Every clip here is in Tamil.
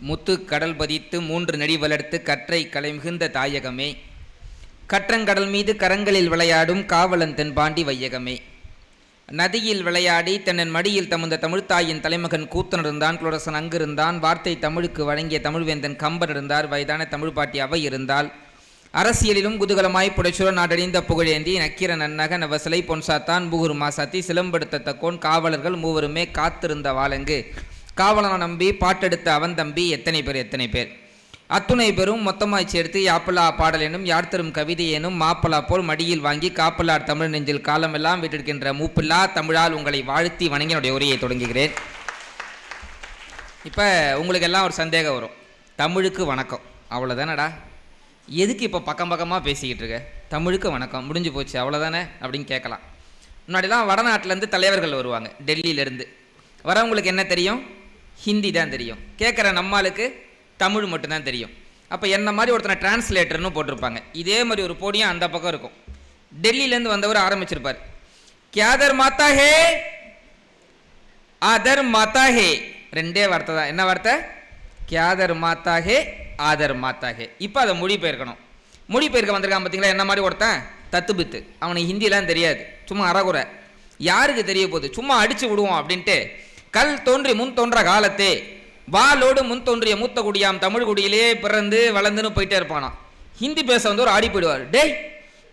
முத்து கடல் பதித்து 3 நெடி வளர்த்து கற்றை கலை மிகுந்த தாயகமே, கற்றங்கடல் மீது கரங்களில் விளையாடும் காவலன் தென்பாண்டி வையகமே, நதியில் விளையாடி தன்னன் மடியில் தமுந்த தமிழ்த்தாயின் தலைமகன் கூத்தன் இருந்தான், குலரசன் அங்கிருந்தான், வார்த்தை தமிழுக்கு வழங்கிய தமிழ்வேந்தன் கம்பன் இருந்தார், வயதான தமிழ் பாட்டி அவை இருந்தால், அரசியலிலும் குதூகலமாய் புடைச்சுர நாடறிந்த புகழேந்தி நக்கீர நன்னக நவசிலை பொன்சாத்தான் பூகுர் மாசாத்தி சிலம்பெடுத்த தக்கோன் காவலர்கள் மூவருமே காத்திருந்த வாளங்கு காவலனை நம்பி பாட்டெடுத்த அவன் தம்பி எத்தனை பேர் அத்துணை பேரும் மொத்தமாய் சேர்த்து யாப்பலா பாடல் எனும் யார் தரும் கவிதை எனும் மாப்பலா போல் மடியில் வாங்கி காப்பலார் தமிழ் நெஞ்சில் காலமெல்லாம் விட்டிருக்கின்ற மூப்பில்லா தமிழால் உங்களை வாழ்த்தி வணங்கி என்னுடைய உரையை தொடங்குகிறேன். இப்போ உங்களுக்கு எல்லாம் ஒரு சந்தேகம் வரும், தமிழுக்கு வணக்கம் அவ்வளோதானடா, எதுக்கு இப்போ பக்கம் பக்கமாக பேசிக்கிட்டு இருக்க, தமிழுக்கு வணக்கம் முடிஞ்சு போச்சு அவ்வளோதானே அப்படின்னு கேட்கலாம். முன்னாடிலாம் வடநாட்டிலேருந்து தலைவர்கள் வருவாங்க, டெல்லியிலேருந்து வரவங்களுக்கு என்ன தெரியும், ஹிந்தி தான் தெரியும், கேட்குற நம்மளுக்கு தமிழ் மட்டும்தான் தெரியும். அப்போ என்ன மாதிரி ஒருத்தனை டிரான்ஸ்லேட்டர்னு போட்டிருப்பாங்க, இதே மாதிரி ஒரு போடியும் அந்த பக்கம் இருக்கும். டெல்லியிலேருந்து வந்தவர் ஆரம்பிச்சிருப்பார், கியாதர் மாதா ஹே ஆதர் மாதா ஹே, ரெண்டே வார்த்தை தான், என்ன வார்த்தை, கியாதர் மாதா ஹே ஆதர் மாதா ஹே. இப்போ அதை மொழிபெயர்க்கணும், மொழிபெயர்க்க வந்திருக்கான் பார்த்தீங்களா, என்ன மாதிரி ஒருத்தன் தத்துபித்து, அவனுக்கு ஹிந்திலாம் தெரியாது, சும்மா அறகுறை, யாருக்கு தெரிய போகுது, சும்மா அடிச்சு விடுவோம் அப்படின்ட்டு கல் தோன்றி முன் தோன்ற காலத்தே வாளோடு முன் தோன்றிய மூத்த குடியாம் தமிழ் குடியிலே பிறந்து வளர்ந்துன்னு போயிட்டே இருப்பானா. ஹிந்தி பேச வந்து ஒரு ஆடி போயிடுவார், டேய்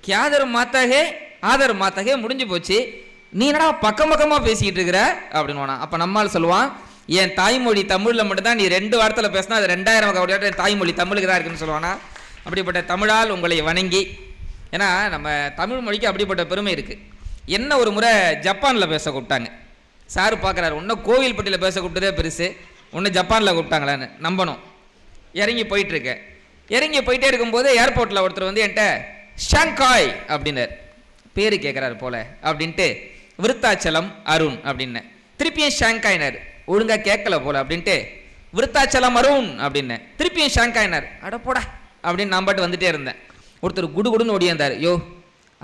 கியாதர் மாத்தாகே ஆதர் மாத்தாகே முடிஞ்சு போச்சு, நீ என்னடா பக்கம் பக்கமாக பேசிக்கிட்டு இருக்கிற அப்படின்னு. அப்போ நம்மால் சொல்லுவான், என் தாய்மொழி தமிழில் மட்டும்தான் நீ 2 வாரத்தில் பேசினா அது 2000 கவுடியாட்ட தாய்மொழி தமிழுக்கு தான் இருக்குன்னு சொல்லுவானா. அப்படிப்பட்ட தமிழால் உங்களை வணங்கி, ஏன்னா நம்ம தமிழ் மொழிக்கு அப்படிப்பட்ட பெருமை இருக்குது. என்ன ஒரு முறை ஜப்பானில் பேச கூப்பிட்டாங்க, சார் பார்க்குறாரு, இன்னும் கோவில்பட்டியில் பேச கூப்பிட்டதே பெருசு, ஒன்று ஜப்பானில் கூப்பிட்டாங்களான்னு நம்பணும். இறங்கி போயிட்டுருக்கேன், இறங்கி போயிட்டே இருக்கும்போது ஏர்போர்ட்டில் ஒருத்தர் வந்து என்கிட்ட ஷாங்காய் அப்படின்னார், பேர் கேட்குறாரு போல அப்படின்ட்டு, விருத்தாச்சலம் அருண் அப்படின்னேன். திருப்பியும் ஷாங்காயினார், ஒழுங்காக கேட்கல போல அப்படின்ட்டு விருத்தாச்சலம் அருண் அப்படின்னேன். திருப்பியும் ஷாங்காயினார், அடப்போடா அப்படின்னு நான் பாட்டு வந்துட்டே இருந்தேன். ஒருத்தர் குடுகுடுன்னு ஓடியாந்தார், யோ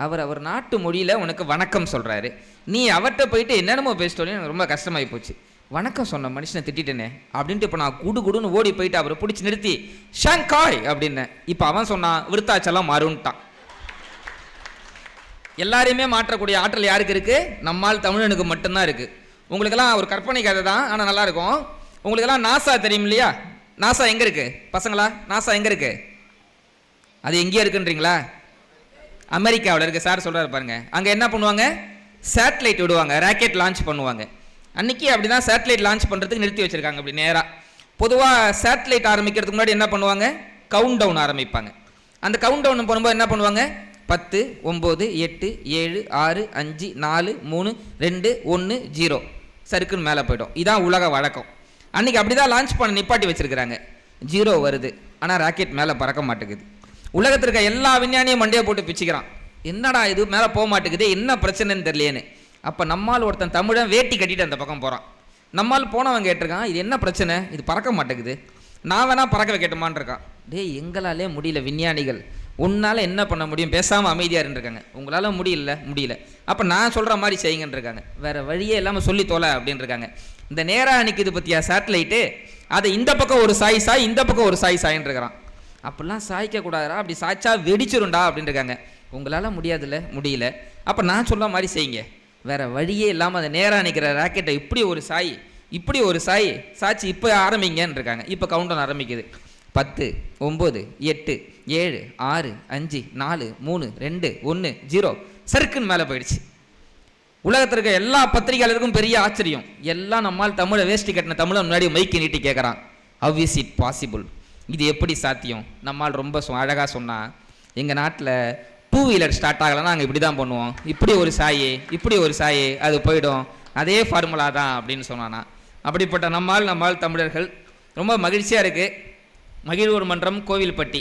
அவர் நாட்டு மொழியில் உனக்கு வணக்கம் சொல்கிறாரு, நீ அவர்கிட்ட போயிட்டு என்னென்னமோ பேசிட்டோன்னு எனக்கு ரொம்ப கஷ்டமாகி போச்சு, வணக்கம் சொன்ன மனுஷனை திட்டேனே அப்படின்ட்டு இப்போ நான் குடுன்னு ஓடி போயிட்டு அவரை பிடிச்சி நிறுத்தி ஷாங்காய் அப்படின்னேன். இப்போ அவன் சொன்னான் விருத்தாச்சலம் அருண்ட்டான். எல்லாரையுமே மாற்றக்கூடிய ஆற்றல் யாருக்கு இருக்குது, நம்மால் தமிழனுக்கு மட்டும்தான் இருக்குது. உங்களுக்கெல்லாம் ஒரு கற்பனை கதை தான், ஆனால் நல்லாயிருக்கும். உங்களுக்கெல்லாம் நாசா தெரியும் இல்லையா, நாசா எங்கே இருக்குது பசங்களா, நாசா எங்கே இருக்குது, அது எங்கேயே இருக்குன்றீங்களா, அமெரிக்காவில் இருக்குது. சார் சொல்கிறாரு பாருங்க, அங்கே என்ன பண்ணுவாங்க, சேட்டலைட் விடுவாங்க, ராக்கெட் லான்ச் பண்ணுவாங்க. அன்றைக்கி அப்படி தான் சேட்டலைட் லான்ச் பண்ணுறதுக்கு நிறுத்தி வச்சுருக்காங்க. அப்படி நேராக பொதுவாக சேட்டலைட் ஆரம்பிக்கிறதுக்கு முன்னாடி என்ன பண்ணுவாங்க, கவுண்ட் டவுன் ஆரம்பிப்பாங்க. அந்த கவுண்ட் டவுன் போகும்போது என்ன பண்ணுவாங்க, 10 9 8 7 6 5 4 3 2 1 0 சருக்குன்னு மேலே போய்டும். இதான் உலக வழக்கம். அன்றைக்கி அப்படி தான் லான்ச் பண்ண நிப்பாட்டி வச்சுருக்கிறாங்க. 0 வருது, ஆனால் ராக்கெட் மேலே பறக்க மாட்டேங்குது. உலகத்தில் இருக்க எல்லா விஞ்ஞானியும் மண்டையை போட்டு பிச்சுக்கிறான், என்னடா இது மேலே போக மாட்டேங்குது, என்ன பிரச்சனைன்னு தெரியலேன்னு. அப்போ நம்மால் ஒருத்தன் தமிழன் வேட்டி கட்டிட்டு அந்த பக்கம் போகிறான். நம்மால் போனவன் கேட்டிருக்கான், இது என்ன பிரச்சனை, இது பறக்க மாட்டேங்குது, நான் வேணா பறக்க வைக்கட்டுமான் இருக்கான். டே எங்களாலே முடியல விஞ்ஞானிகள், உன்னால் என்ன பண்ண முடியும், பேசாமல் அமைதியாக இருந்திருக்காங்க. உங்களால் முடியல, அப்போ நான் சொல்கிற மாதிரி செய்யுங்கன்னு இருக்காங்க. வேறு வழியே இல்லாமல் சொல்லி தோலை அப்படின்னு இருக்காங்க. இந்த நேராக நிற்கிது பற்றியா சேட்டலைட்டு, அதை இந்த பக்கம் ஒரு சாய் இந்த பக்கம் ஒரு சாயின்னு இருக்கிறான். அப்படிலாம் சாய்க்கக்கூடாதுடா, அப்படி சாய்ச்சா வெடிச்சிருண்டா அப்படின்னு இருக்காங்க. உங்களால் முடியல, அப்போ நான் சொல்ல மாதிரி செய்யுங்க, வேறு வழியே இல்லாமல் அந்த நேராக நிற்கிற ராக்கெட்டை இப்படி ஒரு சாய் சாய்ச்சி இப்போ ஆரம்பிங்கன்னு இருக்காங்க. இப்போ கவுண்டவுன் ஆரம்பிக்குது. 10 9 8 7 6 5 4 3 2 1 0 சருக்குன்னு மேலே போயிடுச்சு. உலகத்தில் இருக்க எல்லா பத்திரிகையாளருக்கும் பெரிய ஆச்சரியம். எல்லாம் நம்மால் தமிழை வேஷ்டி கட்டின தமிழை முன்னாடி மைக்கை நீட்டி கேட்குறான், ஹவ் இஸ் இட் பாசிபிள், இது எப்படி சாத்தியம். நம்மால் ரொம்ப அழகாக சொன்னால், எங்கள் நாட்டில் 2 வீலர் ஸ்டார்ட் ஆகலைன்னா நாங்கள் இப்படி தான் பண்ணுவோம், இப்படி ஒரு சாய் அது போயிடும், அதே ஃபார்முலா தான் அப்படின்னு சொன்னானா. அப்படிப்பட்ட நம்மால் தமிழர்கள் ரொம்ப மகிழ்ச்சியாக இருக்குது. மகிழ்வோர் மன்றம் கோவில்பட்டி,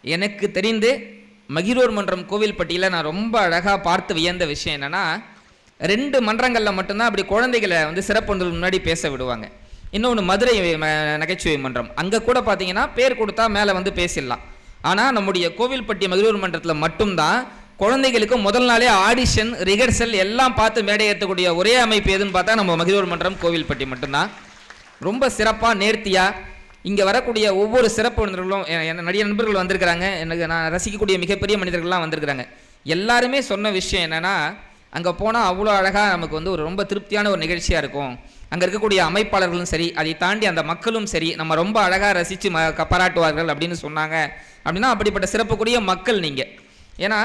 எனக்கு தெரிந்து மகிழ்வோர் மன்றம் கோவில்பட்டியில் நான் ரொம்ப அழகாக பார்த்து வியந்த விஷயம் என்னென்னா, 2 மன்றங்களில் மட்டும்தான் அப்படி குழந்தைகளை வந்து சிறப்பு முன்னாடி பேச விடுவாங்க. இன்னொன்று மதுரை நகைச்சுவை மன்றம், அங்கே கூட பார்த்தீங்கன்னா பேர் கொடுத்தா மேலே வந்து பேசிடலாம். ஆனால் நம்முடைய கோவில்பட்டி மகிழ்வோர் மன்றத்தில் மட்டும்தான் குழந்தைகளுக்கு முதல் நாளே ஆடிஷன் ரிஹர்சல் எல்லாம் பார்த்து மேடை ஏற்றக்கூடிய ஒரே அமைப்பு எதுன்னு பார்த்தா நம்ம மகிழ்வோர் மன்றம் கோவில்பட்டி மட்டும்தான். ரொம்ப சிறப்பாக நேர்த்தியாக இங்கே வரக்கூடிய ஒவ்வொரு சிறப்பு விருந்தினர்களும் நிறைய நண்பர்கள் வந்திருக்கிறாங்க, எனக்கு நான் ரசிக்கக்கூடிய மிகப்பெரிய மனிதர்கள்லாம் வந்திருக்கிறாங்க. எல்லாருமே சொன்ன விஷயம் என்னென்னா, அங்கே போனால் அவ்வளோ அழகாக நமக்கு வந்து ஒரு ரொம்ப திருப்தியான ஒரு நிகழ்ச்சியாக இருக்கும். அங்கே இருக்கக்கூடிய அமைப்பாளர்களும் சரி, அதை தாண்டி அந்த மக்களும் சரி, நம்ம ரொம்ப அழகாக ரசித்து பாராட்டுவார்கள் அப்படின்னு சொன்னாங்க. அப்படின்னா அப்படிப்பட்ட சிறப்புக்குரிய மக்கள் நீங்கள். ஏன்னா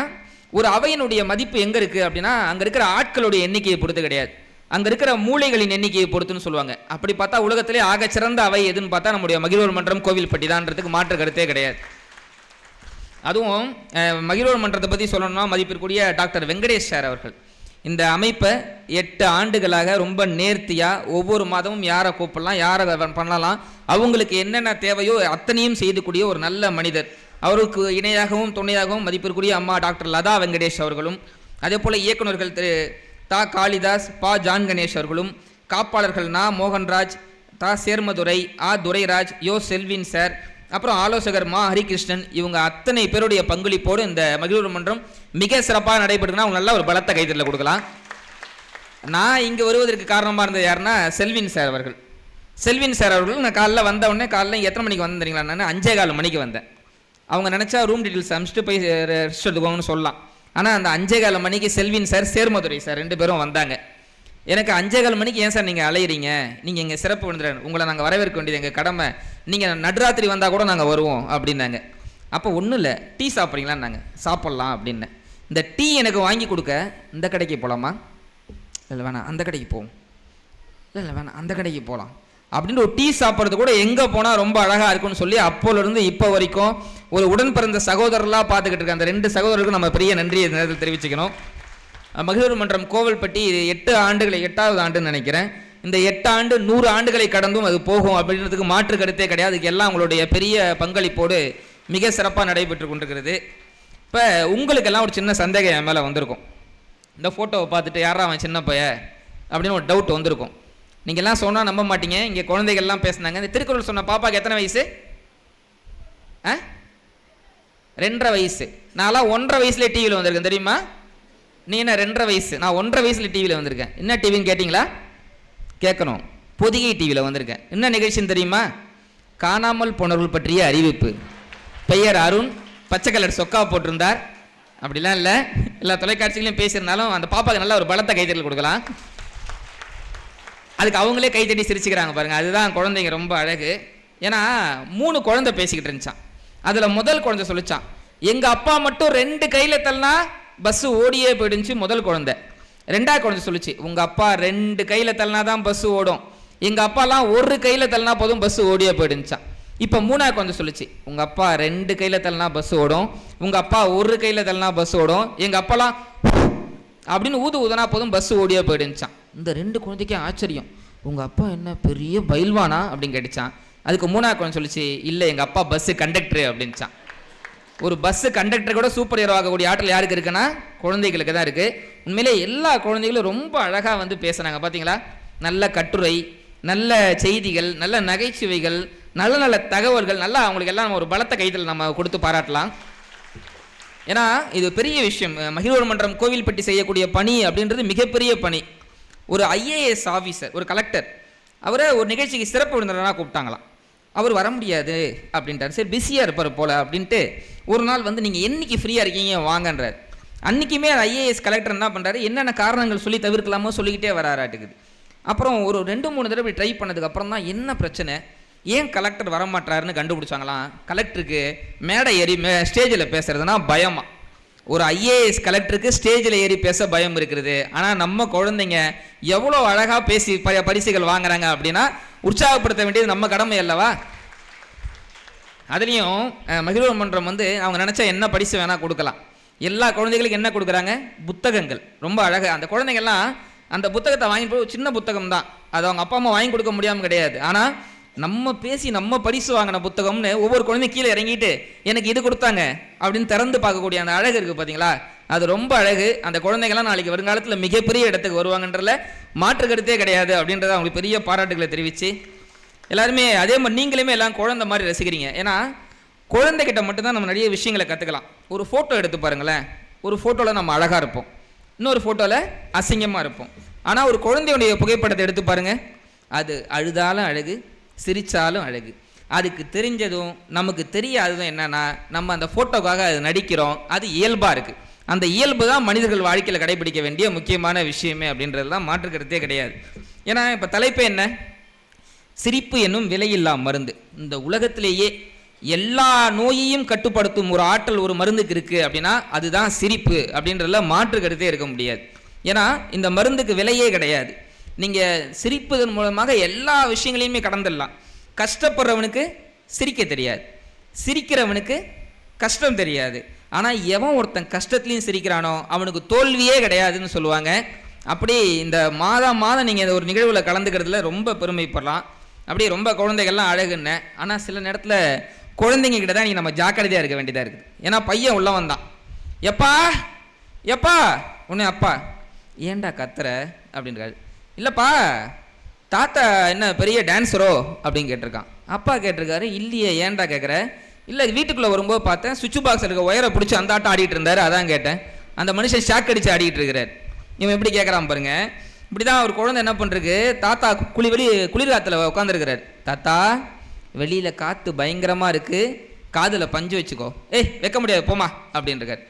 ஒரு அவையினுடைய மதிப்பு எங்கே இருக்குது அப்படின்னா, அங்கே இருக்கிற ஆட்களுடைய எண்ணிக்கையை பொறுத்து கிடையாது, அங்கே இருக்கிற மூளைகளின் எண்ணிக்கையை பொறுத்துன்னு சொல்லுவாங்க. அப்படி பார்த்தா உலகத்திலே ஆகச்சிறந்த அவை எதுன்னு பார்த்தா நம்முடைய மகிழ்வோர் மன்றம் கோவில்பட்டி தான்றதுக்கு மாற்று கருத்தே கிடையாது. அதுவும் மகிழ்வோர் மன்றத்தை பற்றி சொல்லணும்னா மதிப்பிற்குரிய டாக்டர் வெங்கடேஷ் சார் அவர்கள் இந்த அமைப்பை 8 ஆண்டுகளாக ரொம்ப நேர்த்தியாக ஒவ்வொரு மாதமும் யாரை கூப்பிடலாம், யாரை பண்ணலாம், அவங்களுக்கு என்னென்ன தேவையோ அத்தனையும் செய்துக்கூடிய ஒரு நல்ல மனிதர். அவருக்கு இணையாகவும் துணையாகவும் மதிப்பிற்குரிய அம்மா டாக்டர் லதா வெங்கடேஷ் அவர்களும், அதே போல் இயக்குநர்கள் திரு தா காளிதாஸ், பா ஜான் கணேஷ் அவர்களும், காப்பாளர்கள் நா மோகன்ராஜ், தா சேர்மதுரை, ஆ துரைராஜ், யோ செல்வின் சார், அப்புறம் ஆலோசகர் மா ஹரிகிருஷ்ணன், இவங்க அத்தனை பேருடைய பங்களிப்போடு இந்த மகிழ்வோர் மன்றம் மிக சிறப்பாக நடைபெற்றுனா அவங்க நல்லா ஒரு பலத்த கைத்தறல கொடுக்கலாம். நான் இங்கே வருவதற்கு காரணமாக இருந்தது யாருன்னா செல்வின் சார் அவர்கள். செல்வின் சார் அவர்கள் நான் காலைல வந்த உடனே காலைல எத்தனை மணிக்கு வந்தேன் தெரியுங்களா? நான் 5:15 மணிக்கு வந்தேன். அவங்க நினச்சா ரூம் டீட்டெயில்ஸ் அனுப்பிச்சிட்டு போய் ரெஸ்ட் எடுத்துக்கோங்கன்னு சொல்லலாம். ஆனால் அந்த 5:15 மணிக்கு செல்வின் சார், சேர்மதுரை சார் 2 பேரும் வந்தாங்க. எனக்கு 5:15 மணிக்கு ஏன் சார் நீங்கள் அலையிறீங்க, நீங்கள் இங்கே சிறப்பு விருந்தினர், உங்களை நாங்கள் வரவேற்க வேண்டியது எங்கள் கடமை, நீங்கள் நடுராத்திரி வந்தால் கூட நாங்கள் வருவோம் அப்படின்னாங்க. அப்போ ஒன்றும் இல்லை, டீ சாப்பிட்றீங்களான்னு நாங்கள் சாப்பிட்லாம் அப்படின்னேன். இந்த டீ எனக்கு வாங்கி கொடுக்க இந்த கடைக்கு போகலாமா, இல்லை வேணாம் அந்த கடைக்கு போவோம், இல்லை வேணாம் அந்த கடைக்கு போகலாம் அப்படின்னு ஒரு டீ சாப்பிட்றது கூட எங்கே போனால் ரொம்ப அழகாக இருக்குன்னு சொல்லி அப்போலேருந்து இப்போ வரைக்கும் ஒரு உடன் பிறந்த சகோதரர்களாக பார்த்துக்கிட்டு இருக்க அந்த 2 சகோதரர்களுக்கும் நம்ம பெரிய நன்றியை நேரத்தில் தெரிவிச்சுக்கணும். மகிழ்வோர் மன்றம் கோவில்பட்டி 8 ஆண்டுகளை 8வது ஆண்டுன்னு நினைக்கிறேன். இந்த 8 ஆண்டு 100 ஆண்டுகளை கடந்தும் அது போகும் அப்படின்றதுக்கு மாற்று கருத்தே கிடையாது. இதுக்கு எல்லாம் உங்களுடைய பெரிய பங்களிப்போடு மிக சிறப்பாக நடைபெற்று கொண்டிருக்கிறது. இப்போ உங்களுக்கெல்லாம் ஒரு சின்ன சந்தேகம் என் மேலே வந்திருக்கும். இந்த ஃபோட்டோவை பார்த்துட்டு யாரா அவன் சின்ன பைய அப்படின்னு ஒரு டவுட் வந்திருக்கும். நீங்கள்லாம் சொன்னால் நம்ப மாட்டீங்க. இங்கே குழந்தைகள்லாம் பேசினாங்க. இந்த திருக்குறள் சொன்ன பாப்பாவுக்கு எத்தனை வயசு? 2.5 வயசு. நான்லாம் 1.5 வயசுலேயே டிவியில் வந்திருக்கேன் தெரியுமா? நீ என்ன 2.5 வயசு, நான் 1.5 வயசில் டிவியில் வந்திருக்கேன். என்ன டிவின்னு கேட்டிங்களா? கேட்கணும். பொதிகை டிவியில் வந்திருக்கேன். என்ன நிகழ்ச்சின்னு தெரியுமா? காணாமல் போனவர்கள் பற்றிய அறிவிப்பு. பெயர் அருண், பச்சை கலர் சொக்கா போட்டிருந்தார். அப்படிலாம் இல்லை, எல்லா தொலைக்காட்சிகளையும் பேசியிருந்தாலும் அந்த பாப்பாவுக்கு நல்ல ஒரு பலத்த கைத்தறல் கொடுக்கலாம். அதுக்கு அவங்களே கைத்தட்டி சிரிச்சுக்கிறாங்க பாருங்கள். அதுதான் குழந்தைங்க ரொம்ப அழகு. ஏன்னா 3 குழந்தை பேசிக்கிட்டு இருந்துச்சான். அதில் முதல் குழந்தை சொல்லிச்சான், எங்கள் அப்பா மட்டும் 2 கையில் தள்ளனா பஸ்ஸு ஓடியே போயிடுச்சு முதல் குழந்தை. 2வது குழந்தை சொல்லிச்சு, உங்கள் அப்பா 2 கையில் தள்ளினா தான் பஸ்ஸு ஓடும், எங்கள் அப்பாலாம் 1 கையில் தள்ளினா போதும் பஸ்ஸு ஓடியே போயிடுச்சான். இப்போ 3வது குழந்தை சொல்லிச்சு, உங்கள் அப்பா 2 கையில் தள்ளினா பஸ்ஸு ஓடும், உங்கள் அப்பா 1 கையில் தள்ளினா பஸ்ஸு ஓடும், எங்கள் அப்பாலாம் அப்படின்னு ஊதுனா போதும் பஸ்ஸு ஓடியே போயிடுச்சான். இந்த 2 குழந்தைக்கே ஆச்சரியம், உங்கள் அப்பா என்ன பெரிய பயில்வானா அப்படின்னு கேட்டுச்சான். அதுக்கு 3வது குழந்தை சொல்லிச்சு, இல்லை எங்கள் அப்பா பஸ்ஸு கண்டக்டரு அப்படின்ச்சான். ஒரு பஸ்ஸு கண்டக்டர் கூட சூப்பர் ஹீரோ ஆகக்கூடிய ஆற்றல் யாருக்கு இருக்குன்னா குழந்தைகளுக்கு தான் இருக்குது. உண்மையிலே எல்லா குழந்தைகளும் ரொம்ப அழகாக வந்து பேசுனாங்க பார்த்தீங்களா? நல்ல கட்டுரை, நல்ல செய்திகள், நல்ல நகைச்சுவைகள், நல்ல நல்ல தகவல்கள், நல்லா அவங்களுக்கு எல்லாம் ஒரு பலத்த கைத்தில் நம்ம கொடுத்து பாராட்டலாம். ஏன்னா இது பெரிய விஷயம். மகிழ்வோர் மன்றம் கோவில்பட்டி செய்யக்கூடிய பணி அப்படின்றது மிகப்பெரிய பணி. ஒரு IAS ஆஃபீஸர், ஒரு கலெக்டர், அவரை ஒரு நிகழ்ச்சிக்கு சிறப்பு விருந்தினராக கூப்பிட்டாங்களாம். அவர் வர முடியாது அப்படின்ட்டார். சரி பிஸியாக இருப்பார் போல் அப்படின்ட்டு ஒரு நாள் வந்து நீங்கள் என்னைக்கு ஃப்ரீயாக இருக்கீங்க வாங்கன்றார். அன்றைக்குமே IAS கலெக்டர் என்ன பண்ணுறாரு, என்னென்ன காரணங்கள் சொல்லி தவிர்க்கலாமோ சொல்லிக்கிட்டே வராராட்டுக்குது. அப்புறம் ஒரு 2-3 தடவை ட்ரை பண்ணதுக்கப்புறம் தான் என்ன பிரச்சனை, ஏன் கலெக்டர் வரமாட்டாருன்னு கண்டுபிடிச்சாங்களாம். கலெக்டருக்கு மேடை ஏறி ஸ்டேஜில் பேசுறதுனா பயமா. ஒரு IAS கலெக்டருக்கு ஸ்டேஜில் ஏறி பேச பயம் இருக்கிறது. ஆனால் நம்ம குழந்தைங்க எவ்வளோ அழகாக பேசி பரிசுகள் வாங்குறாங்க அப்படின்னா உற்சாகப்படுத்த வேண்டியது நம்ம கடமை அல்லவா? அதுலேயும் மகிழ்வோர் மன்றம் வந்து அவங்க நினச்சா என்ன பரிசு வேணால் கொடுக்கலாம். எல்லா குழந்தைகளுக்கும் என்ன கொடுக்குறாங்க, புத்தகங்கள். ரொம்ப அழகாக அந்த குழந்தைங்கள்லாம் அந்த புத்தகத்தை வாங்கிட்டு போய் சின்ன புத்தகம் தான், அது அவங்க அப்பா அம்மா வாங்கி கொடுக்க முடியாமல் கிடையாது. ஆனால் நம்ம பேசி நம்ம பரிசு வாங்கின புத்தகம்னு ஒவ்வொரு குழந்தையும் கீழே இறங்கிட்டு எனக்கு இது கொடுத்தாங்க அப்படின்னு திறந்து பார்க்கக்கூடிய அந்த அழகு இருக்குது பார்த்தீங்களா? அது ரொம்ப அழகு. அந்த குழந்தைங்கள்லாம் நாளைக்கு வருங்காலத்தில் மிகப்பெரிய இடத்துக்கு வருவாங்கன்றல மாற்று கருத்தே கிடையாது அப்படின்றத அவங்களுக்கு பெரிய பாராட்டுகளை தெரிவித்து எல்லாருமே அதே மாதிரி நீங்களுமே எல்லாம் குழந்தை மாதிரி ரசிக்கிறீங்க. ஏன்னா குழந்தைகிட்ட மட்டும்தான் நம்ம நிறைய விஷயங்களை கற்றுக்கலாம். ஒரு ஃபோட்டோ எடுத்து பாருங்களேன், ஒரு ஃபோட்டோவில் நம்ம அழகாக இருப்போம், இன்னொரு ஃபோட்டோவில் அசிங்கமாக இருப்போம். ஆனால் ஒரு குழந்தையுடைய புகைப்படத்தை எடுத்து பாருங்கள், அது அழுதாலும் அழகு, சிரித்தாலும் அழகு. அதுக்கு தெரிஞ்சதும் நமக்கு தெரியாததும் என்னன்னா நம்ம அந்த ஃபோட்டோக்காக அது நடிக்கிறோம். அது இயல்பாக இருக்குது. அந்த இயல்பு தான் மனிதர்கள் வாழ்க்கையில் கடைபிடிக்க வேண்டிய முக்கியமான விஷயமே அப்படின்றது தான் மாற்றுக்கிறதே கிடையாது. ஏன்னா இப்போ தலைப்பு என்ன? சிரிப்பு என்னும் விலையில்லா மருந்து. இந்த உலகத்திலேயே எல்லா நோயையும் கட்டுப்படுத்தும் ஒரு ஆற்றல் ஒரு மருந்துக்கு இருக்குது அப்படின்னா அதுதான் சிரிப்பு அப்படின்றதுல மாற்றுக்கிறதே இருக்க முடியாது. ஏன்னா இந்த மருந்துக்கு விலையே கிடையாது. நீங்கள் சிரிப்பதன் மூலமாக எல்லா விஷயங்களையுமே கடந்துடலாம். கஷ்டப்படுறவனுக்கு சிரிக்க தெரியாது, சிரிக்கிறவனுக்கு கஷ்டம் தெரியாது. ஆனால் எவன் ஒருத்தன் கஷ்டத்துலேயும் சிரிக்கிறானோ அவனுக்கு தோல்வியே கிடையாதுன்னு சொல்லுவாங்க. அப்படி இந்த மாதம் நீங்கள் இந்த ஒரு நிகழ்வில் கலந்துக்கிறதுல ரொம்ப பெருமைப்படலாம். அப்படியே ரொம்ப குழந்தைகள்லாம் அழகுன்னு. ஆனால் சில நேரத்தில் குழந்தைங்க கிட்ட தான் நீங்கள் நம்ம ஜாக்கிரதையாக இருக்க வேண்டியதாக இருக்குது. ஏன்னா பையன் உள்ள வந்தான், எப்பா எப்பா உன்னை அப்பா ஏன்டா கத்துற அப்படின்றாரு. இல்லைப்பா தாத்தா என்ன பெரிய டான்ஸரோ அப்படின்னு கேட்டிருக்கான். அப்பா கேட்டிருக்காரு, இல்லையே ஏன்டா கேட்குற? இல்லை வீட்டுக்குள்ளே வரும்போது பார்த்தேன் சுவிட்ச் பாக்ஸ் இருக்க ஒயரை பிடிச்சி அந்த ஆட்டம் ஆடிட்டு இருந்தார், அதான் கேட்டேன். அந்த மனுஷன் ஷாக் அடித்து ஆடிட்டு இருக்கிறார். இவன் எப்படி கேட்குறான் பாருங்க. இப்படி தான் ஒரு குழந்தை என்ன பண்ணுறது, தாத்தா குளிர் காற்றுல உட்காந்துருக்கிறார். தாத்தா வெளியில் காற்று பயங்கரமாக இருக்குது, காதில் பஞ்சு வச்சுக்கோ. வைக்க முடியாது போமா அப்படின்றார்.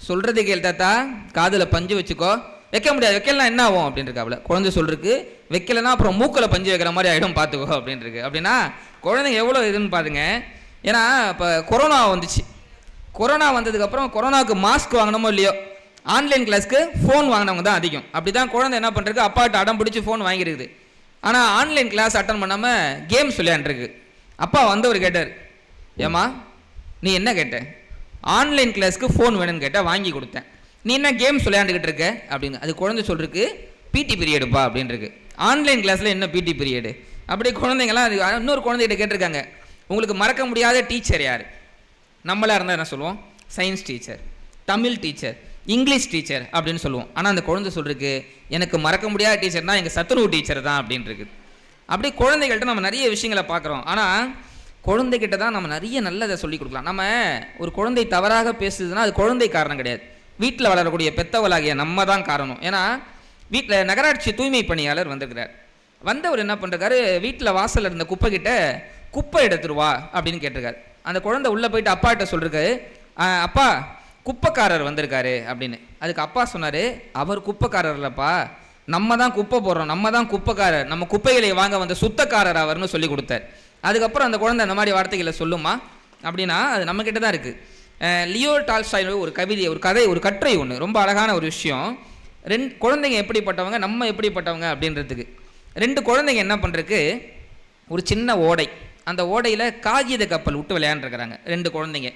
சொல்கிறது கேள் தாத்தா, காதில் பஞ்சு வச்சுக்கோ. வைக்க முடியாது, வைக்கலாம் என்ன ஆகும் அப்படின்ட்டு குழந்தை சொல்றதுக்கு, வைக்கலைன்னா அப்புறம் மூக்கில் பஞ்சு வைக்கிற மாதிரி ஆகிடும் பார்த்துக்கோ அப்படின்ட்டு. அப்படின்னா குழந்தைங்க எவ்வளோ இதுன்னு பாருங்க. ஏன்னா இப்போ கொரோனா வந்துச்சு. கொரோனா வந்ததுக்கப்புறம் கொரோனாவுக்கு மாஸ்க் வாங்கினமோ இல்லையோ, ஆன்லைன் கிளாஸ்க்கு ஃபோன் வாங்கினவங்க தான் அதிகம். அப்படி தான் குழந்தை என்ன பண்ணுறது, அப்பாட்ட அடம் பிடிச்சி ஃபோன் வாங்கியிருக்குது. ஆனால் ஆன்லைன் கிளாஸ் அட்டன் பண்ணாமல் கேம்ஸ் விளையாண்டுருக்கு. அப்பா வந்தவர் கேட்டார், ஏம்மா நீ என்ன கேட்ட? ஆன்லைன் கிளாஸ்க்கு ஃபோன் வேணும்னு கேட்டால் வாங்கி கொடுத்தேன், நீ என்ன கேம்ஸ் விளையாண்டுக்கிட்டு இருக்க அப்படின்னு. அது குழந்தை சொல்றதுக்கு பிடி பீரியடுப்பா அப்படின்ட்டு. ஆன்லைன் கிளாஸில் என்ன பிடி பீரியடு? அப்படியே குழந்தைங்களாம் இன்னொரு குழந்தைகிட்ட கேட்டிருக்காங்க, உங்களுக்கு மறக்க முடியாத டீச்சர் யார்? நம்மளாக இருந்தால் என்ன சொல்லுவோம், science teacher, Tamil teacher, English teacher அப்படின்னு சொல்லுவோம். ஆனால் அந்த குழந்தை சொல்றதுக்கு எனக்கு மறக்க முடியாத டீச்சர்னா எங்கள் சத்துணவு டீச்சர் தான் அப்படின்ட்டு. அப்படி குழந்தைகள்கிட்ட நம்ம நிறைய விஷயங்களை பார்க்குறோம். ஆனால் குழந்தைகிட்ட தான் நம்ம நிறைய நல்லதை சொல்லி கொடுக்கலாம். நம்ம ஒரு குழந்தை தவறாக பேசுதுன்னா அது குழந்தை காரணம் கிடையாது, வீட்டில் வளரக்கூடிய பெத்தவளாகிய நம்ம தான் காரணம். ஏன்னா வீட்டில் நகராட்சி தூய்மை பணியாளர் வந்திருக்கிறார். வந்தவர் என்ன பண்ணுறாரு, வீட்டில் வாசலில் இருந்த குப்பை கிட்ட குப்பை எடுத்துருவா அப்படின்னு கேட்டிருக்காரு. அந்த குழந்தை உள்ளே போயிட்டு அப்பாட்ட சொல்லிருக்காரு, அப்பா குப்பைக்காரர் வந்திருக்காரு அப்படின்னு. அதுக்கு அப்பா சொன்னார், அவர் குப்பைக்காரர் இல்லைப்பா, நம்ம தான் குப்பை போடுறோம், நம்ம தான் குப்பைக்காரர், நம்ம குப்பைகளை வாங்க வந்த சுத்தக்காரர் அவர்னு சொல்லி கொடுத்தார். அதுக்கப்புறம் அந்த குழந்தை அந்த மாதிரி வார்த்தைகளை சொல்லுமா அப்படின்னா அது நம்மக்கிட்ட தான் இருக்குது. லியோ டால்ஸ்டாய் ஒரு கவிதை, ஒரு கதை, ஒரு கட்டுரை ஒன்று, ரொம்ப அழகான ஒரு விஷயம். குழந்தைங்க எப்படிப்பட்டவங்க, நம்ம எப்படிப்பட்டவங்க அப்படின்றதுக்கு. 2 குழந்தைங்க என்ன பண்ணுறதுக்கு, ஒரு சின்ன ஓடை, அந்த ஓடையில் காகித கப்பல் விட்டு விளையாண்டுருக்கிறாங்க 2 குழந்தைங்க.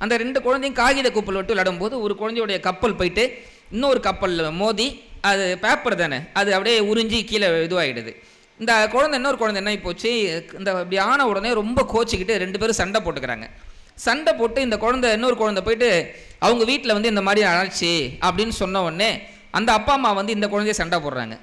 அந்த 2 குழந்தைங்க காகித கப்பல் விட்டு விளையாடும்போது ஒரு குழந்தையுடைய கப்பல் போயிட்டு இன்னொரு கப்பலில் மோதி, அது பேப்பர் தானே, அது அப்படியே உறிஞ்சி கீழே இதுவாகிடுது. இந்த குழந்தை இன்னொரு குழந்தை என்ன போச்சு, இந்த இப்படி ஆன உடனே ரொம்ப கோச்சிக்கிட்டு 2 பேரும் சண்டை போட்டுக்கிறாங்க. சண்டை போட்டு இந்த குழந்தை இன்னொரு குழந்தை போயிட்டு அவங்க வீட்டில் வந்து இந்த மாதிரி ஆச்சு அப்படின்னு சொன்ன உடனே அந்த அப்பா அம்மா வந்து இந்த குழந்தைய சண்டை போடுறாங்க.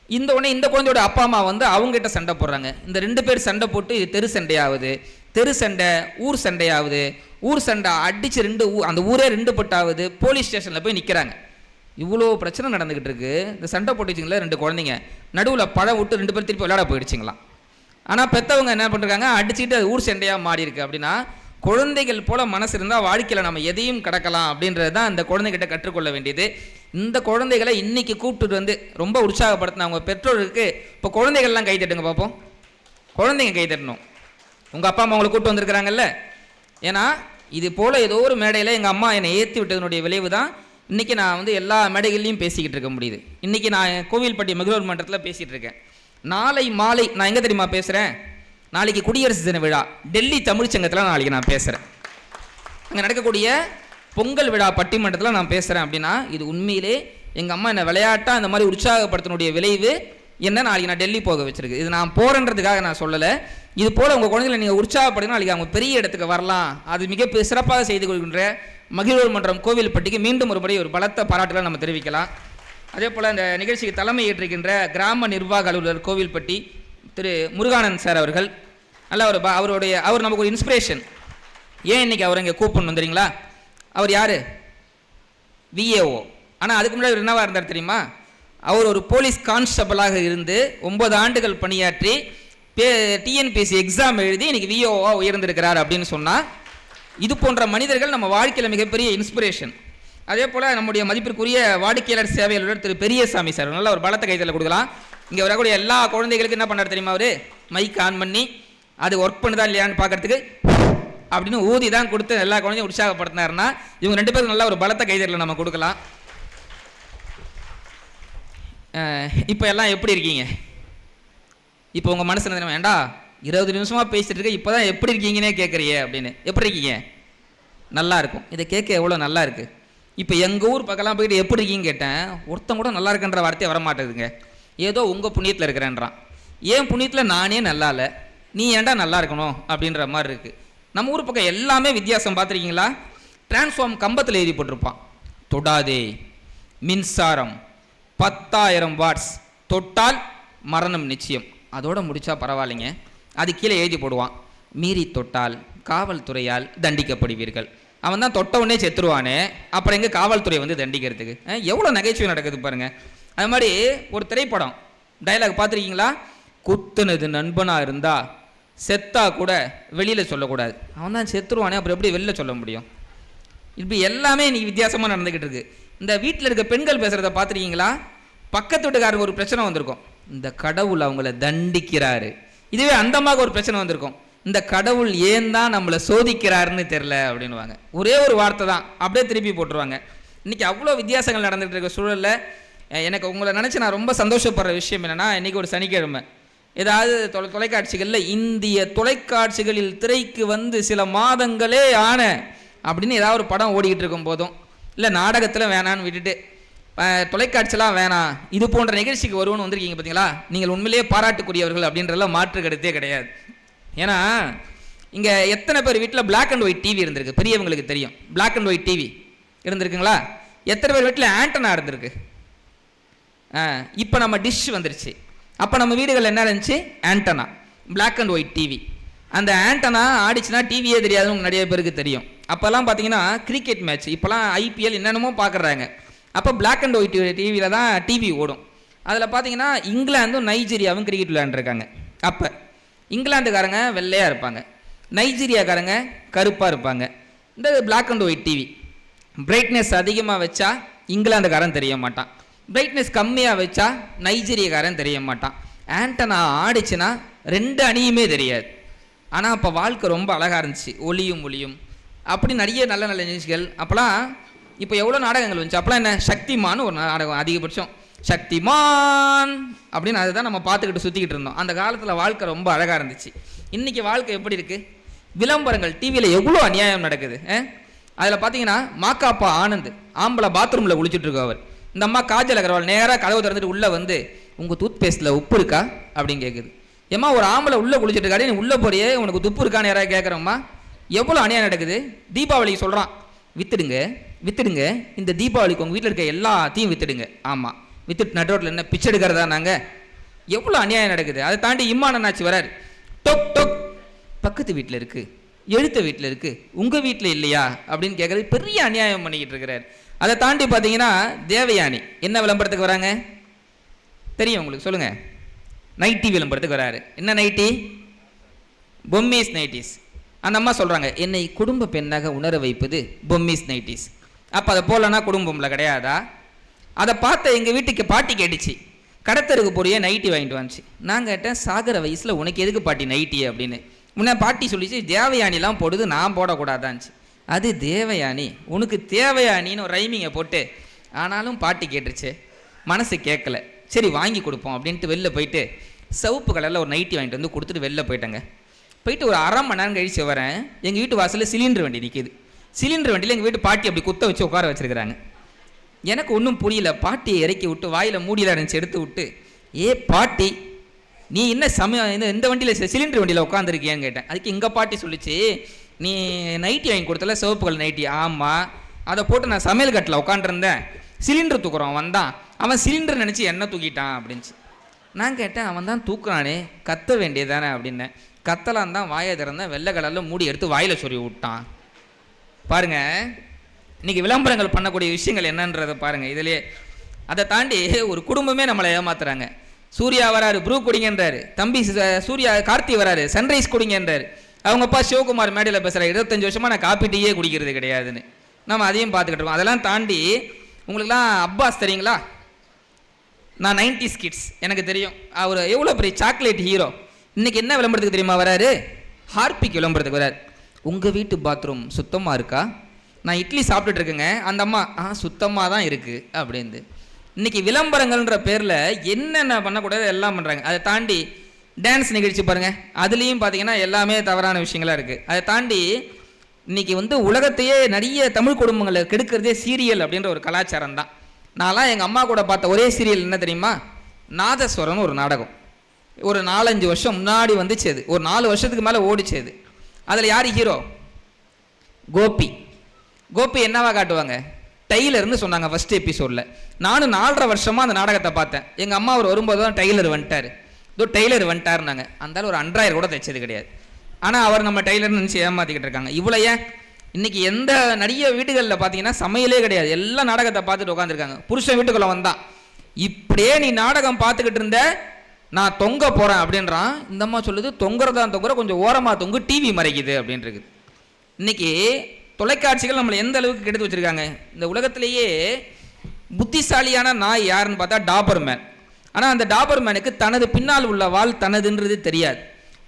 இந்த உடனே இந்த குழந்தையோட அப்பா அம்மா வந்து அவங்ககிட்ட சண்டை போடுறாங்க. இந்த 2 பேர் சண்டை போட்டு தெரு சண்டையாகுது, தெரு சண்டை ஊர் சண்டையாகுது, ஊர் சண்டை அடித்து அந்த ஊரே 2 பட்டாவது போலீஸ் ஸ்டேஷனில் போய் நிற்கிறாங்க. இவ்வளோ பிரச்சனை நடந்துக்கிட்டு இருக்கு. இந்த சண்டை போட்டுச்சிங்களா 2 குழந்தைங்க, நடுவில் பழம் விட்டு 2 பேர் திருப்பி விளையாட போயிடுச்சிங்களாம். ஆனால் பெற்றவங்க என்ன பண்ணுறாங்க, அடிச்சுட்டு அது ஊர் சண்டையாக மாறி இருக்கு. அப்படின்னா குழந்தைகள் போல மனசு இருந்தால் வாழ்க்கையில் நம்ம எதையும் கடக்கலாம் அப்படின்றது தான் இந்த குழந்தைகிட்ட கற்றுக்கொள்ள வேண்டியது. இந்த குழந்தைகளை இன்னைக்கு கூப்பிட்டுட்டு வந்து ரொம்ப உற்சாகப்படுத்தின அவங்க பெற்றோருக்கு இப்போ குழந்தைகள்லாம் கை தட்டுங்க பார்ப்போம். குழந்தைங்க கை தட்டணும். உங்கள் அப்பா அம்மா உங்களை கூப்பிட்டு வந்திருக்கிறாங்கல்ல. ஏன்னா இது போல் ஏதோ ஒரு மேடையில் எங்கள் அம்மா என்னை ஏற்றி விட்டதனுடைய விளைவு தான் இன்றைக்கி நான் வந்து எல்லா மேடைகள்லையும் பேசிக்கிட்டு இருக்க முடியுது. இன்றைக்கி நான் கோவில்பட்டி மகிழ்வோர் மன்றத்தில் பேசிகிட்டு இருக்கேன். நாளை மாலை நான் எங்கே தெரியுமா பேசுகிறேன், நாளைக்கு குடியரசு தின விழா டெல்லி தமிழ்ச்சங்கத்தில் நாளைக்கு நான் பேசுகிறேன். அங்கே நடக்கக்கூடிய பொங்கல் விழா பட்டிமன்றத்தில் நான் பேசுகிறேன். அப்படின்னா இது உண்மையிலே எங்கள் அம்மா என்னை விளையாட்டாக அந்த மாதிரி உற்சாகப்படுத்தினுடைய விளைவு என்ன, நாளைக்கு நான் டெல்லி போக வச்சுருக்கு. இது நான் போகிறன்றதுக்காக நான் சொல்லலை. இது போல் உங்கள் குழந்தைகளை நீங்கள் உற்சாகப்படுத்தினா நாளைக்கு அவங்க பெரிய இடத்துக்கு வரலாம். அது மிக சிறப்பாக செய்து கொள்கின்ற மகிழ்வோர் மன்றம் கோவில்பட்டிக்கு மீண்டும் ஒரு முறை ஒரு பலத்த பாராட்டுகளை நம்ம தெரிவிக்கலாம். அதே போல் இந்த நிகழ்ச்சிக்கு தலைமை ஏற்றிருக்கின்ற கிராம நிர்வாக அலுவலர் கோவில்பட்டி திரு முருகானந்த் சார் அவர்கள், நல்ல ஒரு அவர் நமக்கு ஒரு இன்ஸ்பிரேஷன். ஏன் இன்னைக்கு அவர் இங்கே கூப்பிடணும் தெரியுங்களா? அவர் யார்? விஏஓ. ஆனால் அதுக்கு முன்னாடி அவர் என்னவாக இருந்தார் தெரியுமா? அவர் ஒரு போலீஸ் கான்ஸ்டபிளாக இருந்து 9 ஆண்டுகள் பணியாற்றி டிஎன்பிஎஸ்சி எக்ஸாம் எழுதி இன்னைக்கு விஓவா உயர்ந்திருக்கிறார் அப்படின்னு சொன்னால் இது போன்ற மனிதர்கள் நம்ம வாழ்க்கையில் மிகப்பெரிய இன்ஸ்பிரேஷன். அதே போல் நம்முடைய மதிப்பிற்குரிய வாடிக்கையாளர் சேவையாளர் திரு பெரியசாமி சார், நல்ல ஒரு பலத்த கைத்தல கொடுக்கலாம். இங்கே வரக்கூடிய எல்லா குழந்தைகளுக்கும் என்ன பண்ணார் தெரியுமா? அவர் மைக் ஆன் பண்ணி அது ஒர்க் பண்ணுதா இல்லையான்னு பார்க்கறதுக்கு அப்படின்னு ஊதி தான் கொடுத்து எல்லா குழந்தையும் உற்சாகப்படுத்தினாருன்னா இவங்க 2 பேரும் நல்ல ஒரு பலத்த கைதறில் நம்ம கொடுக்கலாம். இப்போ எல்லாம் எப்படி இருக்கீங்க? இப்போ உங்கள் மனசில் என்ன வேண்டா 20 நிமிஷமாக பேசிட்டு இருக்க, இப்போ தான் எப்படி இருக்கீங்கன்னே கேட்குறியே அப்படின்னு. எப்படி இருக்கீங்க? நல்லா இருக்கும். இதை கேட்க எவ்வளோ நல்லா இருக்குது. இப்போ எங்கள் ஊர் பக்கம்லாம் போயிட்டு எப்படி இருக்கீங்கன்னு கேட்டேன், ஒருத்தன் கூட நல்லா இருக்குன்ற வார்த்தையே வரமாட்டேதுங்க. ஏதோ உங்கள் புண்ணியத்தில் இருக்கிறேன்றான். ஏன் புண்ணியத்தில் நானே நல்லா இல்லை, நீ ஏன்டா நல்லா இருக்கணும் அப்படின்ற மாதிரி இருக்குது. நம்ம ஊர் பக்கம் எல்லாமே வித்தியாசம் பார்த்துருக்கீங்களா? டிரான்ஸ்ஃபார்ம் கம்பத்தில் எழுதி போட்டிருப்பான், தொடாதே, மின்சாரம் 10,000 வாட்ஸ், தொட்டால் மரணம் நிச்சயம். அதோட முடிச்சா பரவாயில்லைங்க. அது கீழே எழுதி போடுவான், மீறி தொட்டால் காவல்துறையால் தண்டிக்கப்படுவீர்கள். அவன் தான் தொட்ட உடனே செத்துருவானே, அப்புறம் எங்கே காவல்துறை வந்து தண்டிக்கிறதுக்கு? எவ்வளோ நகைச்சுவை நடக்குது பாருங்க. அது மாதிரி ஒரு திரைப்படம் டைலாக் பார்த்துருக்கீங்களா? குத்துனது நண்பனாக இருந்தா செத்தா கூட வெளியில் சொல்லக்கூடாது. அவன் தான் செத்துருவானே, அப்புறம் எப்படி வெளியில் சொல்ல முடியும்? இப்படி எல்லாமே இன்னைக்கு வித்தியாசமாக நடந்துக்கிட்டு இருக்கு. இந்த வீட்டில் இருக்க பெண்கள் பேசுகிறத பார்த்துருக்கீங்களா? பக்கத்து வீட்டுக்காரங்க ஒரு பிரச்சனை வந்திருக்கும், இந்த கடவுள் அவங்கள தண்டிக்கிறாரு. இதுவே அந்தமாக ஒரு பிரச்சனை வந்திருக்கும், இந்த கடவுள் ஏன் தான் நம்மளை சோதிக்கிறாருன்னு தெரில அப்படின்வாங்க. ஒரே ஒரு வார்த்தை தான், அப்படியே திருப்பி போட்டுருவாங்க. இன்றைக்கி அவ்வளோ வித்தியாசங்கள் நடந்துகிட்டு இருக்க சூழலில் எனக்கு உங்களை நினச்சி நான் ரொம்ப சந்தோஷப்படுற விஷயம் என்னென்னா, இன்றைக்கி ஒரு சனிக்கிழமை ஏதாவது தொலைக்காட்சிகளில் இந்திய தொலைக்காட்சிகளில் திரைக்கு வந்து சில மாதங்களே ஆன அப்படின்னு ஏதாவது ஒரு படம் ஓடிக்கிட்டு இருக்கும் போதும், இல்லை நாடகத்தில் வேணான்னு விட்டுட்டு தொலைக்காட்சியெலாம் வேணாம், இது போன்ற நிகழ்ச்சிக்கு வருவோன்னு வந்திருக்கீங்க பார்த்தீங்களா? நீங்கள் உண்மையிலேயே பாராட்டுக்குரியவர்கள் அப்படின்றலாம் மாற்று கருத்தே கிடையாது. ஏன்னா இங்கே எத்தனை பேர் வீட்டில் பிளாக் அண்ட் ஒயிட் டிவி இருந்திருக்கு? பெரியவங்களுக்கு தெரியும், பிளாக் அண்ட் ஒயிட் டிவி இருந்திருக்குங்களா? எத்தனை பேர் வீட்டில் ஆண்டனா இருந்திருக்கு? இப்போ நம்ம டிஷ் வந்துருச்சு. அப்போ நம்ம வீடுகளில் என்ன இருந்துச்சு? Antenna, black and white TV. அந்த ஆண்டனா ஆடிச்சுன்னா டிவியே தெரியாதுன்னு நிறைய பேருக்கு தெரியும். அப்போல்லாம் பார்த்தீங்கன்னா கிரிக்கெட் மேட்ச், இப்போலாம் ஐபிஎல் என்னென்னமோ பார்க்குறாங்க. அப்போ பிளாக் அண்ட் ஒயிட் டிவியில் தான் டிவி ஓடும். அதில் பார்த்தீங்கன்னா இங்கிலாந்தும் நைஜீரியாவும் கிரிக்கெட் விளையாண்டுருக்காங்க. அப்போ இங்கிலாந்துக்காரங்க வெள்ளையாக இருப்பாங்க, நைஜீரியாக்காரங்க கருப்பாக இருப்பாங்க. இந்த black and white TV brightness அதிகமாக வச்சா இங்கிலாந்துக்காரன் தெரிய மாட்டான், பிரைட்னஸ் கம்மியாக வச்சா நைஜீரியாக்காரன் தெரிய மாட்டான். ஆண்டனா ஆடிச்சுன்னா 2 அணியுமே தெரியாது. ஆனால் அப்போ வாழ்க்கை ரொம்ப அழகாக இருந்துச்சு, ஒளியும் ஒளியும் அப்படி நிறைய நல்ல நல்ல நிகழ்ச்சிகள். அப்போலாம் இப்போ எவ்வளோ நாடகங்கள் வந்துச்சு. அப்போலாம் என்ன, சக்திமான் ஒரு நாடகம், அதிகபட்சம் சக்திமான் அப்படின்னு அதுதான் நம்ம பார்த்துக்கிட்டு சுற்றிக்கிட்டு இருந்தோம். அந்த காலத்தில் வாழ்க்கை ரொம்ப அழகாக இருந்துச்சு. இன்றைக்கி வாழ்க்கை எப்படி இருக்குது? விளம்பரங்கள் டிவியில் எவ்வளோ அநியாயம் நடக்குது. அதில் பார்த்தீங்கன்னா மாக்காப்பா ஆனந்த் ஆம்பளை பாத்ரூமில் குளிச்சுட்டு இருக்கோ அவர். இந்த அம்மா காஜல் அகர்வால் நேராக கதவு திறந்துட்டு உள்ளே வந்து, உங்கள் டூத் பேஸ்ட்டில் உப்பு இருக்கா அப்படின்னு கேட்குது. ஏம்மா ஒரு ஆம்பளை உள்ளே குளிச்சுட்டு இருக்காரு, நீ உள்ளே போறியே, உனக்கு துப்பு இருக்கான்னு யாராவது கேட்குறோம்மா? எவ்வளோ அநியாயம் நடக்குது. தீபாவளிக்கு சொல்கிறான், வித்துடுங்க வித்துடுங்க, இந்த தீபாவளிக்கு உங்கள் வீட்டில் இருக்க எல்லாத்தையும் வித்துடுங்க. ஆமாம், வித்துட்டு நட்டோட்டில் என்ன பிச்சை எடுக்கிறதா நாங்கள்? எவ்வளோ அநியாயம் நடக்குது. அதை தாண்டி இம்மானாச்சு வராரு, டொக் டொக் பக்கத்து வீட்டில் இருக்குது, எழுத்த வீட்டில் இருக்குது, உங்கள் வீட்டில் இல்லையா அப்படின்னு கேட்குறது பெரிய அநியாயம் பண்ணிக்கிட்டு இருக்கிறார். அதை தாண்டி பார்த்தீங்கன்னா தேவயானி என்ன விளம்பரத்துக்கு வராங்க தெரியும் உங்களுக்கு? சொல்லுங்கள். நைட்டி விளம்பரத்துக்கு வராரு. என்ன நைட்டி? பொம்மிஸ் நைட்டிஸ். அந்த அம்மா சொல்கிறாங்க, என்னை குடும்ப பெண்ணாக உணர வைப்பது பொம்மிஸ் நைட்டிஸ். அப்போ அதை போலனா குடும்பம்ல கிடையாதா? அதை பார்த்த எங்கள் வீட்டுக்கு பாட்டி கேட்டுச்சு, கடத்தருக்கு போறியே நைட்டி வாங்கிட்டு வந்துச்சு. நான் கேட்டேன், சாகிற வயசில் உனக்கு எதுக்கு பாட்டி நைட்டி அப்படின்னு. முன்னே பாட்டி சொல்லிச்சு, தேவயானிலாம் போடுது, நான் போடக்கூடாதான்ச்சு. அது தேவயானி, உனக்கு தேவயானின்னு ஒரு ரைமிங்கை போட்டு. ஆனாலும் பாட்டி கேட்டுருச்சு, மனசு கேட்கல, சரி வாங்கி கொடுப்போம் அப்படின்ட்டு வெளில போயிட்டு சிவப்பு கலரில் ஒரு நைட்டி வாங்கிட்டு வந்து கொடுத்துட்டு வெளில போயிட்டேங்க. போயிட்டு ஒரு 1/2 மணி நேரம் கழிச்சு வரேன், எங்கள் வீட்டு வாசலில் சிலிண்டர் வண்டி நிற்கிது. சிலிண்டர் வண்டியில் எங்கள் வீட்டு பாட்டி அப்படி குத்த வச்சு உட்கார வச்சுருக்கிறாங்க. எனக்கு ஒன்றும் புரியல. பாட்டியை இறக்கி விட்டு வாயில் மூடியில் இருந்துச்சு எடுத்து விட்டு, ஏ பாட்டி நீ என்ன இந்த வண்டியில் சிலிண்டர் வண்டியில் உட்காந்துருக்கியான்னு கேட்டேன். அதுக்கு எங்கள் பாட்டி சொல்லிச்சு, நீ நைட்டி வாங்கி கொடுத்தல சிவப்பு கலர் நைட்டி. ஆமாம், அதை போட்டு நான் சமையல் கட்டில் உட்காந்துருந்தேன், சிலிண்டர் தூக்குறோம் வந்தான், அவன் சிலிண்டர் நினச்சி என்ன தூக்கிட்டான் அப்படின்ச்சு. நான் கேட்டேன், அவன் தான் தூக்குறானே, கத்த வேண்டியதானே அப்படின்னேன். கத்தலாம் தான் வாயை திறந்தேன், வெள்ளை கலரில் மூடி எடுத்து வாயில் சொறி விட்டான். பாருங்க, இன்னைக்கு விளம்பரங்கள் பண்ணக்கூடிய விஷயங்கள் என்னன்றதை பாருங்க. இதுலேயே அதை தாண்டி ஒரு குடும்பமே நம்மளை ஏமாத்துறாங்க. சூர்யா வராரு ப்ரூ குடிங்கன்றாரு, தம்பி சூர்யா கார்த்தி வராரு சன்ரைஸ் குடிங்கன்றாரு. அவங்க அப்பா சிவகுமார் மேடையில் பேசுகிறார் 25 வருஷமாக நான் காப்பி டீயே குடிக்கிறது கிடையாதுன்னு. நம்ம அதையும் பார்த்துக்கிட்டு இருக்கோம். அதெல்லாம் தாண்டி உங்களுக்குலாம் அப்பாஸ் தெரியுங்களா? நான் 90s கிட்ஸ், எனக்கு தெரியும். அவர் எவ்வளோ பெரிய சாக்லேட் ஹீரோ. இன்றைக்கி என்ன விளம்பரத்துக்கு தெரியுமா வராரு? ஹார்பிக் விளம்பரத்துக்கு வராரு. உங்கள் வீட்டு பாத்ரூம் சுத்தமாக இருக்கா? நான் இட்லி சாப்பிட்டுட்டு இருக்கேங்க, அந்த அம்மா சுத்தமாக தான் இருக்குது அப்படின்னு. இன்றைக்கி விளம்பரங்கள்ன்ற பேரில் என்னென்ன பண்ணக்கூடாது எல்லாம் பண்ணுறாங்க. அதை தாண்டி டான்ஸ் நிகழ்ச்சி பாருங்கள், அதுலேயும் பார்த்தீங்கன்னா எல்லாமே தவறான விஷயங்களாக இருக்குது. அதை தாண்டி இன்றைக்கி உலகத்தையே நிறைய தமிழ் குடும்பங்களை கெடுக்கிறதே சீரியல் அப்படின்ற ஒரு கலாச்சாரம் தான். நான்லாம் எங்கள் அம்மா கூட பார்த்த ஒரே சீரியல் என்ன தெரியுமா? நாதஸ்வரம்னு ஒரு நாடகம். ஒரு 4-5 வருஷம் முன்னாடி வந்துச்சு. அது ஒரு 4 வருஷத்துக்கு மேலே ஓடிச்சு. அது அதில் யார் ஹீரோ? கோபி. கோபி என்னவா காட்டுவாங்க? டெய்லர்னு சொன்னாங்க ஃபஸ்ட் எபிசோடில். நானும் 4.5 வருஷமாக அந்த நாடகத்தை பார்த்தேன். எங்கள் அம்மா அவர் வரும்போது தான் டெய்லர் வந்துட்டார், இதோ டெய்லர் வந்துட்டாருனாங்க. அந்த ஒரு அன்றாயிரம் கூட தைச்சது கிடையாது. ஆனால் அவர் நம்ம டெய்லர்னு நினச்சி ஏமாற்றிக்கிட்டு இருக்காங்க. இவ்வளோ ஏன் இன்றைக்கி எந்த நிறைய வீடுகளில் பார்த்தீங்கன்னா சமையலே கிடையாது, எல்லா நாடகத்தை பார்த்துட்டு உட்காந்துருக்காங்க. புருஷன் வீட்டுக்குள்ளே வந்தான், இப்படியே நீ நாடகம் பார்த்துக்கிட்டு இருந்த நான் தொங்க போகிறேன் அப்படின்றான். இந்த அம்மா சொல்லுது தொங்குறதா தொங்குற, கொஞ்சம் ஓரமாக தொங்கு, டிவி மறைக்குது அப்படின்றது. இன்றைக்கி தொலைக்காட்சிகள் நம்மளை எந்த அளவுக்கு கெடுத்து வச்சுருக்காங்க. இந்த உலகத்திலேயே புத்திசாலியான நாய் யாருன்னு பார்த்தா டாபர்மேன். ஆனால் அந்த டாபர்மேனுக்கு தனது பின்னால் உள்ள வால் தனதுன்றது தெரியாது.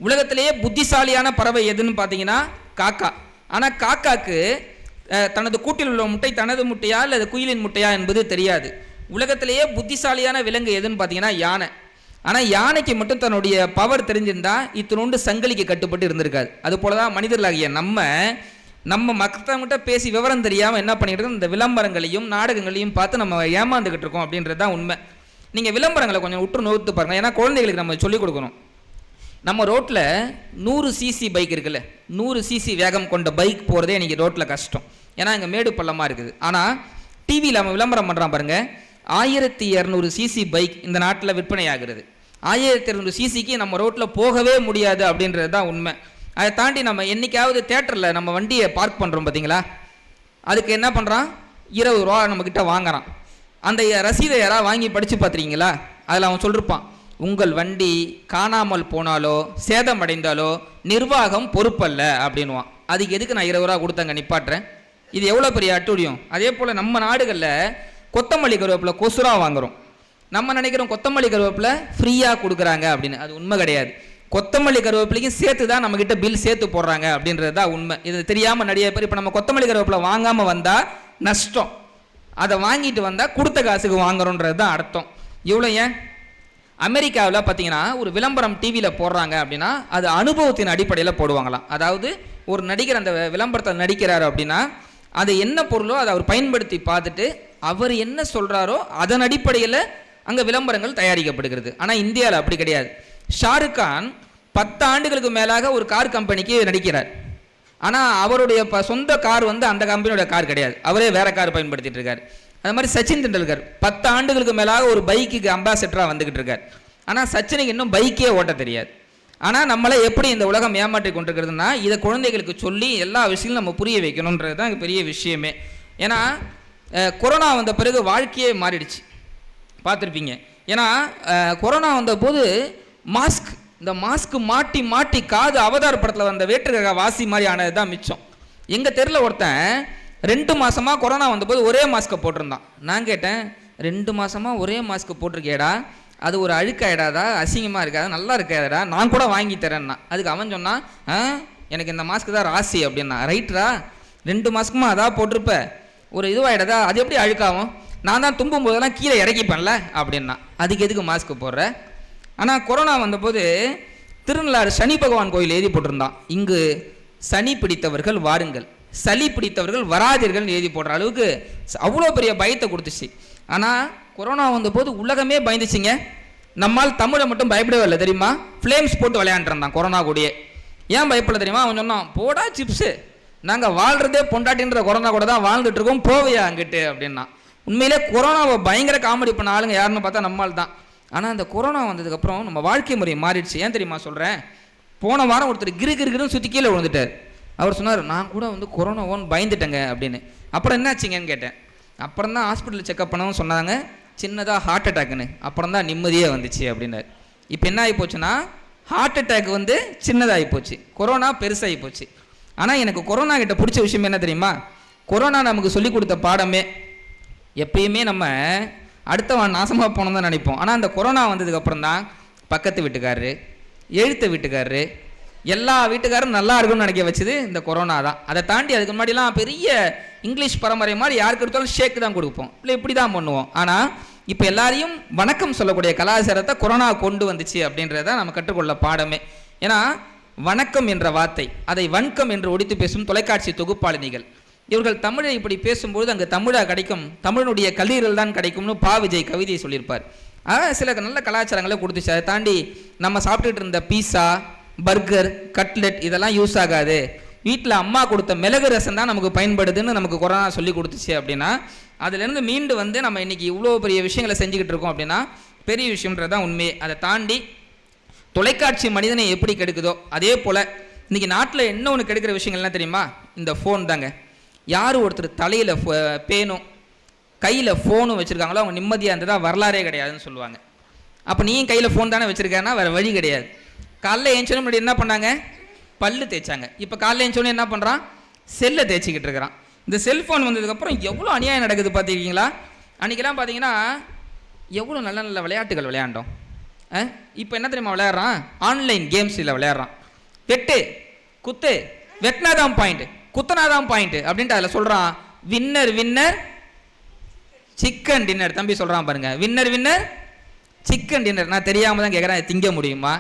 உலகத்திலேயே புத்திசாலியான பறவை எதுன்னு பார்த்தீங்கன்னா காக்கா. ஆனால் காக்காக்கு தனது கூட்டில் உள்ள முட்டை தனது முட்டையா இல்லை குயிலின் முட்டையா என்பது தெரியாது. உலகத்திலேயே புத்திசாலியான விலங்கு எதுன்னு பார்த்தீங்கன்னா யானை. ஆனால் யானைக்கு மட்டும் தன்னுடைய பவர் தெரிஞ்சிருந்தா இத்தினோண்டு சங்கிலிக்கு கட்டுப்பட்டு இருந்திருக்காது. அது போல தான் மனிதர்களாகிய நம்ம மற்றவங்கிட்ட பேசி விவரம் தெரியாமல் என்ன பண்ணிட்டு இருக்கோம், இந்த விளம்பரங்களையும் நாடகங்களையும் பார்த்து நம்ம ஏமாந்துக்கிட்டு இருக்கோம் அப்படின்றது தான் உண்மை. நீங்கள் விளம்பரங்களை கொஞ்சம் உற்று நோத்து பாருங்கள். ஏன்னா குழந்தைகளுக்கு நம்ம சொல்லிக் கொடுக்கணும். நம்ம ரோட்டில் 100 சிசி பைக் இருக்குல்ல, 100 சிசி வேகம் கொண்ட பைக் போகிறதே இன்றைக்கி ரோட்டில் கஷ்டம். ஏன்னா இங்கே மேடு பள்ளமாக இருக்குது. ஆனால் டிவியில் நம்ம விளம்பரம் பண்ணுறான் பாருங்கள், 1200 சிசி பைக் இந்த நாட்டில் விற்பனை ஆகிறது. 1200 சிசிக்கு நம்ம ரோட்டில் போகவே முடியாது அப்படின்றது தான் உண்மை. அதை தாண்டி நம்ம என்றைக்காவது தேட்டரில் நம்ம வண்டியை பார்க் பண்ணுறோம் பார்த்தீங்களா, அதுக்கு என்ன பண்ணுறான், 20 ரூபா நம்மக்கிட்ட வாங்குறான். அந்த ரசீதை யாராவது வாங்கி படித்து பார்த்துருக்கீங்களா? அதில் அவன் சொல்லிருப்பான், உங்கள் வண்டி காணாமல் போனாலோ சேதமடைந்தாலோ நிர்வாகம் பொறுப்பல்ல அப்படின்வான். அதுக்கு எதுக்கு நான் 20 ரூபா கொடுத்தாங்க நிப்பாட்டுறேன்? இது எவ்வளோ பெரிய அட்டூழியம். அதே போல் நம்ம நாடுகளில் கொத்தமல்லி கருவேப்பிலை கொசுரா வாங்குகிறோம். நம்ம நினைக்கிறோம் கொத்தமல்லி கருவேப்பிலை ஃப்ரீயாக கொடுக்குறாங்க அப்படின்னு. அது உண்மை கிடையாது. கொத்தமல்லி கருவேப்பிலைக்கும் சேர்த்து தான் நம்மக்கிட்ட பில் சேர்த்து போடுறாங்க அப்படின்றது தான் உண்மை. இது தெரியாமல் நிறைய பேர் இப்போ நம்ம கொத்தமல்லி கருவேப்பிலை வாங்காமல் வந்தால் நஷ்டம், அதை வாங்கிட்டு வந்தால் கொடுத்த காசுக்கு வாங்குறோன்றது தான் அர்த்தம். இவ்வளோ ஏன் அமெரிக்காவில் பார்த்தீங்கன்னா ஒரு விளம்பரம் டிவியில் போடுறாங்க அப்படின்னா அது அனுபவத்தின் அடிப்படையில் போடுவாங்களாம். அதாவது ஒரு நடிகர் அந்த விளம்பரத்தை நடிக்கிறாரு அப்படின்னா அது என்ன பொருளோ அதை அவர் பயன்படுத்தி பார்த்துட்டு அவர் என்ன சொல்கிறாரோ அதன் அடிப்படையில் அங்கே விளம்பரங்கள் தயாரிக்கப்படுகிறது. ஆனால் இந்தியாவில் அப்படி கிடையாது. ஷாருக் கான் 10 ஆண்டுகளுக்கு மேலாக ஒரு கார் கம்பெனிக்கு நடிக்கிறார். ஆனால் அவருடைய சொந்த கார் அந்த கம்பெனியோட கார் கிடையாது, அவரே வேற கார் பயன்படுத்திட்டு இருக்கார். அது மாதிரி சச்சின் தெண்டுல்கர் 10 ஆண்டுகளுக்கு மேலாக ஒரு பைக்குக்கு அம்பாசிடராக வந்துக்கிட்டு இருக்கார். ஆனால் சச்சினுக்கு இன்னும் பைக்கே ஓட்ட தெரியாது. ஆனால் நம்மளை எப்படி இந்த உலகம் ஏமாற்றி கொண்டிருக்கிறதுனா இதை குழந்தைகளுக்கு சொல்லி எல்லா விஷயங்களும் நம்ம புரிய வைக்கணுன்றது தான் பெரிய விஷயமே. ஏன்னா கொரோனா வந்த பிறகு வாழ்க்கையே மாறிடுச்சு, பார்த்துருப்பீங்க. ஏன்னா கொரோனா வந்த போது இந்த மாஸ்க் மாட்டி மாட்டி காது அவதார் படத்தில் வந்த வேற்றுக்கிரக வாசி மாதிரி ஆனது தான் மிச்சம். எங்கள் தெருவில் ஒருத்தன் 2 மாதமாக கொரோனா வந்தபோது ஒரே மாஸ்க்கை போட்டிருந்தான். நான் கேட்டேன், 2 மாதமாக ஒரே மாஸ்க்கு போட்டிருக்கேடா, அது ஒரு அழுக்காயிடாதா, அசிங்கமாக இருக்காதா, நல்லா இருக்காதடா, நான் கூட வாங்கி தரேன்னா. அதுக்கு அவன் சொன்னான், எனக்கு இந்த மாஸ்க்கு தான் ராசி அப்படின்னா. ரைட்ரா, 2 மாதமா அதான் போட்டிருப்ப, ஒரு இதுவாகிடாதா, அது எப்படி அழுக்காகும், நான் தான் தும்பும் போதெல்லாம் கீழே இறக்கிப்பேன்ல அப்படின்னா. அதுக்கு எதுக்கு மாஸ்க்கு போடுற? ஆனால் கொரோனா வந்தபோது திருநள்ளாறு சனி பகவான் கோயில் எழுதி போட்டிருந்தான், இங்கு சனி பிடித்தவர்கள் வாருங்கள், சளி பிடித்தவர்கள் வராதீர்கள் எழுதி போடுற அளவுக்கு அவ்வளோ பெரிய பயத்தை கொடுத்துச்சு. ஆனால் கொரோனா வந்தபோது உலகமே பயந்துச்சிங்க. நம்மால் தமிழை மட்டும் பயப்படவே இல்லை தெரியுமா? ஃப்ளேம்ஸ் போட்டு விளையாண்டுருந்தான் கொரோனா கூடயே. ஏன் பயப்படல தெரியுமா? அவன் சொன்னான், போடா சிப்ஸு, நாங்கள் வாழ்கிறதே பொண்டாட்டின்ற கொரோனா கூட தான் வாழ்ந்துட்டு இருக்கோம், போவையா அங்கிட்டு அப்படின்னா. உண்மையிலே கொரோனாவை பயங்கர காமெடி பண்ண ஆளுங்க யாருன்னு பார்த்தா நம்மால் தான். ஆனால் அந்த கொரோனா வந்ததுக்கப்புறம் நம்ம வாழ்க்கை முறை மாறிடுச்சு. ஏன் தெரியுமா சொல்கிறேன்? போன வாரம் ஒருத்தர் கிருன்னு சுற்றி கீழே விழுந்துட்டார். அவர் சொன்னார், நான் கூட கொரோனாவோன்னு பயந்துட்டேங்க அப்படின்னு. அப்புறம் என்னாச்சுங்கன்னு கேட்டேன். அப்புறம் தான் ஹாஸ்பிட்டலில் செக்அப் பண்ணவும் சொன்னாங்க, சின்னதாக ஹார்ட் அட்டாக்குன்னு, அப்புறம் தான் நிம்மதியே வந்துச்சு அப்படின்னாரு. இப்போ என்ன ஆகி போச்சுன்னா ஹார்ட் அட்டாக் வந்து சின்னதாகி போச்சு, கொரோனா பெருசாகி போச்சு. ஆனால் எனக்கு கொரோனா கிட்ட பிடிச்ச விஷயம் என்ன தெரியுமா? கொரோனா நமக்கு சொல்லி கொடுத்த பாடமே, எப்பயுமே நம்ம அடுத்தவன் நாசமாக போனோம் தான் நினைப்போம். ஆனால் அந்த கொரோனா வந்ததுக்கப்புறம் தான் பக்கத்து வீட்டுக்காரரு, எழுத்த வீட்டுக்காரரு, எல்லா வீட்டுக்காரும் நல்லா இருக்கும்னு நினைக்க வச்சது இந்த கொரோனா தான். அதை தாண்டி அதுக்கு முன்னாடிலாம் பெரிய இங்கிலீஷ் பரம்பரை மாதிரி யாருக்கு எடுத்தாலும் ஷேக்கு தான் கொடுப்போம், இல்லை இப்படி தான் பண்ணுவோம். ஆனால் இப்போ எல்லாரையும் வணக்கம் சொல்லக்கூடிய கலாச்சாரத்தை கொரோனா கொண்டு வந்துச்சு அப்படின்றத நம்ம கற்றுக்கொள்ள பாடமே. ஏன்னா வணக்கம் என்ற வார்த்தை, அதை வணக்கம் என்று ஒடித்து பேசும் தொலைக்காட்சி தொகுப்பாளினிகள் இவர்கள் தமிழை இப்படி பேசும்போது அங்கே தமிழா கிடைக்கும், தமிழனுடைய கல்லீரல் தான் கிடைக்கும்னு பா விஜய் கவிதையை சொல்லியிருப்பார். சில நல்ல கலாச்சாரங்களை கொடுத்துச்சு. அதை தாண்டி நம்ம சாப்பிட்டுட்டு இருந்த பீஸா, பர்கர், கட்லெட் இதெல்லாம் யூஸ் ஆகாது, வீட்டில் அம்மா கொடுத்த மிளகு ரசம் தான் நமக்கு பயன்படுதுன்னு நமக்கு கொரோனா சொல்லி கொடுத்துச்சு. அப்படின்னா அதுலேருந்து மீண்டு வந்து நம்ம இன்றைக்கி இவ்வளோ பெரிய விஷயங்களை செஞ்சுக்கிட்டு இருக்கோம் அப்படின்னா பெரிய விஷயம்ன்றதான் உண்மையே. அதை தாண்டி தொலைக்காட்சி மனிதனை எப்படி கெடுக்குதோ அதே போல் இன்றைக்கி நாட்டில் என்ன ஒன்று கெடுக்கிற விஷயங்கள்லாம் தெரியுமா? இந்த ஃபோன் தாங்க. யார் ஒருத்தர் தலையில் பேனும் கையில் ஃபோனும் வச்சுருக்காங்களோ அவங்க நிம்மதியாக இருந்ததா வரலாறே கிடையாதுன்னு சொல்லுவாங்க. அப்போ நீயும் கையில் ஃபோன் தானே வச்சுருக்கேன்னா வேறு வழி கிடையாது. காலைல ஏஞ்சோன்னு முன்னாடி என்ன பண்ணாங்க? பல்லு தேய்ச்சாங்க. இப்போ காலைல ஏஞ்சோன்னு என்ன பண்ணுறான்? செல்லை தேய்ச்சிக்கிட்டு இருக்கிறான். இந்த செல்ஃபோன் வந்ததுக்கப்புறம் எவ்வளோ அநியாயம் நடக்குது பார்த்துருக்கீங்களா? அன்றைக்கெல்லாம் பார்த்தீங்கன்னா எவ்வளோ நல்ல நல்ல விளையாட்டுகள் விளையாண்டோம். இப்போ என்ன தெரியுமா விளையாடுறான்? ஆன்லைன் கேம்ஸில் விளையாடுறான். வெட்டு குத்து, வெட்டினாதான் பாயிண்ட், குத்துனாதான் பாயிண்ட் அப்படின்ட்டு அதில் சொல்கிறான். Winner winner chicken dinner. தம்பி சொல்கிறான் பாருங்க, வின்னர் வின்னர் சிக்கன் டின்னர். நான் தெரியாமல் தான் கேட்குறேன், திங்க முடியுமா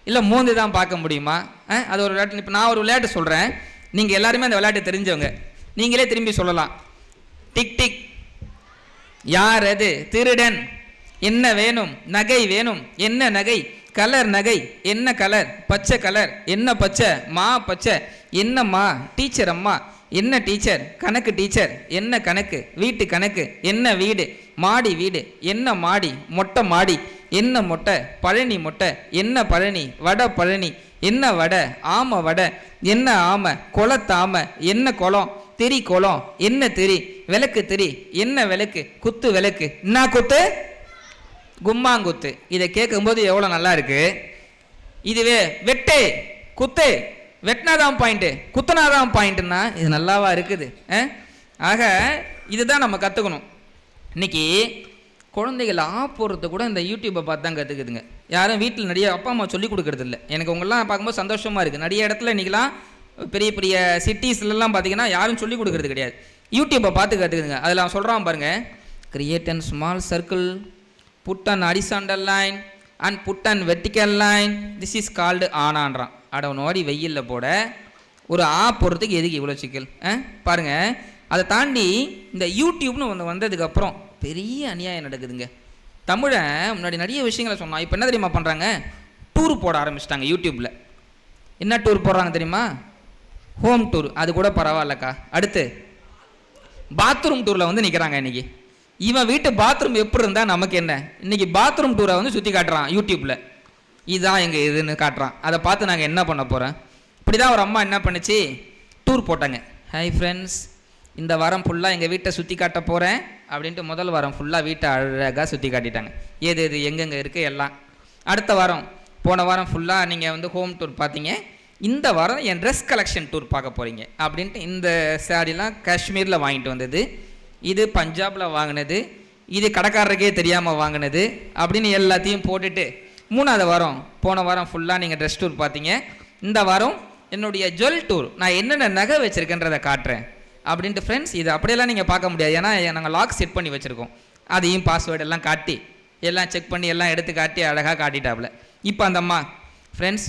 இல்லை மூந்து தான் பார்க்க முடியுமா? அது ஒரு விளையாட்டு. இப்போ நான் ஒரு விளையாட்டு சொல்கிறேன், நீங்கள் எல்லாருமே அந்த விளையாட்டு தெரிஞ்சவங்க, நீங்களே திரும்பி சொல்லலாம். டிக் டிக், யார் அது? திருடன். என்ன வேணும்? நகை வேணும். என்ன நகை? கலர் நகை. என்ன கலர்? பச்சை கலர். என்ன பச்சை? மா பச்சை. என்ன மா? டீச்சர் அம்மா. என்ன டீச்சர்? கணக்கு டீச்சர். என்ன கணக்கு? வீட்டு கணக்கு. என்ன வீடு? மாடி வீடு. என்ன மாடி? மொட்டை மாடி. என்ன மொட்டை? பழனி மொட்டை. என்ன பழனி? வடை பழனி. என்ன வடை? ஆமை வடை. என்ன ஆமை? குளத்தாமை. என்ன குளம்? திரி குளம். என்ன திரி? விளக்கு திரி. என்ன விளக்கு? குத்து விளக்கு. என்ன குத்து? கும்மாங்குத்து. இதை கேட்கும்போது எவ்வளோ நல்லா இருக்கு. இதுவே வெட்டு குத்து, வெட்டினாதான் பாயிண்ட்டு, குத்துனாதான் பாயிண்ட்டுன்னா இது நல்லாவா இருக்குது? ஆக இதுதான் நம்ம கற்றுக்கணும். இன்னைக்கு குழந்தைகள் போடுறது கூட இந்த யூடியூப்பை பார்த்து தான் கற்றுக்குதுங்க. யாரும் வீட்டில் நிறைய அப்பா அம்மா சொல்லி கொடுக்குறது இல்லை. எனக்கு உங்களெலாம் பார்க்கும்போது சந்தோஷமாக இருக்குது. நிறைய இடத்துல இன்றைக்கெலாம் பெரிய பெரிய சிட்டிஸ்லாம் பார்த்தீங்கன்னா யாரும் சொல்லி கொடுக்குறது கிடையாது, யூடியூப்பை பார்த்து கற்றுக்குதுங்க. அதில் அவன் சொல்கிறான் பாருங்கள், create and small circle, put and horizontal line and put and vertical line, this is called ஆனான்றான். அடவனோடி வெயிலில் போட ஒரு போடுறதுக்கு எதுக்கு இவ்வளோ சிக்கல்? பாருங்கள். அதை தாண்டி இந்த யூடியூப்னு ஒன்று வந்ததுக்கப்புறம் பெரிய அநியாயம் நடக்குதுங்க. தமிழை முன்னாடி நிறைய விஷயங்களை சொன்னான். இப்போ என்ன தெரியுமா பண்ணுறாங்க? டூர் போட ஆரம்பிச்சிட்டாங்க யூடியூப்பில். என்ன டூர் போடுறாங்க தெரியுமா? Home tour. அது கூட பரவாயில்லக்கா. அடுத்து பாத்ரூம் டூரில் வந்து நிற்கிறாங்க. இன்றைக்கி இவன் வீட்டு பாத்ரூம் எப்படி இருந்தால் நமக்கு என்ன? இன்றைக்கி பாத்ரூம் டூரை வந்து சுற்றி காட்டுறான் யூடியூப்பில். இதுதான் எங்கள் இதுன்னு காட்டுறான். அதை பார்த்து நாங்கள் என்ன பண்ண போகிறோம்? இப்படி தான் ஒரு அம்மா என்ன பண்ணுச்சு, டூர் போட்டாங்க. ஹை ஃப்ரெண்ட்ஸ், இந்த வாரம் ஃபுல்லாக எங்கள் வீட்டை சுற்றி காட்ட போகிறேன் அப்படின்ட்டு முதல் வாரம் ஃபுல்லாக வீட்டை அழகாக சுற்றி காட்டிட்டாங்க. எது எது எங்கெங்கே இருக்குது எல்லாம். அடுத்த வாரம், போன வாரம் ஃபுல்லாக நீங்கள் வந்து ஹோம் டூர் பார்த்தீங்க, இந்த வாரம் என் ட்ரெஸ் கலெக்ஷன் டூர் பார்க்க போகிறீங்க அப்படின்ட்டு இந்த சாரீலாம் காஷ்மீரில் வாங்கிட்டு வந்தது, இது பஞ்சாபில் வாங்கினது, இது கடைக்காரருக்கே தெரியாமல் வாங்கினது அப்படின்னு எல்லாத்தையும் போட்டுட்டு மூணாவது வாரம், போன வாரம் ஃபுல்லாக நீங்கள் ட்ரெஸ் டூர் பார்த்தீங்க, இந்த வாரம் என்னுடைய ஜுவல் டூர், நான் என்னென்ன நகை வச்சுருக்கேன்றதை காட்டுறேன் அப்படின்ட்டு. ஃப்ரெண்ட்ஸ், இது அப்படியெல்லாம் நீங்கள் பார்க்க முடியாது, ஏன்னா நாங்கள் லாக் செட் பண்ணி வச்சுருக்கோம். அதையும் பாஸ்வேர்டு எல்லாம் காட்டி எல்லாம் செக் பண்ணி எல்லாம் எடுத்து காட்டி அழகாக காட்டிட்டாப்புல. இப்போ அந்த அம்மா, ஃப்ரெண்ட்ஸ்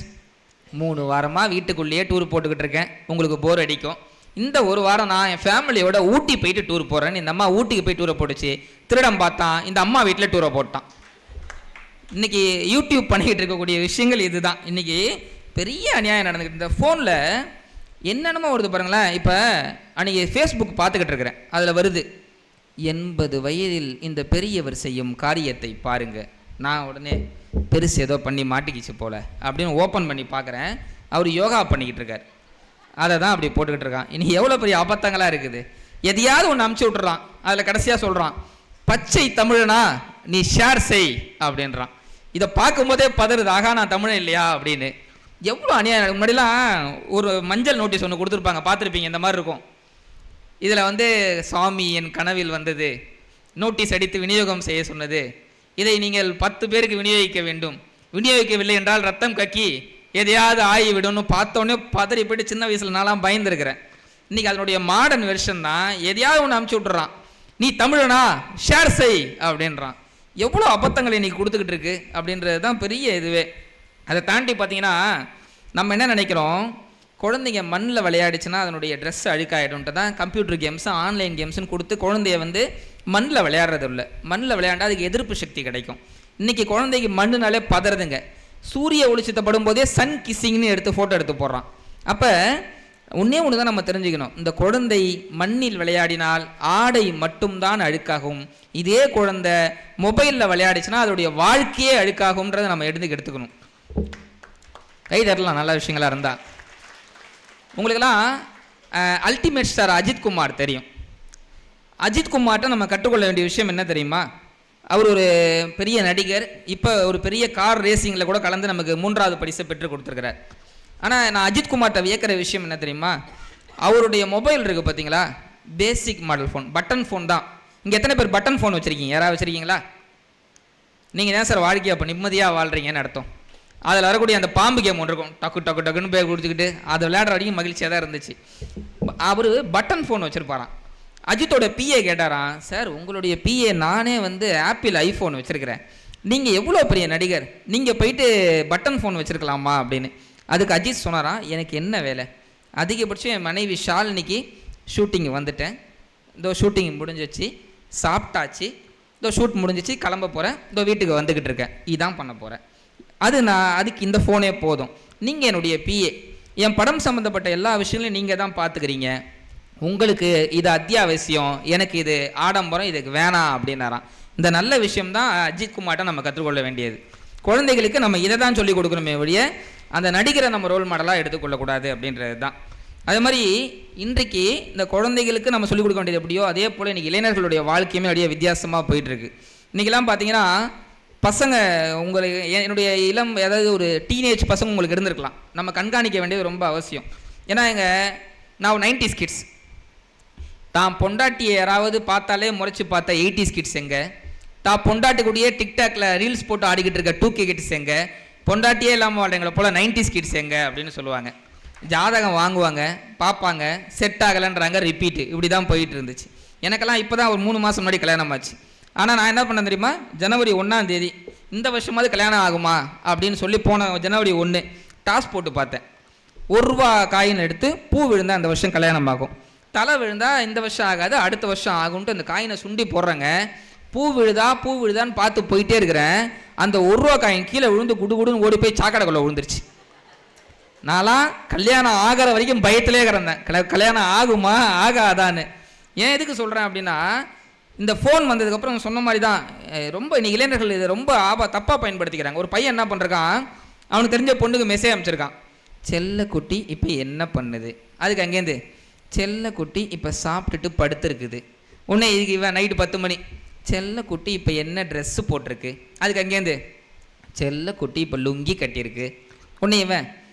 3 வாரமாக வீட்டுக்குள்ளேயே டூர் போட்டுக்கிட்டு இருக்கேன், உங்களுக்கு போர் அடிக்கும், இந்த ஒரு வாரம் நான் என் ஃபேமிலியோட ஊட்டி போயிட்டு டூர் போகிறேன்னு இந்த அம்மா ஊட்டிக்கு போய் டூரை போட்டுச்சு. திருடம் பார்த்தான், இந்த அம்மா வீட்டில் டூரை போட்டான். இன்றைக்கி யூடியூப் பண்ணிக்கிட்டு இருக்கக்கூடிய விஷயங்கள் இதுதான். இன்றைக்கி பெரிய அநியாயம் நடந்துக்கிட்டு. இந்த ஃபோனில் என்னென்னமோ வருது பாருங்களேன். இப்போ அன்றைக்கி ஃபேஸ்புக் பார்த்துக்கிட்டு இருக்கிறேன், அதில் வருது 80 வயதில் இந்த பெரியவர் செய்யும் காரியத்தை பாருங்கள். நான் உடனே பெருசு ஏதோ பண்ணி மாட்டிக்கிச்சு போல் அப்படின்னு ஓப்பன் பண்ணி பார்க்குறேன். அவர் யோகா பண்ணிக்கிட்டு இருக்கார், அதை தான் அப்படி போட்டுக்கிட்டு இருக்கான். இனி எவ்வளோ பெரிய அபத்தங்களாக இருக்குது. எதையாவது ஒன்று அமுச்சு விட்டுறான், அதில் கடைசியாக சொல்கிறான் பச்சை தமிழனா நீ ஷேர் செய் அப்படின்றான். இதை பார்க்கும்போதே பதறுது, ஆகா நான் தமிழன் இல்லையா அப்படின்னு. எவ்வளோ அநியாயம். முன்னாடிலாம் ஒரு மஞ்சள் நோட்டீஸ் ஒன்று கொடுத்துருப்பாங்க, பார்த்துருப்பீங்க, இந்த மாதிரி இருக்கும். இதில் வந்து சாமி என் கனவில் வந்தது, நோட்டீஸ் அடித்து விநியோகம் செய்ய சொன்னது, இதை நீங்கள் 10 பேருக்கு விநியோகிக்க வேண்டும், விநியோகிக்கவில்லை என்றால் ரத்தம் கக்கி எதையாவது ஆகிவிடும்னு பார்த்தோன்னே பதறி போய்ட்டு சின்ன வயசில் நான்லாம் பயந்துருக்கிறேன். இன்றைக்கி அதனுடைய மாடர்ன் வெர்ஷன் தான், எதையாவது ஒன்று அமுச்சு விட்றான், நீ தமிழனா ஷேர் செய் அப்படின்றான். எவ்வளோ அபத்தங்களை இன்றைக்கி கொடுத்துக்கிட்டு இருக்கு அப்படின்றது தான் பெரிய இதுவே. அதை தாண்டி பார்த்தீங்கன்னா நம்ம என்ன நினைக்கிறோம், குழந்தைங்க மண்ணில் விளையாடிச்சுன்னா அதனுடைய ட்ரெஸ் அழுக்காயிடும்ட்டு தான் கம்ப்யூட்டர் கேம்ஸு ஆன்லைன் கேம்ஸுன்னு கொடுத்து குழந்தைய வந்து மண்ணில் விளையாடுறது இல்லை. மண்ணில் விளையாண்டா அதுக்கு எதிர்ப்பு சக்தி கிடைக்கும். இன்றைக்கி குழந்தைக்கு மண்ணுனாலே பதறதுங்க. சூரிய ஒளிச்சத்தை படும்போதே சன் கிஸ்ஸிங்னு எடுத்து ஃபோட்டோ எடுத்து போடுறான். அப்போ ஒன்றே ஒன்று தான் நம்ம தெரிஞ்சுக்கணும், இந்த குழந்தை மண்ணில் விளையாடினால் ஆடை மட்டும்தான் அழுக்காகும், இதே குழந்தை மொபைலில் விளையாடிச்சுன்னா அதோடைய வாழ்க்கையே அழுக்காகும்ன்றதை நம்ம எடுத்துக்கணும். கை தரலாம் நல்ல விஷயங்களாக இருந்தால். உங்களுக்கெல்லாம் அல்டிமேட் ஸ்டார் அஜித் குமார் தெரியும். அஜித் குமார்ட்ட நம்ம கற்றுக்கொள்ள வேண்டிய விஷயம் என்ன தெரியுமா? அவர் ஒரு பெரிய நடிகர், இப்போ ஒரு பெரிய கார் ரேசிங்கில் கூட கலந்து நமக்கு 3வது பரிசை பெற்று கொடுத்துருக்கிறார். ஆனால் நான் அஜித் குமார்ட்ட வியக்கிற விஷயம் என்ன தெரியுமா, அவருடைய மொபைல் இருக்குது பார்த்தீங்களா, basic model phone, button phone தான். இங்கே எத்தனை பேர் பட்டன் ஃபோன் வச்சுருக்கீங்க? யாராவது வச்சுருக்கீங்களா? நீங்கள் தான் சார் வாழ்க்கையை அப்போ நிம்மதியாக வாழ்கிறீங்கன்னு அர்த்தம். அதில் வரக்கூடிய அந்த பாம்பு கேம் ஒன்று இருக்கும், டக்கு டக்கு டக்குன்னு பேர் குடிச்சிக்கிட்டு அதை விளையாடுற வரைக்கும் மகிழ்ச்சியாக தான் இருந்துச்சு. அவர் பட்டன் ஃபோன் வச்சுருப்பாராம். அஜித்தோட பிஏ கேட்டாராம், சார் உங்களுடைய பிஏ நானே வந்து ஆப்பிள் ஐஃபோன் வச்சுருக்கிறேன், நீங்கள் எவ்வளோ பெரிய நடிகர், நீங்கள் போயிட்டு பட்டன் ஃபோன் வச்சுருக்கலாமா அப்படின்னு. அதுக்கு அஜித் சொன்னாராம், எனக்கு என்ன வேலை, அதிகபட்சம் என் மனைவி ஷாலினிக்கு ஷூட்டிங் வந்துட்டேன், இதோ ஷூட்டிங் முடிஞ்சிச்சு, சாப்பிட்டாச்சு, இதோ ஷூட் முடிஞ்சிச்சு, கிளம்ப போகிறேன், இதோ வீட்டுக்கு வந்துக்கிட்டு இருக்கேன், இதான் பண்ண போகிறேன், அதுக்கு இந்த ஃபோனே போதும், நீங்கள் என்னுடைய பிஏ, என் படம் சம்மந்தப்பட்ட எல்லா விஷயங்களையும் நீங்கள் தான் பார்த்துக்கிறீங்க, உங்களுக்கு இது அத்தியாவசியம், எனக்கு இது ஆடம்பரம், இதுக்கு வேணாம் அப்படின்னாராம். இந்த நல்ல விஷயம்தான் அஜித் குமார்ட்ட நம்ம கற்றுக்கொள்ள வேண்டியது. குழந்தைகளுக்கு நம்ம இதை தான் சொல்லிக் கொடுக்கணுமே ஒழிய அந்த நடிகரை நம்ம ரோல் மாடலாக எடுத்துக்கொள்ளக்கூடாது அப்படின்றது தான். அதே மாதிரி இன்றைக்கு இந்த குழந்தைகளுக்கு நம்ம சொல்லிக் கொடுக்க வேண்டியது எப்படியோ அதே போல் இன்றைக்கி இளைஞர்களுடைய வாழ்க்கையுமே அப்படியே வித்தியாசமாக போயிட்டுருக்கு. இன்றைக்கெல்லாம் பார்த்தீங்கன்னா பசங்க, உங்களுக்கு என்னுடைய இளம் ஏதாவது ஒரு டீனேஜ் பசங்க உங்களுக்கு இருந்திருக்கலாம், நம்ம கண்காணிக்க வேண்டியது ரொம்ப அவசியம். ஏன்னா நான் 90s கிட்ஸ், தான் பொண்டாட்டியை யாராவது பார்த்தாலே முறைச்சி பார்த்தா 80s கிட்ஸ் எங்கே, தான் பொண்டாட்டிக்கூடியே டிக்டாக்ல ரீல்ஸ் போட்டு ஆடிக்கிட்டு இருக்க 2K கிட்ஸ் எங்கே, பொண்டாட்டியே இல்லாமல் வாழ்றவங்களை போல் 90s கிட்ஸ் எங்கே அப்படின்னு சொல்லுவாங்க. ஜாதகம் வாங்குவாங்க, பார்ப்பாங்க, செட் ஆகலைன்றாங்க, ரிப்பீட்டு, இப்படி தான் போயிட்டு இருந்துச்சு. எனக்கெல்லாம் இப்போ தான் ஒரு 3 மாதம் முன்னாடி கல்யாணம் ஆச்சு. ஆனால் நான் என்ன பண்ணேன் தெரியுமா, ஜனவரி 1ஆம் தேதி இந்த வருஷமாவது கல்யாணம் ஆகுமா அப்படின்னு சொல்லி போன ஜனவரி 1 டாஸ் போட்டு பார்த்தேன். 1 ரூபா காயின் எடுத்து பூ விழுந்தால் அந்த வருஷம் கல்யாணம் ஆகும், தலை விழுந்தால் இந்த வருஷம் ஆகாது அடுத்த வருஷம் ஆகும்ட்டு அந்த காயினை சுண்டி போடுறாங்க. பூ விழுதான்னு பார்த்து போயிட்டே இருக்கிறேன். அந்த 1 ரூபா காயின் கீழே விழுந்து குடுகுடுன்னு ஓடி போய் சாக்கடைக்குள்ளே விழுந்துருச்சு. நான்லாம் கல்யாணம் ஆகிற வரைக்கும் பயத்திலே கிடந்தேன், கல்யாணம் ஆகுமா ஆகாதான்னு. ஏன் எதுக்கு சொல்கிறேன் அப்படின்னா, இந்த ஃபோன் வந்ததுக்கப்புறம் சொன்ன மாதிரி தான் ரொம்ப இன்னைக்கு இளைஞர்கள் இதை ரொம்ப தப்பாக பயன்படுத்திக்கிறாங்க. ஒரு பையன் என்ன பண்ணுறான், அவனுக்கு தெரிஞ்ச பொண்ணுக்கு மெசேஜ் அனுப்பிச்சிருக்கான், செல்ல குட்டி இப்போ என்ன பண்ணுது, அதுக்கு அங்கேருந்து செல்ல குட்டி இப்போ சாப்பிட்டுட்டு படுத்துருக்குது. உடனே இதுக்கு இவன் நைட்டு 10 மணி, செல்ல குட்டி இப்போ என்ன ட்ரெஸ்ஸு போட்டிருக்கு, அதுக்கு அங்கேருந்து செல்ல குட்டி இப்போ லுங்கி கட்டியிருக்கு. உடனே இவன்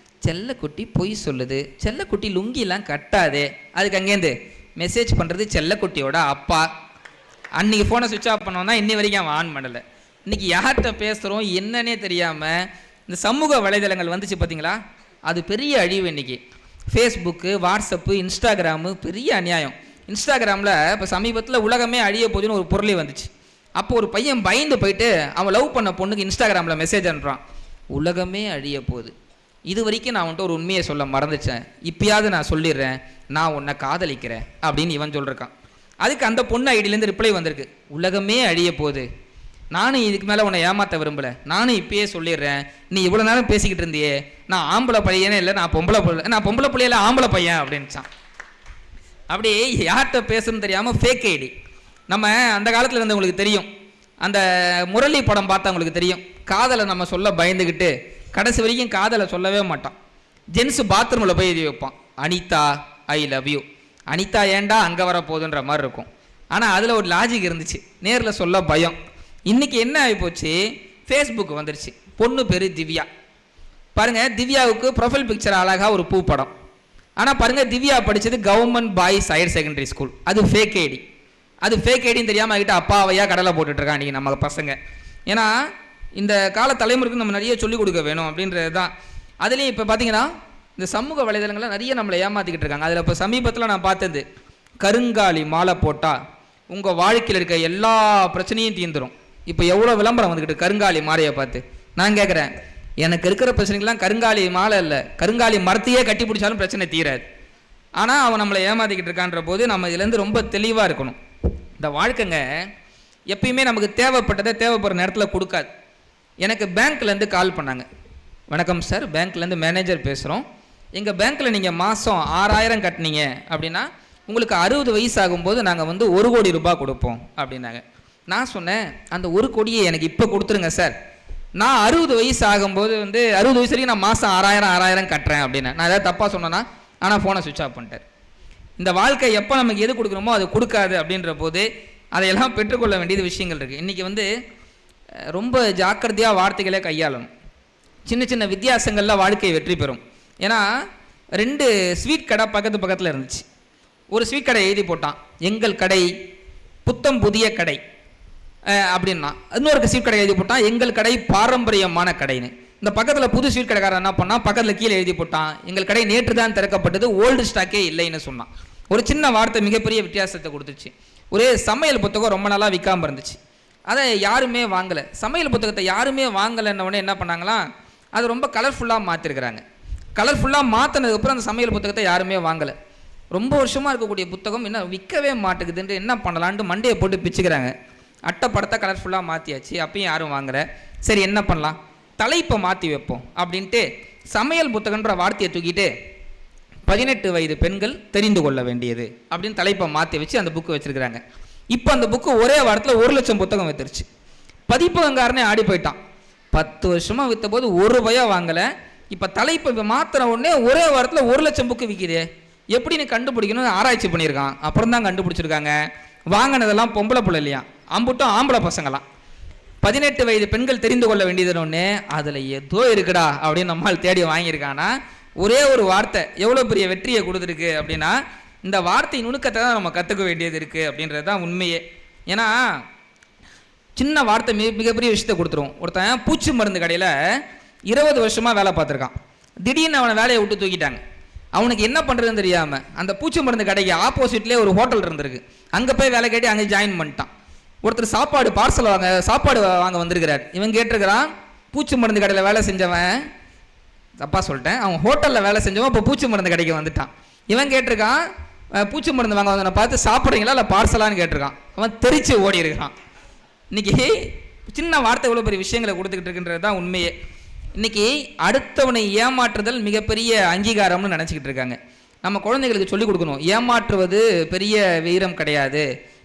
செல்ல குட்டி பொய் சொல்லுது, செல்ல குட்டி லுங்கிலாம் கட்டாதே, அதுக்கு அங்கேருந்து மெசேஜ் பண்ணுறது செல்ல குட்டியோட அப்பா. அன்றைக்கி ஃபோனை சுவிட்ச் ஆஃப் பண்ணோன்னா இன்னி வரைக்கும் அவன் ஆன் பண்ணலை. இன்றைக்கி யார்கிட்ட பேசுகிறோம் என்னன்னே தெரியாமல் இந்த சமூக வலைதளங்கள் வந்துச்சு பார்த்தீங்களா, அது பெரிய அழிவு. இன்றைக்கி ஃபேஸ்புக்கு, வாட்ஸ்அப்பு, இன்ஸ்டாகிராமு பெரிய அநியாயம். இன்ஸ்டாகிராமில் இப்போ சமீபத்தில் உலகமே அழிய போகுதுன்னு ஒரு பொருளை வந்துச்சு. அப்போ ஒரு பையன் பயந்து போயிட்டு அவன் லவ் பண்ண பொண்ணுக்கு இன்ஸ்டாகிராமில் மெசேஜ் அனுப்புகிறான், உலகமே அழிய போகுது, இது வரைக்கும் நான் வந்துட்டு ஒரு உண்மையை சொல்ல மறந்துச்சேன், இப்பயாவது நான் சொல்லிடுறேன், நான் உன்னை காதலிக்கிறேன் அப்படின்னு இவன் சொல்லியிருக்கான். அதுக்கு அந்த பொண்ணு ஐடியிலேருந்து ரிப்ளை வந்திருக்கு, உலகமே அழிய போகுது, நானும் இதுக்கு மேலே உன்னை ஏமாற்ற விரும்பலை, நானும் இப்பயே சொல்லிடுறேன், நீ இவ்வளோ நேரம் பேசிக்கிட்டு இருந்தியே, நான் ஆம்பளை பையனே இல்லை, நான் பொம்பளை பிள்ளையில ஆம்பளை பையன் அப்படின்ச்சான். அப்படி யார்கிட்ட பேசணும்னு தெரியாமல் ஃபேக் ஐடி. நம்ம அந்த காலத்தில் இருந்தவங்களுக்கு தெரியும், அந்த முரளி படம் பார்த்தவங்களுக்கு தெரியும், காதலை நம்ம சொல்ல பயந்துக்கிட்டு கடைசி வரைக்கும் காதலை சொல்லவே மாட்டான். ஜென்ஸு பாத்ரூமில் போய் எழுதி வைப்பான், Anita I love you, Anita ஏண்டா அங்கே வர போகுதுன்ற மாதிரி இருக்கும். ஆனால் அதில் ஒரு லாஜிக் இருந்துச்சு, நேரில் சொல்ல பயம். இன்றைக்கி என்ன ஆகிப்போச்சு, ஃபேஸ்புக் வந்துருச்சு. பொண்ணு பேர் திவ்யா. பாருங்கள், திவ்யாவுக்கு ப்ரொஃபைல் பிக்சர் அழகாக ஒரு பூ படம். ஆனால் பாருங்கள், திவ்யா படித்தது government boys higher secondary school. அது ஃபேக் ஐடி. அது ஃபேக் ஐடின்னு தெரியாமல் ஆகிட்ட அப்பாவையாக கடலை போட்டுட்ருக்கான் இன்றைக்கி நம்ம பசங்க. ஏன்னா இந்த கால தலைமுறைக்கு நம்ம நிறைய சொல்லிக் கொடுக்க வேணும் அப்படின்றது தான். அதுலேயும் இப்போ பார்த்தீங்கன்னா இந்த சமூக வலைதளங்கள்லாம் நிறைய நம்மளை ஏமாற்றிக்கிட்டு இருக்காங்க. அதில் இப்போ சமீபத்தில் நான் பார்த்தது, கருங்காலி மாலை போட்டால் உங்கள் வாழ்க்கையில் இருக்க எல்லா பிரச்சனையும் தீர்ந்துடும். இப்போ எவ்வளோ விளம்பரம் வந்துக்கிட்டு கருங்காலி மாலையை பார்த்து. நான் கேட்குறேன், எனக்கு இருக்கிற பிரச்சனைகள்லாம் கருங்காலி மாலை இல்லை, கருங்காலி மரத்தையே கட்டி பிடிச்சாலும் பிரச்சனை தீராது. ஆனால் அவன் நம்மளை ஏமாற்றிக்கிட்டு இருக்கான்ற போது நம்ம இதுலேருந்து ரொம்ப தெளிவாக இருக்கணும். இந்த வாழ்க்கைங்க எப்பயுமே நமக்கு தேவைப்பட்டதை தேவைப்படுற நேரத்தில் கொடுக்காது. எனக்கு பேங்க்லேருந்து கால் பண்ணாங்க. வணக்கம் சார், பேங்க்லேருந்து மேனேஜர் பேசுகிறோம். எங்கள் பேங்க்கில் நீங்கள் மாதம் 6000 கட்டினீங்க அப்படின்னா உங்களுக்கு 60 வயசு ஆகும்போது நாங்கள் வந்து 1 கோடி ரூபாய் கொடுப்போம் அப்படின்னாங்க. நான் சொன்னேன், அந்த 1 கோடியை எனக்கு இப்போ கொடுத்துருங்க சார், நான் 60 வயசு ஆகும்போது வந்து 60 வயசு வரைக்கும் நான் மாதம் 6000 கட்டுறேன் அப்படின்னேன். நான் ஏதாவது தப்பாக சொன்னேன்னா, ஆனால் ஃபோனை சுவிட்ச் ஆஃப் பண்ணிட்டார். இந்த வாழ்க்கை எப்போ நமக்கு எது கொடுக்குறோமோ அது கொடுக்காது அப்படின்ற போது அதையெல்லாம் பெற்றுக்கொள்ள வேண்டியது விஷயங்கள் இருக்குது. இன்றைக்கி வந்து ரொம்ப ஜாக்கிரதையாக வார்த்தைகளே கையாளணும். சின்ன சின்ன வித்தியாசங்களில் வாழ்க்கை வெற்றி பெறும். ஏன்னா 2 ஸ்வீட் கடை பக்கத்தில் இருந்துச்சு. ஒரு ஸ்வீட் கடை எழுதி போட்டான், எங்கள் கடை புத்தம் புதிய கடை அப்படின்னா. இன்னொரு ஸ்வீட் கடை எழுதி போட்டான், எங்கள் கடை பாரம்பரியமான கடைன்னு. இந்த பக்கத்தில் புது ஸ்வீட் கடைக்காரன் என்ன பண்ணான், பக்கத்தில் கீழே எழுதி போட்டான், எங்கள் கடை நேற்று தான் திறக்கப்பட்டது, ஓல்டு ஸ்டாக்கே இல்லைன்னு சொன்னான். ஒரு சின்ன வார்த்தை மிகப்பெரிய வித்தியாசத்தை கொடுத்துச்சு. ஒரே சமையல் புத்தகம் ரொம்ப நாளாக விற்காமல் இருந்துச்சு, அதை யாருமே வாங்கலை. சமையல் புத்தகத்தை யாருமே வாங்கலைன்னொடனே என்ன பண்ணாங்களாம், அது ரொம்ப கலர்ஃபுல்லாக மாற்றிருக்கிறாங்க. கலர்ஃபுல்லாக மாற்றினதுக்கப்புறம் அந்த சமையல் புத்தகத்தை யாருமே வாங்கலை. ரொம்ப வருஷமாக இருக்கக்கூடிய புத்தகம் என்ன விற்கவே மாட்டேங்குதுன்ட்டு என்ன பண்ணலான்ட்டு மண்டையை போட்டு பிச்சுக்கிறாங்க. அட்டை படத்தை கலர்ஃபுல்லாக மாற்றியாச்சு, அப்பயும் யாரும் வாங்கலை. சரி என்ன பண்ணலாம், தலைப்பை மாற்றி வைப்போம் அப்படின்ட்டு சமையல் புத்தகன்ற வார்த்தையை தூக்கிட்டு 18 வயது பெண்கள் தெரிந்து கொள்ள வேண்டியது அப்படின்னு தலைப்பை மாற்றி வச்சு அந்த புக்கு வச்சுருக்கிறாங்க. இப்போ அந்த புக்கு ஒரே வாரத்தில் 1 லட்சம் புத்தகம் விற்றுருச்சு. பதிப்பகங்காரனே ஆடி போயிட்டான். 10 வருஷமாக விற்ற போது 1 ரூபாயா வாங்கலை, இப்போ தலைப்பை மாத்திர உடனே ஒரே வாரத்தில் 1 லட்சம் புக்கு விற்கிதே, எப்படின்னு கண்டுபிடிக்கணும்னு ஆராய்ச்சி பண்ணியிருக்கான். அப்புறம் தான் கண்டுபிடிச்சிருக்காங்க, வாங்கினதெல்லாம் பொம்பளை பிள்ளை இல்லையா, அம்புட்டும் ஆம்பளை பசங்களாம். 18 வயது பெண்கள் தெரிந்து கொள்ள வேண்டியதுன்னு ஒன்று, அதில் ஏதோ இருக்குடா அப்படின்னு நம்மால் தேடி வாங்கியிருக்கானா. ஒரே ஒரு வார்த்தை எவ்வளோ பெரிய வெற்றியை கொடுத்துருக்கு அப்படின்னா, இந்த வார்த்தை நுணுக்கத்தை தான் நம்ம கற்றுக்க வேண்டியது இருக்குது அப்படின்றது தான் உண்மையே. ஏன்னா சின்ன வார்த்தை மிகப்பெரிய விஷயத்தை கொடுத்துரும். ஒருத்தன் பூச்சி மருந்து கடையில் 20 வருஷமாக வேலை பார்த்துருக்கான். திடீர்னு அவனை வேலையை விட்டு தூக்கிட்டாங்க. அவனுக்கு என்ன பண்ணுறதுன்னு தெரியாமல் அந்த பூச்சி மருந்து கடைக்கு ஆப்போசிட்லேயே ஒரு ஹோட்டல் இருந்திருக்கு, அங்கே போய் வேலை கேட்டு அங்கே ஜாயின் பண்ணிட்டான். ஒருத்தர் சாப்பாடு வாங்க வந்திருக்கிறார். இவன் கேட்டிருக்கிறான், பூச்சி மருந்து கடையில் வேலை செஞ்சவன், தப்பாக சொல்லிட்டேன், அவன் ஹோட்டலில் வேலை செஞ்சவன் இப்போ பூச்சி மருந்து கடைக்கு வந்துட்டான். இவன் கேட்டிருக்கான், பூச்சி மருந்து வாங்க வந்தவனை பார்த்து சாப்பிட்றீங்களா இல்லை பார்சலான்னு கேட்டிருக்கான். அவன் தெரிச்சு ஓடி இருக்கிறான். இன்றைக்கி சின்ன வார்த்தை இவ்வளோ பெரிய விஷயங்களை கொடுத்துக்கிட்டு இருக்குன்றது தான் உண்மையே. இன்றைக்கி அடுத்தவனை ஏமாற்றுதல் மிகப்பெரிய அங்கீகாரம்னு நினச்சிக்கிட்டு இருக்காங்க. நம்ம குழந்தைகளுக்கு சொல்லிக் கொடுக்கணும், ஏமாற்றுவது பெரிய வீரம் கிடையாது,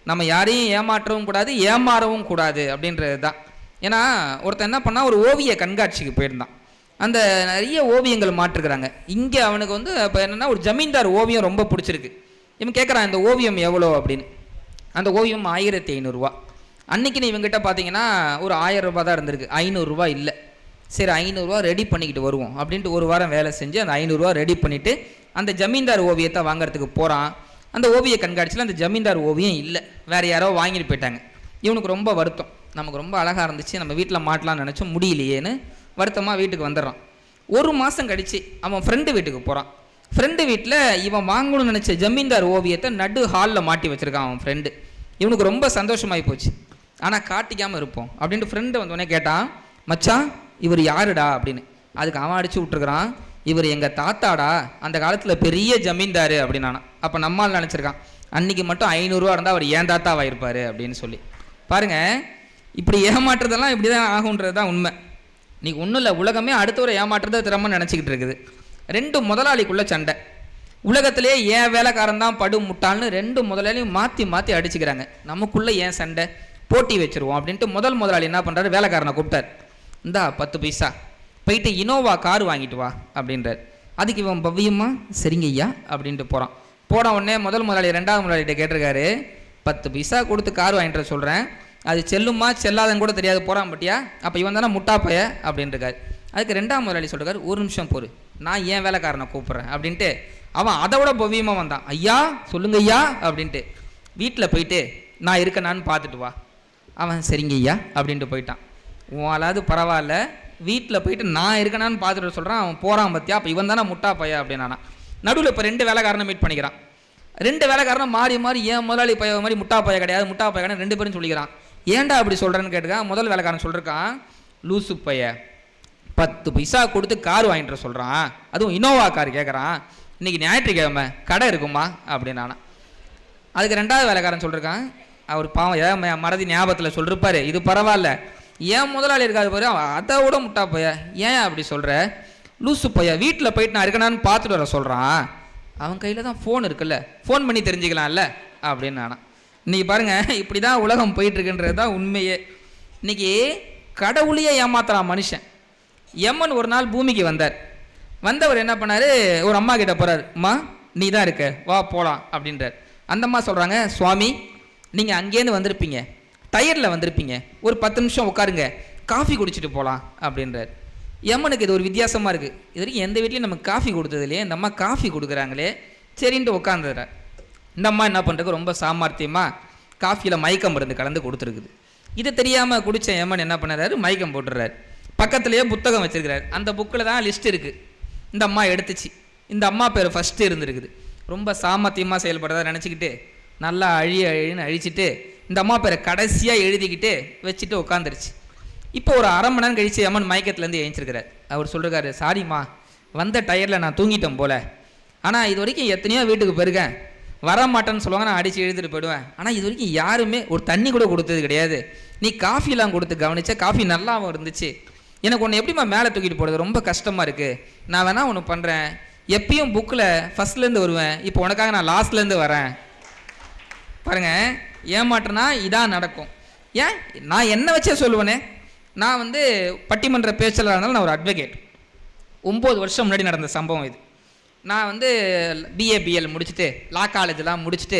நம்ம யாரையும் ஏமாற்றவும் கூடாது ஏமாறவும் கூடாது அப்படின்றது தான். ஏன்னா ஒருத்தன் என்ன பண்ணால் ஒரு ஓவிய கண்காட்சிக்கு போயிருந்தான். அந்த நிறைய ஓவியங்கள் மாற்றிருக்கிறாங்க. இங்கே அவனுக்கு வந்து இப்போ என்னென்னா ஒரு ஜமீன்தார் ஓவியம் ரொம்ப பிடிச்சிருக்கு. இவன் கேட்குறான், இந்த ஓவியம் எவ்வளோ அப்படின்னு. அந்த ஓவியம் 1500 ரூபா. அன்றைக்கின்னு இவங்ககிட்ட பார்த்தீங்கன்னா ஒரு 1000 ரூபா தான் இருந்திருக்கு, 500 ரூபா இல்லை. சரி 500 ரூபா ரெடி பண்ணிக்கிட்டு வருவோம் அப்படின்ட்டு ஒரு வாரம் வேலை செஞ்சு அந்த 500 ரூபா ரெடி பண்ணிவிட்டு அந்த ஜமீன்தார் ஓவியத்தை வாங்கிறதுக்கு போகிறான். அந்த ஓவிய கண்காட்சியில் அந்த ஜமீன்தார் ஓவியம் இல்லை, வேறு யாரோ வாங்கிட்டு போயிட்டாங்க. இவனுக்கு ரொம்ப வருத்தம், நமக்கு ரொம்ப அழகாக இருந்துச்சு, நம்ம வீட்டில் மாட்டலாம்னு நினச்சோம், முடியலையேன்னு வருத்தமாக வீட்டுக்கு வந்துடுறான். 1 மாதம் கழித்து அவன் ஃப்ரெண்டு வீட்டுக்கு போகிறான். ஃப்ரெண்டு வீட்டில் இவன் வாங்கணும்னு நினச்ச ஜமீன்தார் ஓவியத்தை நடு ஹாலில் மாட்டி வச்சுருக்கான் அவன் ஃப்ரெண்டு. இவனுக்கு ரொம்ப சந்தோஷமாகி போச்சு. ஆனால் காட்டிக்காமல் இருப்போம் அப்படின்ட்டு ஃப்ரெண்டு வந்தோடனே கேட்டான், மச்சான் இவர் யாருடா அப்படின்னு. அதுக்கு அவன் அடித்து விட்டுருக்குறான், இவர் எங்கள் தாத்தாடா, அந்த காலத்தில் பெரிய ஜமீன்தார் அப்படின்னானா. அப்போ நம்மால் நினச்சிருக்கான், அன்றைக்கி மட்டும் 500 ரூபா இருந்தால் அவர் ஏன் தாத்தாவாக இருப்பார் அப்படின்னு சொல்லி. பாருங்கள், இப்படி ஏமாற்றுறதெல்லாம் இப்படி தான் ஆகுன்றது தான் உண்மை. இன்றைக்கி ஒன்றும் இல்லை, உலகமே அடுத்தவரை ஏமாற்றுறதை திறமை நினச்சிக்கிட்டு இருக்குது. 2 முதலாளிக்குள்ளே சண்டை. உலகத்திலே ஏன் வேலைக்காரன் தான் படு முட்டாள்னு 2 முதலாளியும் மாற்றி மாற்றி அடிச்சுக்கிறாங்க. நமக்குள்ளே ஏன் சண்டை, போட்டி வச்சுருவோம் அப்படின்ட்டு முதலாளி என்ன பண்ணுறாரு, வேலைக்காரனை கூப்பிட்டார். இந்தா 10 பைசா, போயிட்டு இனோவா கார் வாங்கிட்டு வா அப்படின்றார். அதுக்கு இவன் பவ்யமா சரிங்க ஐயா அப்படின்ட்டு போகிறான். போன உடனே முதலாளி 2வது முதலாளிகிட்ட கேட்டிருக்காரு, 10 பைசா கொடுத்து கார் வாங்கிட்டு சொல்கிறேன், அது செல்லுமா செல்லாதன்னு கூட தெரியாது, போகிறான் பட்டியா, அப்போ இவன் தானே முட்டா பைய அப்படின்ட்டுருக்காரு. அதுக்கு 2ஆம் முதலாளி சொல்கிறார், ஒரு நிமிஷம் பொறு, நான் ஏன் வேலைக்காரனை கூப்பிட்றேன் அப்படின்ட்டு. அவன் அதை விட பவியமாக வந்தான், ஐயா சொல்லுங்க ஐயா அப்படின்ட்டு. வீட்டில் போயிட்டு நான் இருக்கேனான்னு பார்த்துட்டு வா. அவன் சரிங்க ஐயா அப்படின்ட்டு போயிட்டான். உங்களாவது பரவாயில்ல, வீட்டில் போயிட்டு நான் இருக்கேனான்னு பார்த்துட்டு சொல்கிறான், அவன் போகிறான் பத்தியா, அப்போ இவன் தானே முட்டா பையா அப்படின்னா. நடுவில் இப்போ 2 வேலைக்காரனை மீட் பண்ணிக்கிறான். 2 வேலைக்காரனை மாறி மாறி ஏன் முதலாளி பைய மாதிரி முட்டா பைய கிடையாது, முட்டா பைய கிடையாது 2 பேரும் சொல்லிக்கிறான். ஏன்டா அப்படி சொல்கிறேன்னு கேட்டுக்கான். முதல் வேலைக்காரன் சொல்லிருக்கான், லூசு பைய 10 பைசா கொடுத்து கார் வாங்கிட்டு சொல்கிறான், அதுவும் இனோவா கார் கேட்குறான், இன்றைக்கி ஞாயிற்றுக்கிழமை கடை இருக்குமா அப்படின்னானா. அதுக்கு 2ஆவது வேலைக்காரன் சொல்லியிருக்கான், அவர் பாவம் ஏன் மறதி ஞாபகத்தில் சொல்லிருப்பாரு, இது பரவாயில்ல, ஏன் முதலாளி இருக்காது பாரு, அவன் அதை விட முட்டா பைய, ஏன் அப்படி சொல்கிற, லூசு பைய வீட்டில் போயிட்டு நான் இருக்கணான்னு பார்த்துட்டு வர சொல்கிறான், அவன் கையில் தான் ஃபோன் இருக்குல்ல, ஃபோன் பண்ணி தெரிஞ்சுக்கலாம்ல அப்படின்னு நானா. இன்றைக்கி பாருங்கள், இப்படி தான் உலகம் போயிட்டுருக்குன்றது தான் உண்மையே. இன்றைக்கி கடவுளையே ஏமாத்துறான் மனுஷன். எம்மன் ஒரு நாள் பூமிக்கு வந்தவர் என்ன பண்ணார், ஒரு அம்மா கிட்ட போகிறார், அம்மா நீ தான் இருக்க வா போகலாம் அப்படின்றார். அந்த அம்மா சொல்கிறாங்க, சுவாமி நீங்கள் அங்கேருந்து வந்திருப்பீங்க, டயரில் வந்திருப்பீங்க, ஒரு 10 நிமிஷம் உட்காருங்க, காஃபி குடிச்சிட்டு போகலாம் அப்படின்றார். எம்மனுக்கு இது ஒரு வித்தியாசமாக இருக்குது, இது வரைக்கும் எந்த வீட்லையும் நமக்கு காஃபி கொடுத்ததுலையே, இந்த அம்மா காஃபி கொடுக்குறாங்களே சரின்ட்டு உட்காந்துறார். இந்த அம்மா என்ன பண்ணுறது, ரொம்ப சாமர்த்தியமாக காஃபியில் மயக்கம் மருந்து கலந்து கொடுத்துருக்குது. இது தெரியாமல் குடித்த எம்மன் என்ன பண்ணுறாரு, மயக்கம் போட்டுடுறாரு. பக்கத்துலேயே புத்தகம் வச்சுருக்கிறார், அந்த புக்கில் தான் லிஸ்ட் இருக்குது. இந்த அம்மா எடுத்துச்சு, இந்த அம்மா பேர் ஃபஸ்ட்டு இருந்துருக்குது. ரொம்ப சாமர்த்தியமாக செயல்படுறதா நினச்சிக்கிட்டு நல்லா அழின்னு அழிச்சிட்டு இந்த அம்மா பேரை கடைசியாக எழுதிக்கிட்டு வச்சுட்டு உட்காந்துருச்சு. இப்போ ஒரு அரை மணி நேரம் கழித்து அம்மன் மயக்கத்துலேருந்து எழுந்திருக்கிறார். அவர் சொல்கிறாரு, சாரிம்மா வந்த டயரில் நான் தூங்கிட்டேன் போல், ஆனால் இது வரைக்கும் எத்தனையோ வீட்டுக்கு போயிருக்கேன், வர மாட்டேன்னு சொல்லுவாங்க, நான் அடித்து எழுதிட்டு போயிடுவேன், ஆனால் இது வரைக்கும் யாருமே ஒரு தண்ணி கூட கொடுத்தது கிடையாது, நீ காஃபிலாம் கொடுத்து கவனிச்சா காஃபி நல்லாவும் இருந்துச்சு, எனக்கு ஒன்று எப்படிம்மா மேலே தூக்கிட்டு போகிறது ரொம்ப கஷ்டமாக இருக்குது, நான் வேணா ஒன்று பண்ணுறேன், எப்பயும் புக்கில் ஃபஸ்ட்லேருந்து வருவேன், இப்போ உனக்காக நான் லாஸ்ட்லேருந்து வரேன். பாருங்கள், ஏமாற்றனா இதான் நடக்கும். ஏன் நான் என்ன வச்சே சொல்லுவேனே, நான் வந்து பட்டிமன்ற பேச்சாளராக இருந்தாலும் நான் ஒரு அட்வொகேட். 9 வருஷம் முன்னாடி நடந்த சம்பவம் இது. நான் வந்து பிஏபிஎல் முடிச்சுட்டு லா காலேஜெலாம் முடிச்சுட்டு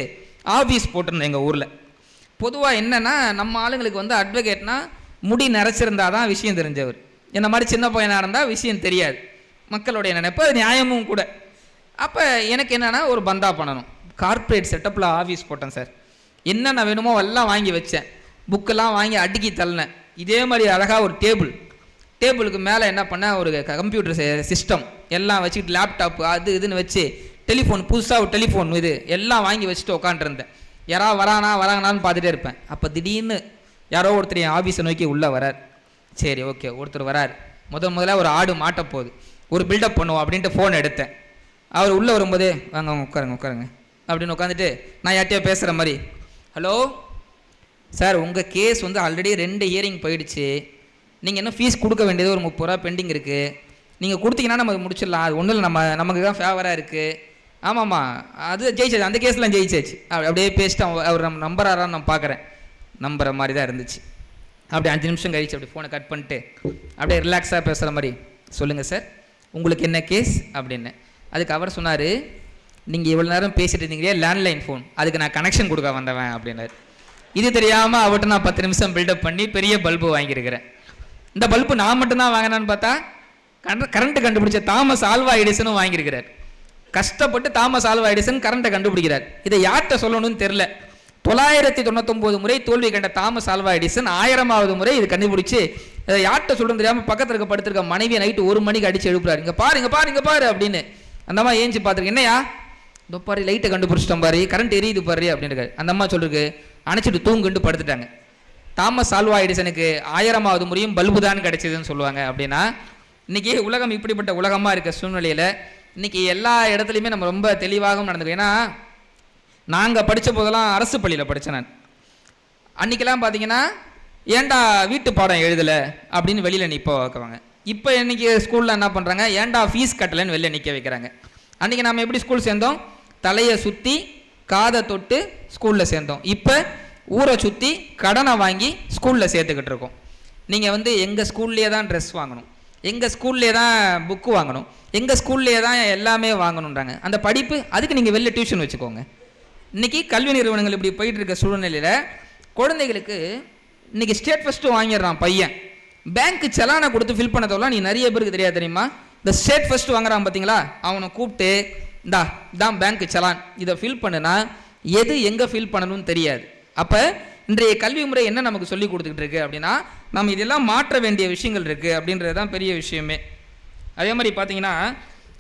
ஆஃபீஸ் போட்டிருந்தேன் எங்கள் ஊரில். பொதுவாக என்னென்னா, நம்ம ஆளுங்களுக்கு வந்து அட்வொகேட்னா முடி நிறச்சிருந்தா தான் விஷயம் தெரிஞ்சவர், என்ன மாதிரி சின்ன பையனாக இருந்தால் விஷயம் தெரியாது, மக்களுடைய நினைப்பு, அது நியாயமும் கூட. அப்போ எனக்கு என்னென்னா ஒரு பந்தா பண்ணணும், கார்ப்பரேட் செட்டப்பில் ஆஃபீஸ் போட்டேன் சார், என்னென்ன வேணுமோ எல்லாம் வாங்கி வச்சேன், புக்கெல்லாம் வாங்கி அடுக்கி தள்ளினேன். இதே மாதிரி அழகாக ஒரு டேபிளுக்கு மேலே என்ன பண்ணேன், ஒரு கம்ப்யூட்டர் சிஸ்டம் எல்லாம் வச்சுக்கிட்டு, லேப்டாப்பு அது இதுன்னு வச்சு, டெலிஃபோன் புதுசாக ஒரு டெலிஃபோன் இது எல்லாம் வாங்கி வச்சுட்டு உட்காந்துருந்தேன். யாராவது வராங்கனான்னு பார்த்துட்டே இருப்பேன். அப்போ திடீர்னு யாரோ ஒருத்தர் என் ஆஃபீஸை நோக்கி உள்ளே வரார். சரி ஓகே, ஒருத்தர் வரார், முதல்ல ஒரு ஆடு மாட்ட போகுது, ஒரு பில்டப் பண்ணுவோம் அப்படின்ட்டு ஃபோன் எடுத்தேன். அவர் உள்ளே வரும்போதே, வாங்க அவங்க உட்காருங்க அப்படின்னு உட்காந்துட்டு நான் யார்ட்டையோ பேசுகிற மாதிரி, ஹலோ சார் உங்கள் கேஸ் வந்து ஆல்ரெடி 2 ஹியரிங் போயிடுச்சு, நீங்கள் இன்னும் ஃபீஸ் கொடுக்க வேண்டியது ஒரு 30 ரூபா பெண்டிங் இருக்குது, நீங்கள் கொடுத்தீங்கன்னா நம்ம முடிச்சிடலாம், அது ஒன்றும் இல்லை, நமக்கு தான் ஃபேவராக இருக்குது. ஆமாம்மா அது ஜெயிச்சாச்சு, அந்த கேஸ்லாம் ஜெயிச்சாச்சு. அப்படியே பேசிட்டு அவர் நம்ம நம்பராரான்னு நான் பார்க்குறேன், நம்புற மாதிரி தான் இருந்துச்சு. அப்படியே 5 நிமிஷம் கழிச்சு அப்படி ஃபோனை கட் பண்ணிட்டு அப்படியே ரிலாக்ஸாக பேசுகிற மாதிரி, சொல்லுங்கள் சார் உங்களுக்கு என்ன கேஸ் அப்படின்னு. அதுக்கு அவர் சொன்னார், நீங்கள் இவ்வளோ நேரம் பேசிட்டு இருந்தீங்களே லேண்ட்லைன் ஃபோன், அதுக்கு நான் கனெக்ஷன் கொடுக்க வந்தவன் அப்படின்னாரு. இது தெரியாமல் அவர்கிட்ட நான் 10 நிமிஷம் பில்டப் பண்ணி பெரிய பல்பு வாங்கியிருக்கிறேன். இந்த பல்பு நான் மட்டும்தான் வாங்கினான்னு பார்த்தா கரண்ட்டு கண்டுபிடிச்ச தாமஸ் ஆல்வா எடிசனும் வாங்கியிருக்கிறார். கஷ்டப்பட்டு தாமஸ் ஆல்வா எடிசன் கரண்ட்டை கண்டுபிடிக்கிறார். இதை யார்கிட்ட சொல்லணும்னு தெரில. 999 முறை தோல்வி கண்ட தாமஸ் ஆல்வா எடிசன் 1000வது முறை இது கண்டுபிடிச்சு யார்கிட்ட சொல்லணும் தெரியாமல் பக்கத்தில் இருக்க படுத்திருக்க மனைவியை நைட்டு 1 மணிக்கு அடிச்சு எழுப்புறாரு, இங்கே பாரு அப்படின்னு. அந்த அம்மா ஏஞ்சி பார்த்துருக்கு, என்னையா இந்த பாரு லைட்டை கண்டுபிடிச்சிட்டோம் பாரு, கரண்ட் எரியுது பாரு அப்படின்னு. அந்த அம்மா சொல்லிருக்கு, அணைச்சிட்டு தூங்குண்டு படுத்துட்டாங்க. தாமஸ் ஆல்வா எடிசனுக்கு 1000வது முறையும் பல்பு தான் கிடைச்சதுன்னு சொல்லுவாங்க. அப்படின்னா இன்றைக்கி உலகம் இப்படிப்பட்ட உலகமாக இருக்க சூழ்நிலையில் இன்றைக்கி எல்லா இடத்துலையுமே நம்ம ரொம்ப தெளிவாகவும் நடந்துக்கோம். ஏன்னா நாங்கள் படித்த போதெல்லாம் அரசு பள்ளியில் படித்தேன் நான். அன்றைக்கெல்லாம் பார்த்தீங்கன்னா ஏன்டா வீட்டு பாடம் எழுதலை அப்படின்னு வெளியில் நிற்க வைக்குவாங்க. இப்போ இன்றைக்கி ஸ்கூலில் என்ன பண்ணுறாங்க, ஏன்டா ஃபீஸ் கட்டலைன்னு வெளியில் நிற்க வைக்கிறாங்க. அன்றைக்கி நம்ம எப்படி ஸ்கூல் சேர்ந்தோம், தலையை சுற்றி காதை தொட்டு ஸ்கூலில் சேர்ந்தோம். இப்போ ஊரை சுற்றி கடனை வாங்கி ஸ்கூலில் சேர்த்துக்கிட்டு இருக்கோம். நீங்கள் வந்து எங்கள் ஸ்கூல்லையே தான் ட்ரெஸ் வாங்கணும், எங்கள் ஸ்கூல்லையே தான் புக்கு வாங்கணும், எங்கள் ஸ்கூல்லையே தான் எல்லாமே வாங்கணுன்றாங்க. அந்த படிப்பு அதுக்கு நீங்கள் வெளில டியூஷன் வச்சுக்கோங்க. இன்னைக்கு கல்வி நிறுவனங்கள் இப்படி போயிட்டு இருக்க சூழ்நிலையில் குழந்தைகளுக்கு இன்னைக்கு ஸ்டேட் ஃபர்ஸ்ட் வாங்கிடுறான் பையன். பேங்க் செலானை கொடுத்து ஃபில் பண்ணதெல்லாம் நீ நிறைய பேருக்கு தெரியாது தெரியுமா? இந்த ஸ்டேட் ஃபர்ஸ்ட் வாங்குறான் பார்த்தீங்களா, அவனை கூப்பிட்டு இதான் பேங்க் செலான், இதை ஃபில் பண்ணுனா எது எங்கே ஃபில் பண்ணணும்னு தெரியாது. அப்போ இன்றைய கல்வி முறை என்ன நமக்கு சொல்லி கொடுத்துக்கிட்டு இருக்கு அப்படின்னா, நம்ம இதெல்லாம் மாற்ற வேண்டிய விஷயங்கள் இருக்குது அப்படின்றது தான் பெரிய விஷயமே. அதே மாதிரி பார்த்தீங்கன்னா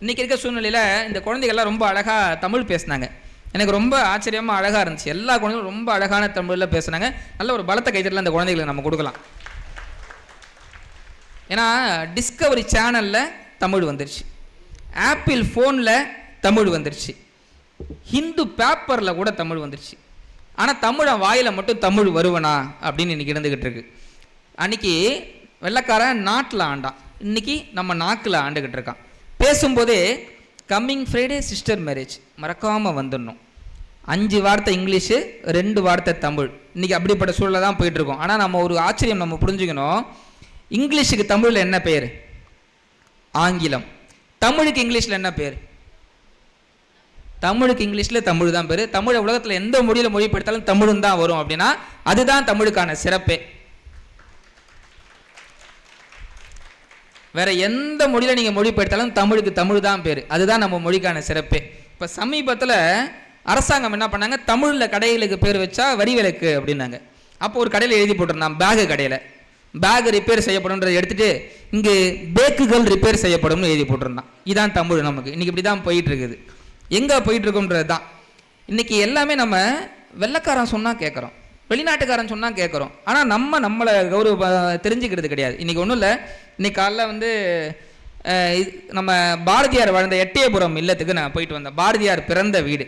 இன்றைக்கி இருக்க சூழ்நிலையில் இந்த குழந்தைகள்லாம் ரொம்ப அழகாக தமிழ் பேசினாங்க. எனக்கு ரொம்ப ஆச்சரியமாக அழகாக இருந்துச்சு. எல்லா குழந்தைகளும் ரொம்ப அழகான தமிழில் பேசுனாங்க. நல்ல ஒரு பலத்தை கைத்தட்டல அந்த குழந்தைகளுக்கு நம்ம கொடுக்கலாம். ஏன்னா டிஸ்கவரி சேனலில் தமிழ் வந்துருச்சு, ஆப்பிள் ஃபோனில் தமிழ் வந்துருச்சு, ஹிந்து பேப்பரில் கூட தமிழ் வந்துருச்சு. ஆனால் தமிழை வாயில் மட்டும் தமிழ் வருவனா அப்படின்னு இன்றைக்கி இருந்துக்கிட்டு இருக்கு. அன்றைக்கி வெள்ளைக்காரன் நாட்டில் ஆண்டான், இன்றைக்கி நம்ம நாக்கில் ஆண்டுக்கிட்டு இருக்கான். பேசும்போதே கம்மிங் ஃப்ரைடே சிஸ்டர் மேரேஜ் மறக்காமல் வந்துடணும். 5 வார்த்தை இங்கிலீஷு, 2 வார்த்தை தமிழ். இன்றைக்கி அப்படிப்பட்ட சூழலில் தான் போயிட்டுருக்கோம். ஆனால் நம்ம ஒரு ஆச்சரியம் நம்ம புரிஞ்சுக்கணும். இங்கிலீஷுக்கு தமிழில் என்ன பேர்? ஆங்கிலம். தமிழுக்கு இங்கிலீஷில் என்ன பேர்? தமிழுக்கு இங்கிலீஷில் தமிழ் தான் பேர். தமிழை உலகத்தில் எந்த மொழியில் மொழிபெடுத்தாலும் தமிழும் தான் வரும். அப்படின்னா அதுதான் தமிழுக்கான சிறப்பே. வேற எந்த மொழியில் நீங்கள் மொழிபெடுத்தாலும் தமிழுக்கு தமிழ் தான் பேர். அதுதான் நம்ம மொழிக்கான சிறப்பே. இப்போ சமீபத்தில் அரசாங்கம் என்ன பண்ணாங்க, தமிழில் கடைகளுக்கு பேர் வச்சா வரி விலக்கு அப்படின்னாங்க. அப்போ ஒரு கடையில் எழுதி போட்டிருந்தான், பேகு கடையில் பேக் ரிப்பேர் செய்யப்படும்ன்றதை எடுத்துட்டு இங்கு பேக்குகள் ரிப்பேர் செய்யப்படும்னு எழுதி போட்டிருந்தான். இதான் தமிழ். நமக்கு இன்னைக்கு இப்படி தான் போயிட்டு இருக்குது. எங்கே போயிட்டு இருக்கோன்றது தான் இன்னைக்கு எல்லாமே நம்ம வெள்ளைக்காரன் சொன்னால் கேட்குறோம், வெளிநாட்டுக்காரன் சொன்னால் கேட்குறோம். ஆனால் நம்மளை கௌரவ தெரிஞ்சுக்கிறது கிடையாது. இன்றைக்கி ஒன்றும் இல்லை. இன்னைக்கு காலைல நம்ம பாரதியார் வாழ்ந்த எட்டயபுரம் இல்லத்துக்கு நான் போயிட்டு வந்தேன். பாரதியார் பிறந்த வீடு.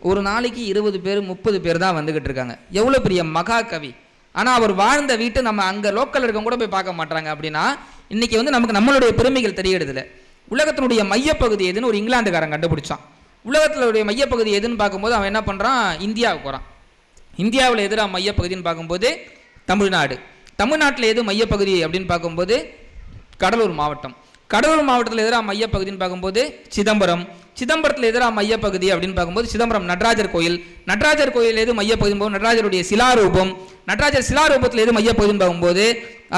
ஒரு நாளைக்கு 20 பேர் 30 பேர் தான் வந்துக்கிட்டு இருக்காங்க. எவ்வளோ பெரிய மகா கவி. ஆனால் அவர் வாழ்ந்த வீட்டு நம்ம அங்கே லோக்கல் இருக்கவங்க கூட போய் பார்க்க மாட்டாங்க. அப்படின்னா இன்றைக்கி நமக்கு நம்மளுடைய பெருமைகள் தெரியறதில்ல. உலகத்தினுடைய மையப்பகுதி எதுன்னு ஒரு இங்கிலாந்துக்காரன் கண்டுபிடிச்சான். உலகத்தினுடைய மையப்பகுதி எதுன்னு பார்க்கும்போது அவன் என்ன பண்ணுறான், இந்தியாவுக்கு வரான். இந்தியாவில் எதிராக மையப்பகுதின்னு பார்க்கும்போது தமிழ்நாடு. தமிழ்நாட்டில் எது மையப்பகுதி அப்படின்னு பார்க்கும்போது கடலூர் மாவட்டம். கடலூர் மாவட்டத்தில் எதிராக மையப்பகுதின்னு பார்க்கும்போது சிதம்பரம். சிதம்பரத்தில் எதிராக மையப்பகுதி அப்படின்னு பார்க்கும்போது சிதம்பரம் நடராஜர் கோயில். நடராஜர் கோயில் எது மையப்பகுதி போது நடராஜருடைய சிலாரூபம். நடராஜர் சிலாரூபத்தில் எது மையப்பகுதின்னு பார்க்கும்போது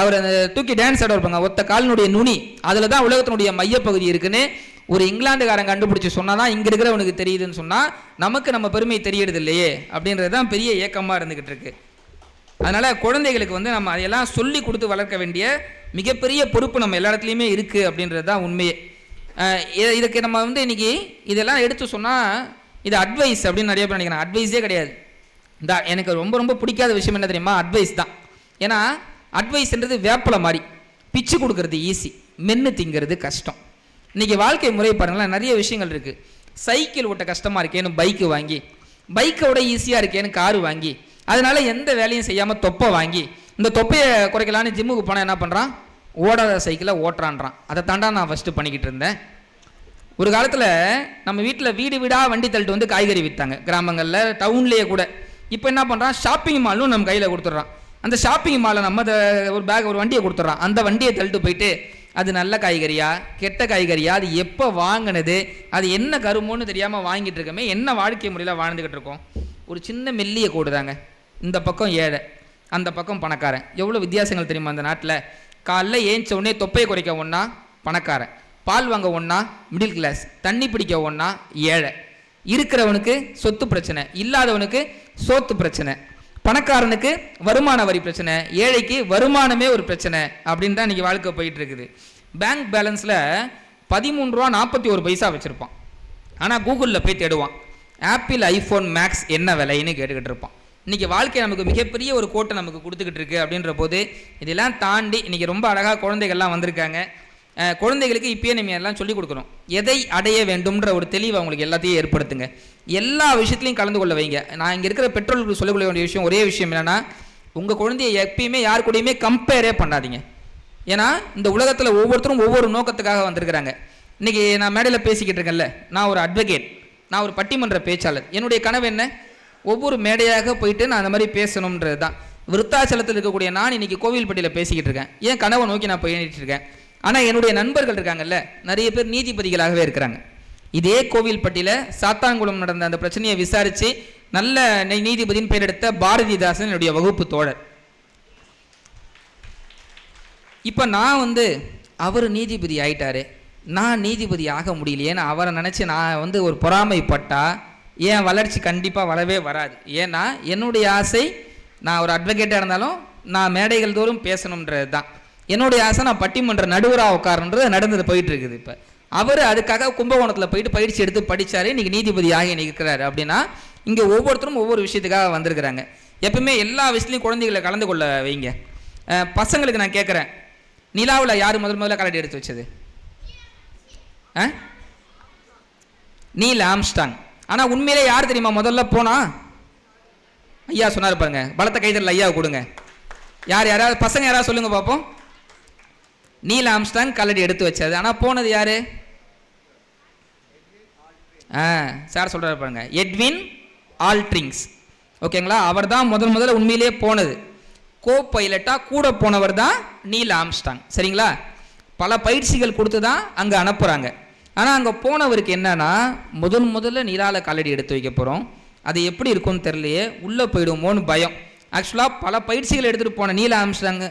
அவர் தூக்கி டான்ஸ் ஆட இருப்பாங்க, ஒத்த காலினுடைய நுனி, அதில் தான் உலகத்தினுடைய மையப்பகுதி இருக்குன்னு ஒரு இங்கிலாந்துக்காரன் கண்டுபிடிச்சி சொன்னாதான் இங்கே இருக்கிறவனுக்கு தெரியுதுன்னு சொன்னால் நமக்கு நம்ம பெருமை தெரியறது இல்லையே அப்படின்றது தான் பெரிய ஏக்கமாக இருந்துக்கிட்டு இருக்கு. அதனால் குழந்தைகளுக்கு நம்ம அதையெல்லாம் சொல்லி கொடுத்து வளர்க்க வேண்டிய மிகப்பெரிய பொறுப்பு நம்ம எல்லா இடத்துலையுமே இருக்குது அப்படின்றது தான் உண்மையே. இதுக்கு நம்ம இன்னைக்கு இதெல்லாம் எடுத்து சொன்னால் இது அட்வைஸ் அப்படின்னு நிறைய பேர் நினைக்கிறேன். அட்வைஸே கிடையாது. எனக்கு ரொம்ப ரொம்ப பிடிக்காத விஷயம் என்ன தெரியுமா, அட்வைஸ் தான். ஏன்னா அட்வைஸ்ன்றது வேப்பலை மாதிரி, பிச்சு கொடுக்கறது ஈஸி, மென்று திங்கிறது கஷ்டம். இன்றைக்கி வாழ்க்கை முறை பாருங்களேன், நிறைய விஷயங்கள் இருக்குது. சைக்கிள் ஓட்ட கஷ்டமாக இருக்கேன்னு பைக்கு வாங்கி, பைக்கை விட ஈஸியாக இருக்கேன்னு காரு வாங்கி, அதனால எந்த வேலையும் செய்யாமல் தொப்பை வாங்கி, இந்த தொப்பையை குறைக்கலான்னு ஜிம்முக்கு போனால் என்ன பண்ணுறான், ஓடாத சைக்கிளை ஓட்டுறான்றான். அதை தாண்டா நான் ஃபஸ்ட்டு பண்ணிக்கிட்டு இருந்தேன். ஒரு காலத்தில் நம்ம வீட்டில் வீடு வீடாக வண்டி தள்ளிட்டு காய்கறி விற்றாங்க கிராமங்களில், டவுன்லேயே கூட. இப்போ என்ன பண்ணுறான், ஷாப்பிங் மாலும் நம்ம கையில் கொடுத்துட்றான். அந்த ஷாப்பிங் மாலை நம்ம ஒரு பேக் ஒரு வண்டியை கொடுத்துட்றான். அந்த வண்டியை தள்ளிட்டு போயிட்டு அது நல்ல காய்கறியா கெட்ட காய்கறியா, அது எப்போ வாங்கினது, அது என்ன கருமோன்னு தெரியாமல் வாங்கிட்டு இருக்கோமே, என்ன வாழ்க்கை முறையில் வாழ்ந்துக்கிட்டு இருக்கோம். ஒரு சின்ன மெல்லியை கூடுதாங்க, இந்த பக்கம் ஏழை, அந்த பக்கம் பணக்காரன். எவ்வளோ வித்தியாசங்கள் தெரியுமா அந்த நாட்டில். காலைல ஏஞ்ச உடனே தொப்பையை குறைக்க ஒன்றா பணக்காரன், பால் வாங்க ஒன்றா மிடில் கிளாஸ், தண்ணி பிடிக்க ஒன்றா ஏழை. இருக்கிறவனுக்கு சொத்து பிரச்சனை, இல்லாதவனுக்கு சோத்து பிரச்சனை, பணக்காரனுக்கு வருமான வரி பிரச்சனை, ஏழைக்கு வருமானமே ஒரு பிரச்சனை அப்படின்னு தான் இன்றைக்கி வாழ்க்கை போயிட்டு இருக்குது. பேங்க் பேலன்ஸில் 13 ரூபா 41 பைசா வச்சுருப்பான். ஆனால் கூகுளில் போய் தேடுவான், ஆப்பிள் ஐஃபோன் மேக்ஸ் என்ன விலைன்னு கேட்டுக்கிட்டு இருப்பான். இன்றைக்கி வாழ்க்கை நமக்கு மிகப்பெரிய ஒரு கோட்டை நமக்கு கொடுத்துக்கிட்டு இருக்கு. அப்படின்ற போது இதெல்லாம் தாண்டி இன்றைக்கி ரொம்ப அழகாக குழந்தைகள்லாம் வந்திருக்காங்க. குழந்தைகளுக்கு இப்பயே நம்ம எல்லாம் சொல்லிக் கொடுக்கணும். எதை அடைய வேண்டும்ன்ற ஒரு தெளிவு அவங்களுக்கு எல்லாத்தையும் ஏற்படுத்துங்க. எல்லா விஷயத்துலையும் கலந்து கொள்ள வைங்க. நான் இங்கே இருக்கிற பெற்றோர்களுக்கு சொல்லிக் கொள்ள வேண்டிய விஷயம் ஒரே விஷயம் என்னென்னா, உங்கள் குழந்தைய எப்பயுமே யார் கூடயுமே கம்பேரே பண்ணாதீங்க. ஏன்னா இந்த உலகத்தில் ஒவ்வொருத்தரும் ஒவ்வொரு நோக்கத்துக்காக வந்திருக்கிறாங்க. இன்றைக்கி நான் மேடையில் பேசிக்கிட்டு இருக்கேன்ல, நான் ஒரு அட்வொகேட், நான் ஒரு பட்டிமன்ற பேச்சாளர். என்னுடைய கனவு என்ன, ஒவ்வொரு மேடையாக போயிட்டு நான் அந்த மாதிரி பேசணுன்றது தான். விருத்தாச்சலத்தில் இருக்கக்கூடிய நான் இன்றைக்கி கோவில்பட்டியில் பேசிக்கிட்டு இருக்கேன். ஏன் கனவை நோக்கி நான் போயிட்டு இருக்கேன். ஆனால் என்னுடைய நண்பர்கள் இருக்காங்கல்ல, நிறைய பேர் நீதிபதிகளாகவே இருக்கிறாங்க. இதே கோவில்பட்டியில் சாத்தான்குளம் நடந்த அந்த பிரச்சனையை விசாரித்து நல்ல நீதிபதியின் பெயர் எடுத்த பாரதிதாசன் என்னுடைய வகுப்பு தோழர். இப்போ நான் அவர் நீதிபதி ஆயிட்டாரு, நான் நீதிபதி ஆக முடியலையே, ஏன்னா அவரை நினச்சி நான் ஒரு பொறாமைப்பட்டா என் வளர்ச்சி கண்டிப்பாக வரவே வராது. ஏன்னா என்னுடைய ஆசை நான் ஒரு அட்வொகேட்டாக இருந்தாலும் நான் மேடைகள் தோறும் பேசணுன்றது தான் என்னுடைய ஆசை. நான் பட்டிமன்ற நடுவராக உட்காருன்றது நடந்தது போயிட்டு இருக்குது. இப்போ அவர் அதுக்காக கும்பகோணத்தில் போயிட்டு பயிற்சி எடுத்து படித்தாரு, இன்றைக்கி நீதிபதி ஆகி நிற்கிறாரு. அப்படின்னா இங்கே ஒவ்வொருத்தரும் ஒவ்வொரு விஷயத்துக்காக வந்திருக்கிறாங்க. எப்பவுமே எல்லா விஷயத்துலையும் குழந்தைகளை கலந்து கொள்ள வைங்க. பசங்களுக்கு நான் கேட்குறேன், நிலாவில் யார் முதல்ல கலட்டி எடுத்து வச்சது? Neil Armstrong. ஆனால் உண்மையிலே யார் தெரியுமா முதல்ல போனா? ஐயா சொன்னார் பாருங்க, பலத்த கைதல் ஐயா கொடுங்க. யாராவது பசங்க யாராவது சொல்லுங்க பார்ப்போம். நீல் ஆம்ஸ்டாங் கல்லடி எடுத்து வச்சது. ஆனால் போனது யாரு? சார் சொல்றாரு பாருங்க, எட்வின் ஆல்ட்ரிங்ஸ். ஓகேங்களா? அவர் தான் முதல்ல உண்மையிலே போனது. கோ பைலட்டாக கூட போனவர் தான் நீல் ஆம்ஸ்டாங். சரிங்களா? பல பயிற்சிகள் கொடுத்து தான் அங்கே அனுப்புகிறாங்க. ஆனால் அங்கே போனவருக்கு என்னன்னா முதல்ல நீலால காலடி எடுத்து வைக்க போகிறோம், அது எப்படி இருக்கும்னு தெரியலையே, உள்ளே போயிடுவோமோன்னு பயம். ஆக்சுவலாக பல பயிற்சிகள் எடுத்துகிட்டு போன நீல் ஆம்ஸ்டாங்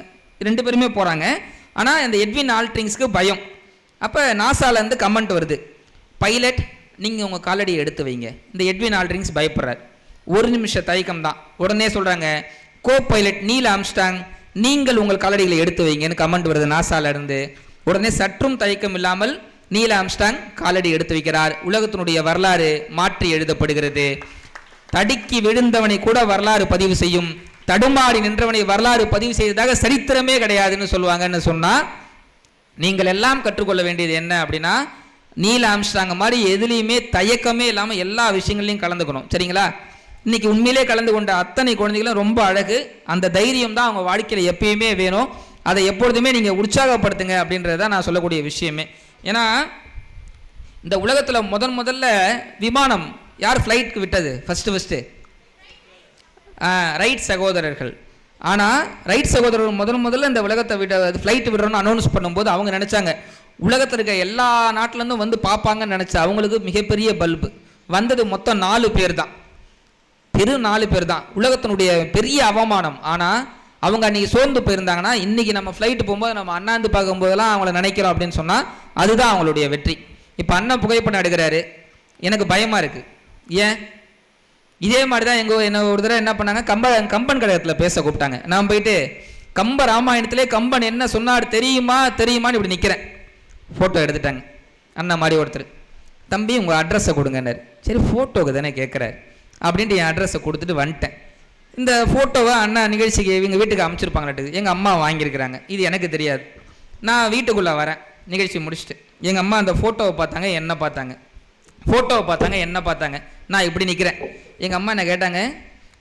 2 பேருமே போகிறாங்க. ஆனால் இந்த எட்வின் ஆல்ட்ரிங்ஸ்க்கு பயம். அப்போ நாசாலேருந்து கமெண்ட் வருது, பைலட் நீங்கள் உங்கள் காலடியை எடுத்து வைங்க. இந்த எட்வின் ஆல்ட்ரிங்ஸ் பயப்படுறார். 1 நிமிஷ தயக்கம் தான். உடனே சொல்கிறாங்க, கோ பைலட் நீல் ஆம்ஸ்டாங் நீங்கள் உங்கள் காலடிகளை எடுத்து வைங்கன்னு கமெண்ட் வருது நாசாலேருந்து. உடனே சற்றும் தயக்கம் இல்லாமல் நீல் ஆம்ஸ்டாங் காலடி எடுத்து வைக்கிறார். உலகத்தினுடைய வரலாறு மாற்றி எழுதப்படுகிறது. தடுக்கி விழுந்தவனை கூட வரலாறு பதிவு செய்யும், தடுமாறி நின்றவனை வரலாறு பதிவு செய்ததாக சரித்திரமே கிடையாதுன்னு சொல்லுவாங்கன்னு சொன்னால், நீங்கள் எல்லாம் கற்றுக்கொள்ள வேண்டியது என்ன அப்படின்னா, நீல் ஆம்ஸ்டாங் மாதிரி எதுலேயுமே தயக்கமே இல்லாமல் எல்லா விஷயங்களையும் கலந்துக்கணும். சரிங்களா? இன்னைக்கு உண்மையிலே கலந்து கொண்ட அத்தனை குழந்தைகளும் ரொம்ப அழகு. அந்த தைரியம் தான் அவங்க வாழ்க்கையில் எப்பயுமே வேணும். அதை எப்பொழுதுமே நீங்கள் உற்சாகப்படுத்துங்க அப்படின்றது தான் நான் சொல்லக்கூடிய விஷயமே. ஏன்னா இந்த உலகத்தில் முதல்ல விமானம் யார் ஃப்ளைட்டுக்கு விட்டது? ஃபஸ்ட்டு ரைட் சகோதரர்கள். ஆனால் ரைட் சகோதரர்கள் முதல்ல இந்த உலகத்தை விட ஃப்ளைட் விடுறோன்னு அனௌன்ஸ் பண்ணும்போது அவங்க நினச்சாங்க உலகத்தில் இருக்க எல்லா நாட்டிலேருந்தும் வந்து பார்ப்பாங்கன்னு நினச்சா அவங்களுக்கு மிகப்பெரிய பல்பு வந்தது. மொத்தம் 4 பேர் தான், 4 பேர் தான். உலகத்தினுடைய பெரிய அவமானம். ஆனால் அவங்க அன்றைக்கி சோர்ந்து போயிருந்தாங்கன்னா இன்றைக்கி நம்ம ஃப்ளைட்டு போகும்போது நம்ம அண்ணாந்து பார்க்கும்போதெல்லாம் அவங்கள நினைக்கிறோம் அப்படின்னு சொன்னால் அதுதான் அவங்களுடைய வெற்றி. இப்போ அண்ணன் புகைப்படம் எடுக்கிறாரு, எனக்கு பயமாக இருக்குது. ஏன்? இதே மாதிரி தான் என்ன ஒரு தடவை என்ன பண்ணாங்க, கம்பன் கழகத்தில் பேச கூப்பிட்டாங்க. நான் போயிட்டு கம்ப ராமாயணத்திலே கம்பன் என்ன சொன்னார் தெரியுமான்னு இப்படி நிற்கிறேன். ஃபோட்டோ எடுத்துட்டாங்க. அண்ணன் மாதிரி ஒருத்தர், தம்பி உங்கள் அட்ரஸை கொடுங்கன்னாரு. சரி ஃபோட்டோவுக்கு தானே கேட்குறாரு அப்படின்ட்டு என் அட்ரஸை கொடுத்துட்டு வந்துட்டேன். இந்த ஃபோட்டோவை அண்ணா நிகழ்ச்சிக்கு எங்கள் வீட்டுக்கு அமைச்சிருப்பாங்களாட்டு எங்கள் அம்மா வாங்கியிருக்கிறாங்க. இது எனக்கு தெரியாது. நான் வீட்டுக்குள்ளே வரேன் நிகழ்ச்சி முடிச்சுட்டு. எங்கள் அம்மா அந்த ஃபோட்டோவை பார்த்தாங்க, என்ன பார்த்தாங்க, ஃபோட்டோவை பார்த்தாங்க, என்ன பார்த்தாங்க. நான் இப்படி நிற்கிறேன். எங்கள் அம்மா என்ன கேட்டாங்க,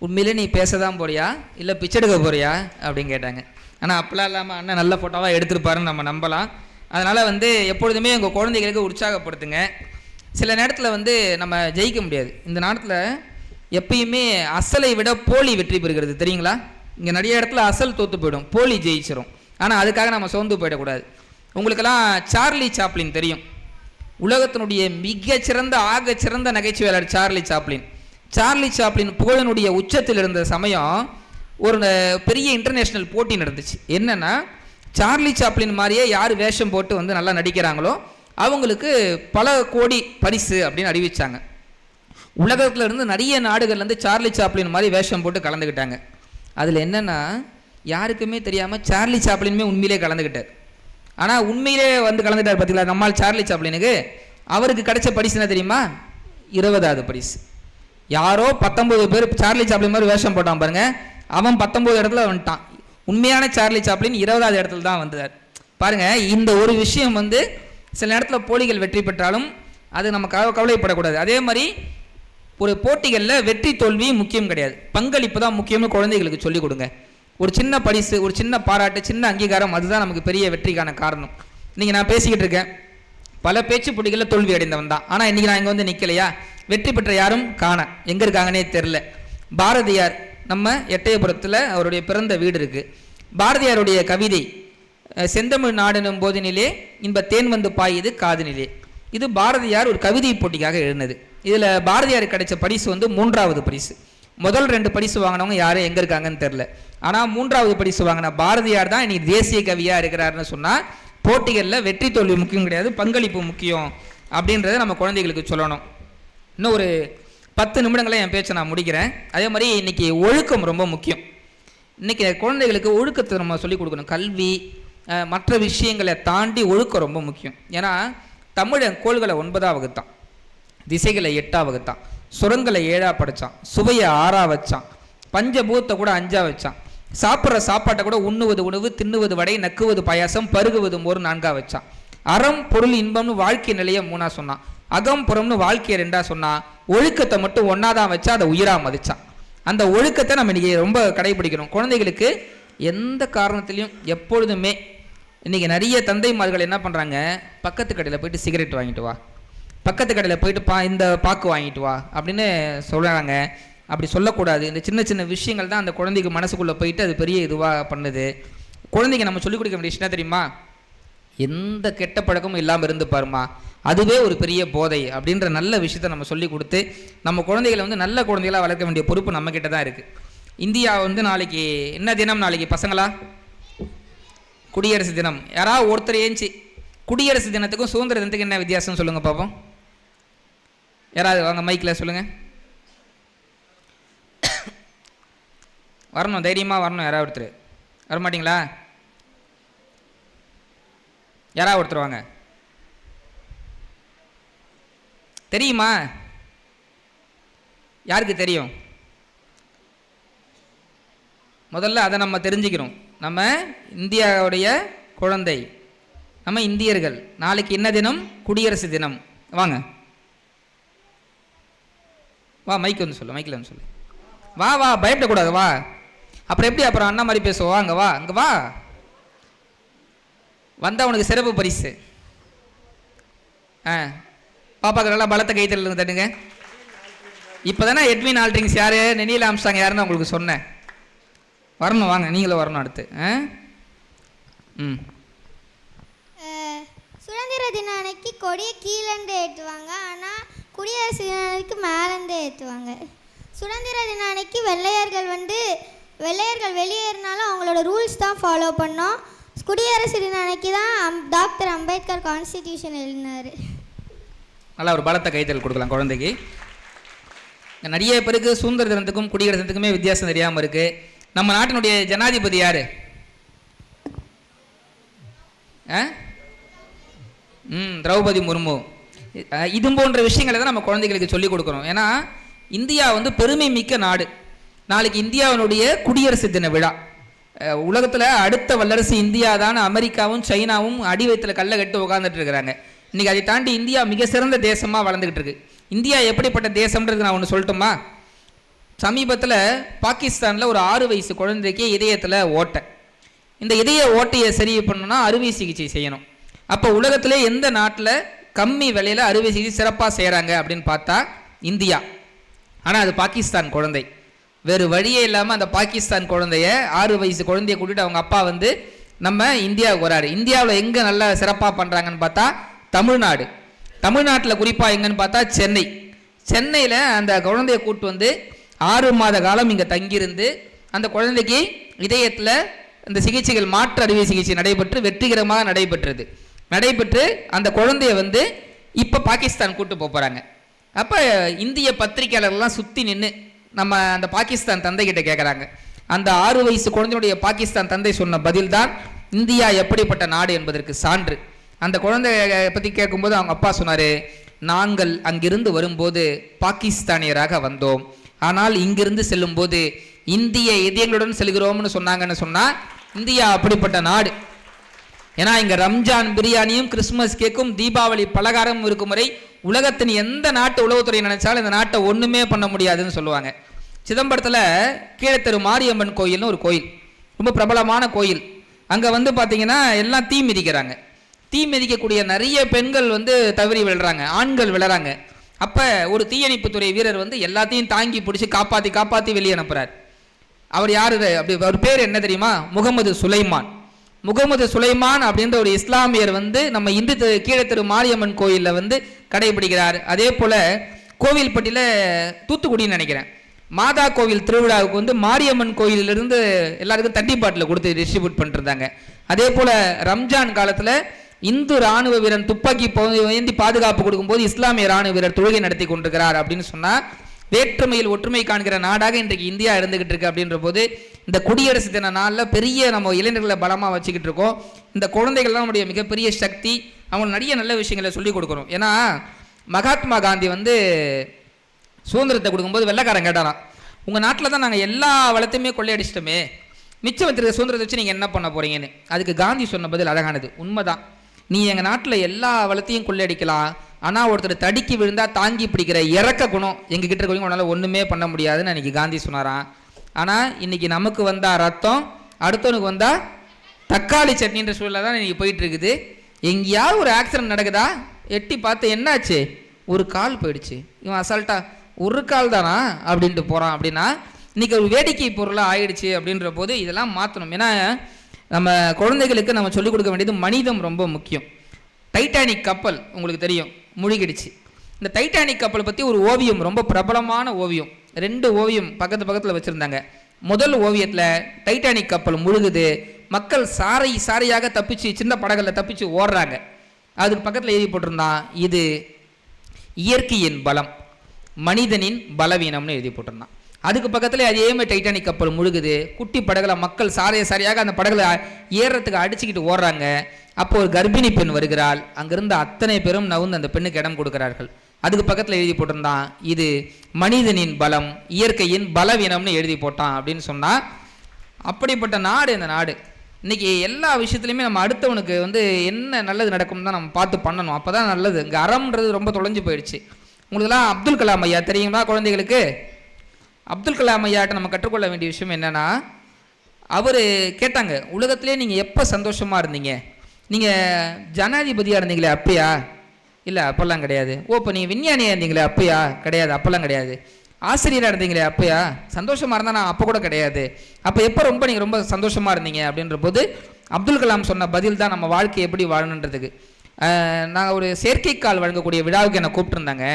உண்மையிலே நீ பேச தான் போறியா இல்லை பிச்செடுக்க போறியா அப்படின்னு கேட்டாங்க. ஆனால் அப்பெல்லாம் இல்லாமல் அண்ணன் நல்ல ஃபோட்டோவாக எடுத்துருப்பாருன்னு நம்ம நம்பலாம். அதனால் எப்பொழுதுமே உங்கள் குழந்தைகளுக்கு உற்சாகப்படுத்துங்க. சில நேரத்தில் நம்ம ஜெயிக்க முடியாது. இந்த நேரத்தில் எப்பயுமே அசலை விட போலி வெற்றி பெறுகிறது தெரியுங்களா? இங்கே நிறைய இடத்துல அசல் தோற்று போயிடும், போலி ஜெயிச்சிரும். ஆனால் அதுக்காக நம்ம சோர்ந்து போயிடக்கூடாது. உங்களுக்கெல்லாம் சார்லி சாப்ளின் தெரியும். உலகத்தினுடைய மிகச்சிறந்த ஆகச்சிறந்த நகைச்சுவையாளர் சார்லி சாப்ளின் புகழனுடைய உச்சத்தில் இருந்த சமயம் ஒரு பெரிய இன்டர்நேஷ்னல் போட்டி நடந்துச்சு. என்னென்னா சார்லி சாப்ளின் மாதிரியே யார் வேஷம் போட்டு நல்லா நடிக்கிறாங்களோ அவங்களுக்கு பல கோடி பரிசு அப்படின்னு அறிவித்தாங்க. உலகத்தில் இருந்து நிறைய நாடுகள்லேருந்து சார்லி சாப்ளின் மாதிரி வேஷம் போட்டு கலந்துக்கிட்டாங்க. அதில் என்னென்னா யாருக்குமே தெரியாமல் சார்லி சாப்ளினுமே உண்மையிலே கலந்துக்கிட்டார். ஆனால் உண்மையிலே கலந்துட்டார் பார்த்தீங்களா நம்மால் சார்லி சாப்ளினுக்கு. அவருக்கு கிடைச்ச பரிசு என்ன தெரியுமா? 20வது பரிசு. யாரோ 19 பேர் சார்லி சாப்ளின் மாதிரி வேஷம் போட்டான் பாருங்க, அவன் 19 இடத்துல வந்துட்டான். உண்மையான சார்லி சாப்ளின் 20வது இடத்துல தான் வந்தார் பாருங்க. இந்த ஒரு விஷயம் சில நேரத்தில் போலிகள் வெற்றி பெற்றாலும் அது நம்ம கவலைப்படக்கூடாது. அதே மாதிரி ஒரு போட்டிகளில் வெற்றி தோல்வி முக்கியம் கிடையாது, பங்களிப்பு தான் முக்கியம்னு குழந்தைகளுக்கு சொல்லிக் கொடுங்க. ஒரு சின்ன பரிசு, ஒரு சின்ன பாராட்டு, சின்ன அங்கீகாரம், அதுதான் நமக்கு பெரிய வெற்றிக்கான காரணம். இன்றைக்கி நான் பேசிக்கிட்டு இருக்கேன், பல பேச்சு போட்டிகளில் தோல்வி அடைந்தவன் தான். ஆனால் இன்றைக்கி நான் இங்கே நிற்கலையா? வெற்றி பெற்ற யாரும் காண எங்கே இருக்காங்கன்னே தெரில. பாரதியார் நம்ம எட்டயபுரத்தில் அவருடைய பிறந்த வீடு இருக்குது. பாரதியாருடைய கவிதை செந்தமிழ் நாடெனும் போதினிலே இன்ப தேன் வந்து பாயுது காதினிலே. இது பாரதியார் ஒரு கவிதை போட்டிக்காக எழுதினது. இதில் பாரதியாருக்கு கிடைச்ச பரிசு வந்து 3வது பரிசு. முதல் 2 பரிசு வாங்கினவங்க யாரும் எங்கே இருக்காங்கன்னு தெரில. ஆனால் 3வது பரிசு வாங்கின பாரதியார் தான் இன்னைக்கு தேசிய கவியாக இருக்கிறாருன்னு சொன்னால் போட்டிகளில் வெற்றி தோல்வி முக்கியம் கிடையாது, பங்களிப்பு முக்கியம் அப்படின்றத நம்ம குழந்தைகளுக்கு சொல்லணும். இன்னும் ஒரு 10 நிமிடங்களை என் பேச்சை நான் முடிக்கிறேன். அதே மாதிரி இன்றைக்கி ஒழுக்கம் ரொம்ப முக்கியம். இன்றைக்கி குழந்தைகளுக்கு ஒழுக்கத்தை நம்ம சொல்லிக் கொடுக்கணும். கல்வி மற்ற விஷயங்களை தாண்டி ஒழுக்கம் ரொம்ப முக்கியம். ஏன்னா தமிழன் கோள்களை 9ஆ வகுத்தான், திசைகளை 8ஆ வகுத்தான், சுரங்களை 7ஆ படித்தான், சுவையை 6ஆ வச்சான், பஞ்சபூத்தை கூட 5ஆ வச்சான், சாப்பிட்ற சாப்பாட்டை கூட உண்ணுவது உணவு, தின்னுவது வடை, நக்குவது பாயாசம், பருகுவது மோர் 4ஆ வச்சான். அறம் பொருள் இன்பம்னு வாழ்க்கை நிலையை 3ஆ சொன்னான், அகம் புறம்னு வாழ்க்கையை 2ஆ சொன்னான், ஒழுக்கத்தை மட்டும் 1ஆ தான் வச்சா அதை உயிராக மதிச்சான். அந்த ஒழுக்கத்தை நம்ம இன்றைக்கி ரொம்ப கடைபிடிக்கணும். குழந்தைகளுக்கு எந்த காரணத்திலையும் எப்பொழுதுமே இன்றைக்கி நிறைய தந்தைமார்கள் என்ன பண்ணுறாங்க, பக்கத்து கடையில் போயிட்டு சிகரெட் வாங்கிட்டு வா, பக்கத்து கடையில் போயிட்டு இந்த பாக்கு வாங்கிட்டு வா அப்படின்னு சொல்கிறாங்க. அப்படி சொல்லக்கூடாது. இந்த சின்ன சின்ன விஷயங்கள் தான் அந்த குழந்தைக்கு மனசுக்குள்ளே போயிட்டு அது பெரிய இதுவாக பண்ணுது. குழந்தைக்கு நம்ம சொல்லிக் கொடுக்க வேண்டிய விஷயம் தெரியுமா, எந்த கெட்ட பழக்கமும் இல்லாமல் இருந்து பாருமா, அதுவே ஒரு பெரிய போதை அப்படின்ற நல்ல விஷயத்தை நம்ம சொல்லி கொடுத்து நம்ம குழந்தைகளை வந்து நல்ல குழந்தைகளாக வளர்க்க வேண்டிய பொறுப்பு நம்மக்கிட்ட தான் இருக்குது. இந்தியா வந்து நாளைக்கு என்ன தினம்? நாளைக்கு பசங்களா குடியரசு தினம். யாராவது ஒருத்தர் ஏஞ்சி குடியரசு தினத்துக்கும் சுதந்திர தினத்துக்கும் என்ன வித்தியாசம் சொல்லுங்கள் பார்ப்போம். யாராவது வாங்க மைக்கில் சொல்லுங்கள். வரணும், தைரியமாக வரணும். யாராவது ஒருத்தர் வரமாட்டிங்களா? யாராவது ஒருத்தர் வாங்க. தெரியுமா? யாருக்கு தெரியும்? முதல்ல அதை நம்ம தெரிஞ்சுக்கிறோம். நம்ம இந்தியாவுடைய குழந்தை, நம்ம இந்தியர்கள். நாளைக்கு என்ன தினம்? குடியரசு தினம். வாங்க வா, மைக்கு வந்து சொல்லு, மைக்கில் வந்து சொல்லு. வா வா, பயப்படக்கூடாது, வா. அப்புறம் எப்படி அப்புறம் அண்ணா மாதிரி பேசுவோம். அங்கே வா, அங்கே வா. வந்தால் உனக்கு சிறப்பு பரிசு. பாப்பாக்கு நல்லா பலத்தை கைத்தல் தட்டுங்க. இப்போ தானே எட்வின் ஆல்ட்ரிங்ஸ் யார், நெனில் ஆம்ஸ்ட்ராங் யாருன்னு உங்களுக்கு சொன்னேன். வரணும், வாங்க, நீங்களும் வரணும் அடுத்து. சுதந்திர தின அன்னைக்கு கொடியை கீழேருந்து ஏற்றுவாங்க, ஆனால் குடியரசு தின அன்னைக்கு மேலேருந்து ஏற்றுவாங்க. சுதந்திர தின அன்னைக்கு வெள்ளையர்கள் வெளியேறினாலும் அவங்களோட ரூல்ஸ் தான் ஃபாலோ பண்ணோம். குடியரசு தின அன்னைக்கு தான் டாக்டர் அம்பேத்கர் கான்ஸ்டிடியூஷன் எழுதினார். நல்லா ஒரு பலத்தை கைத்தல் கொடுக்கலாம் குழந்தைக்கு. நிறைய பேருக்கு சுதந்திர தினத்துக்கும் குடியரசு தினத்துக்குமே வித்தியாசம் தெரியாமல் இருக்குது. நம்ம நாட்டினுடைய ஜனாதிபதி யார்? திரௌபதி முர்மு. இது போன்ற விஷயங்களை தான் நம்ம குழந்தைகளுக்கு சொல்லிக் கொடுக்குறோம். ஏன்னா இந்தியா வந்து பெருமை மிக்க நாடு. நாளைக்கு இந்தியாவினுடைய குடியரசு தின விழா. உலகத்தில் அடுத்த வல்லரசு இந்தியா தான். அமெரிக்காவும் சைனாவும் அடி வயிற்றில் கல்லை கட்டு உட்காந்துட்டு இருக்கிறாங்க. இன்றைக்கி அதை தாண்டி இந்தியா மிக சிறந்த தேசமாக வளர்ந்துக்கிட்டு இருக்கு. இந்தியா எப்படிப்பட்ட தேசம்ன்றது நான் ஒன்று சொல்லட்டுமா? சமீபத்தில் பாகிஸ்தானில் ஒரு 6 வயசு குழந்தைக்கு இதயத்தில் ஓட்டை. இந்த இதய ஓட்டையை சரி பண்ணணும்னா அறுவை சிகிச்சை செய்யணும். அப்போ உலகத்திலே எந்த நாட்டில் கம்மி விலையில் அறுவை சிகிச்சை சிறப்பாக செய்கிறாங்க அப்படின்னு பார்த்தா இந்தியா. ஆனால் அது பாகிஸ்தான் குழந்தை. வேறு வழியே இல்லாமல் அந்த பாகிஸ்தான் குழந்தைய 6 வயசு குழந்தைய கூட்டிகிட்டு அவங்க அப்பா வந்து நம்ம இந்தியாவுக்கு வராரு. இந்தியாவில் எங்கே நல்லா சிறப்பாக பண்ணுறாங்கன்னு பார்த்தா தமிழ்நாடு. தமிழ்நாட்டில் குறிப்பாக எங்கன்னு பார்த்தா சென்னை. சென்னையில் அந்த குழந்தைய கூட்டு வந்து 6 மாத காலம் இங்கே தங்கியிருந்து அந்த குழந்தைக்கு இதயத்தில் இந்த சிகிச்சைகள் மாற்று அறுவை சிகிச்சை நடைபெற்று வெற்றிகரமாக நடைபெற்று அந்த குழந்தைய வந்து இப்போ பாகிஸ்தான் கூட்டு போகிறாங்க. அப்போ இந்திய பத்திரிகையாளர்கள்லாம் சுற்றி நின்று நம்ம அந்த பாகிஸ்தான் தந்தைகிட்ட கேட்குறாங்க. அந்த 6 வயசு குழந்தையுடைய பாகிஸ்தான் தந்தை சொன்ன பதில் தான் இந்தியா எப்படிப்பட்ட நாடு என்பதற்கு சான்று. அந்த குழந்தைய பற்றி கேட்கும்போது அவங்க அப்பா சொன்னார், நாங்கள் அங்கிருந்து வரும்போது பாகிஸ்தானியராக வந்தோம், ஆனால் இங்கிருந்து செல்லும்போது இந்திய இதயங்களுடன் செல்கிறோம்னு சொன்னாங்கன்னு சொன்னால் இந்தியா அப்படிப்பட்ட நாடு. ஏன்னா இங்கே ரம்ஜான் பிரியாணியும் கிறிஸ்துமஸ் கேக்கும் தீபாவளி பலகாரமும் இருக்கும் வரை உலகத்தின் எந்த நாட்டு உளவுத்துறை நினைச்சாலும் இந்த நாட்டை ஒன்றுமே பண்ண முடியாதுன்னு சொல்லுவாங்க. சிதம்பரத்தில் கீழத்தெரு மாரியம்மன் கோயில்னு ஒரு கோயில், ரொம்ப பிரபலமான கோயில். அங்கே வந்து பார்த்தீங்கன்னா எல்லாம் தீ மிதிக்கிறாங்க. தீ மிதிக்கக்கூடிய நிறைய பெண்கள் வந்து தவறி விழுறாங்க, ஆண்கள் விழுறாங்க. அப்போ ஒரு தீயணைப்புத்துறை வீரர் வந்து எல்லாத்தையும் தாங்கி பிடிச்சி காப்பாற்றி வெளியே அனுப்புகிறார். அவர் யார்? அப்படி அவர் பேர் என்ன தெரியுமா? முகமது சுலைமான். முகமது சுலைமான் அப்படின்ற ஒரு இஸ்லாமியர் வந்து நம்ம இந்து கீழத்தெரு மாரியம்மன் கோயிலில் வந்து கடைபிடிக்கிறார். அதே போல் கோவில்பட்டியில் தூத்துக்குடின்னு நினைக்கிறேன், மாதா கோவில் திருவிழாவுக்கு வந்து மாரியம்மன் கோயிலிருந்து எல்லாருக்கும் தட்டி பாட்டில் கொடுத்து டிஸ்ட்ரிபியூட் பண்ணிருந்தாங்க. அதே போல் ரம்ஜான் காலத்தில் இந்து ராணுவ வீரன் துப்பாக்கி ஏந்தி பாதுகாப்பு கொடுக்கும்போது இஸ்லாமிய ராணுவ வீரர் தொழுகை நடத்தி கொண்டிருக்கிறார் அப்படின்னு சொன்னால் வேற்றுமையில் ஒற்றுமை காண்கிற நாடாக இன்றைக்கு இந்தியா இருந்துகிட்டு இருக்கு. அப்படின்ற போது இந்த குடியரசு தின நாளில் பெரிய நம்ம இளைஞர்களை பலமாக வச்சுக்கிட்டு இருக்கோம். இந்த குழந்தைகள் தான் நம்முடைய மிகப்பெரிய சக்தி. அவங்களுக்கு நிறைய நல்ல விஷயங்களை சொல்லிக் கொடுக்குறோம். ஏன்னா மகாத்மா காந்தி வந்து சுதந்திரத்தை கொடுக்கும்போது வெள்ளைக்காரன் கேட்டாராம், உங்கள் நாட்டில் தான் நாங்கள் எல்லா வளத்தையுமே கொள்ளையடிச்சிட்டோமே, மிச்சம் வச்சிருக்க சுதந்திரத்தை வச்சு நீங்கள் என்ன பண்ண போகிறீங்கன்னு. அதுக்கு காந்தி சொன்ன பதில் அழகானது. உண்மைதான், நீ எங்கள் நாட்டில் எல்லா வளத்தையும் கொள்ளையடிக்கலாம், ஆனால் ஒருத்தர் தடிக்கி விழுந்தால் தாங்கி பிடிக்கிற இறக்க குணம் எங்ககிட்ட இருக்கவங்க உன்னால் ஒன்றுமே பண்ண முடியாதுன்னு அன்றைக்கி காந்தி சொன்னாராம். ஆனால் இன்றைக்கி நமக்கு வந்தால் ரத்தம், அடுத்தவனுக்கு வந்தால் தக்காளி சட்னின்ற சூழலில் தான் இன்றைக்கி போயிட்டுருக்குது. எங்கேயாவது ஒரு ஆக்சிடென்ட் நடக்குதா, எட்டி பார்த்து என்னாச்சு, ஒரு கால் போயிடுச்சு, இவன் அசால்ட்டா ஒரு கால் தானா அப்படின்ட்டு போகிறான். அப்படின்னா இன்றைக்கி ஒரு வேடிக்கை பொருளாக ஆயிடுச்சு. அப்படின்ற போது இதெல்லாம் மாற்றணும். ஏன்னா நம்ம குழந்தைகளுக்கு நம்ம சொல்லிக் கொடுக்க வேண்டியது மனிதம் ரொம்ப முக்கியம். டைட்டானிக் கப்பல் உங்களுக்கு தெரியும், முழுகிடுச்சு. இந்த டைட்டானிக் கப்பலை பற்றி ஒரு ஓவியம், ரொம்ப பிரபலமான ஓவியம், 2 ஓவியம் பக்கத்தில் வச்சுருந்தாங்க. முதல் ஓவியத்தில் டைட்டானிக் கப்பல் முழுகுது, மக்கள் சாரையாக தப்பிச்சு சின்ன படகுல தப்பிச்சு ஓடுறாங்க. அதுக்கு பக்கத்தில் எழுதி போட்டிருந்தான், இது இயற்கையின் பலம், மனிதனின் பலவீனம்னு எழுதி போட்டிருந்தான். அதுக்கு பக்கத்தில் அதே மாதிரி டைட்டானிக் கப்பல் முழுகுது, குட்டி படகுல மக்கள் சாரையாக அந்த படகுல ஏறுறதுக்கு அடிச்சுக்கிட்டு ஓடுறாங்க. அப்போ ஒரு கர்ப்பிணி பெண் வருகிறாள், அங்கிருந்த அத்தனை பேரும் நவுந்து அந்த பெண்ணுக்கு இடம் கொடுக்கிறார்கள். அதுக்கு பக்கத்தில் எழுதி போட்டிருந்தான், இது மனிதனின் பலம், இயற்கையின் பலவீனம்னு எழுதி போட்டான் அப்படின்னு சொன்னால் அப்படிப்பட்ட நாடு இந்த நாடு. இன்றைக்கி எல்லா விஷயத்துலையுமே நம்ம அடுத்தவனுக்கு வந்து என்ன நல்லது நடக்கும் தான் நம்ம பார்த்து பண்ணணும், அப்போ தான் நல்லது. இங்கே அறம்ன்றது ரொம்ப தொலைஞ்சு போயிடுச்சு. உங்களுக்கெல்லாம் அப்துல் கலாம் ஐயா தெரியுங்களா? குழந்தைகளுக்கு அப்துல் கலாம் ஐயாட்ட நம்ம கற்றுக்கொள்ள வேண்டிய விஷயம் என்னென்னா, அவர் கேட்டாங்க, உலகத்திலே நீங்கள் எப்போ சந்தோஷமாக இருந்தீங்க? நீங்கள் ஜனாதிபதியாக இருந்தீங்களே அப்பயா? இல்லை அப்போல்லாம் கிடையாது. ஓ இப்போ நீங்கள் விஞ்ஞானியாக இருந்தீங்களே அப்பயா? கிடையாது, அப்போல்லாம் கிடையாது. ஆசிரியராக இருந்தீங்களே அப்பயா? சந்தோஷமாக இருந்தால் நான் அப்போ கூட கிடையாது. அப்போ எப்போ நீங்கள் ரொம்ப சந்தோஷமாக இருந்தீங்க? அப்படின்ற போது அப்துல் கலாம் சொன்ன பதில் தான் நம்ம வாழ்க்கை எப்படி வாழணுன்றதுக்கு. நாங்கள் ஒரு செயற்கைக்கால் வழங்கக்கூடிய விழாவுக்கு என்னை கூப்பிட்டுருந்தாங்க.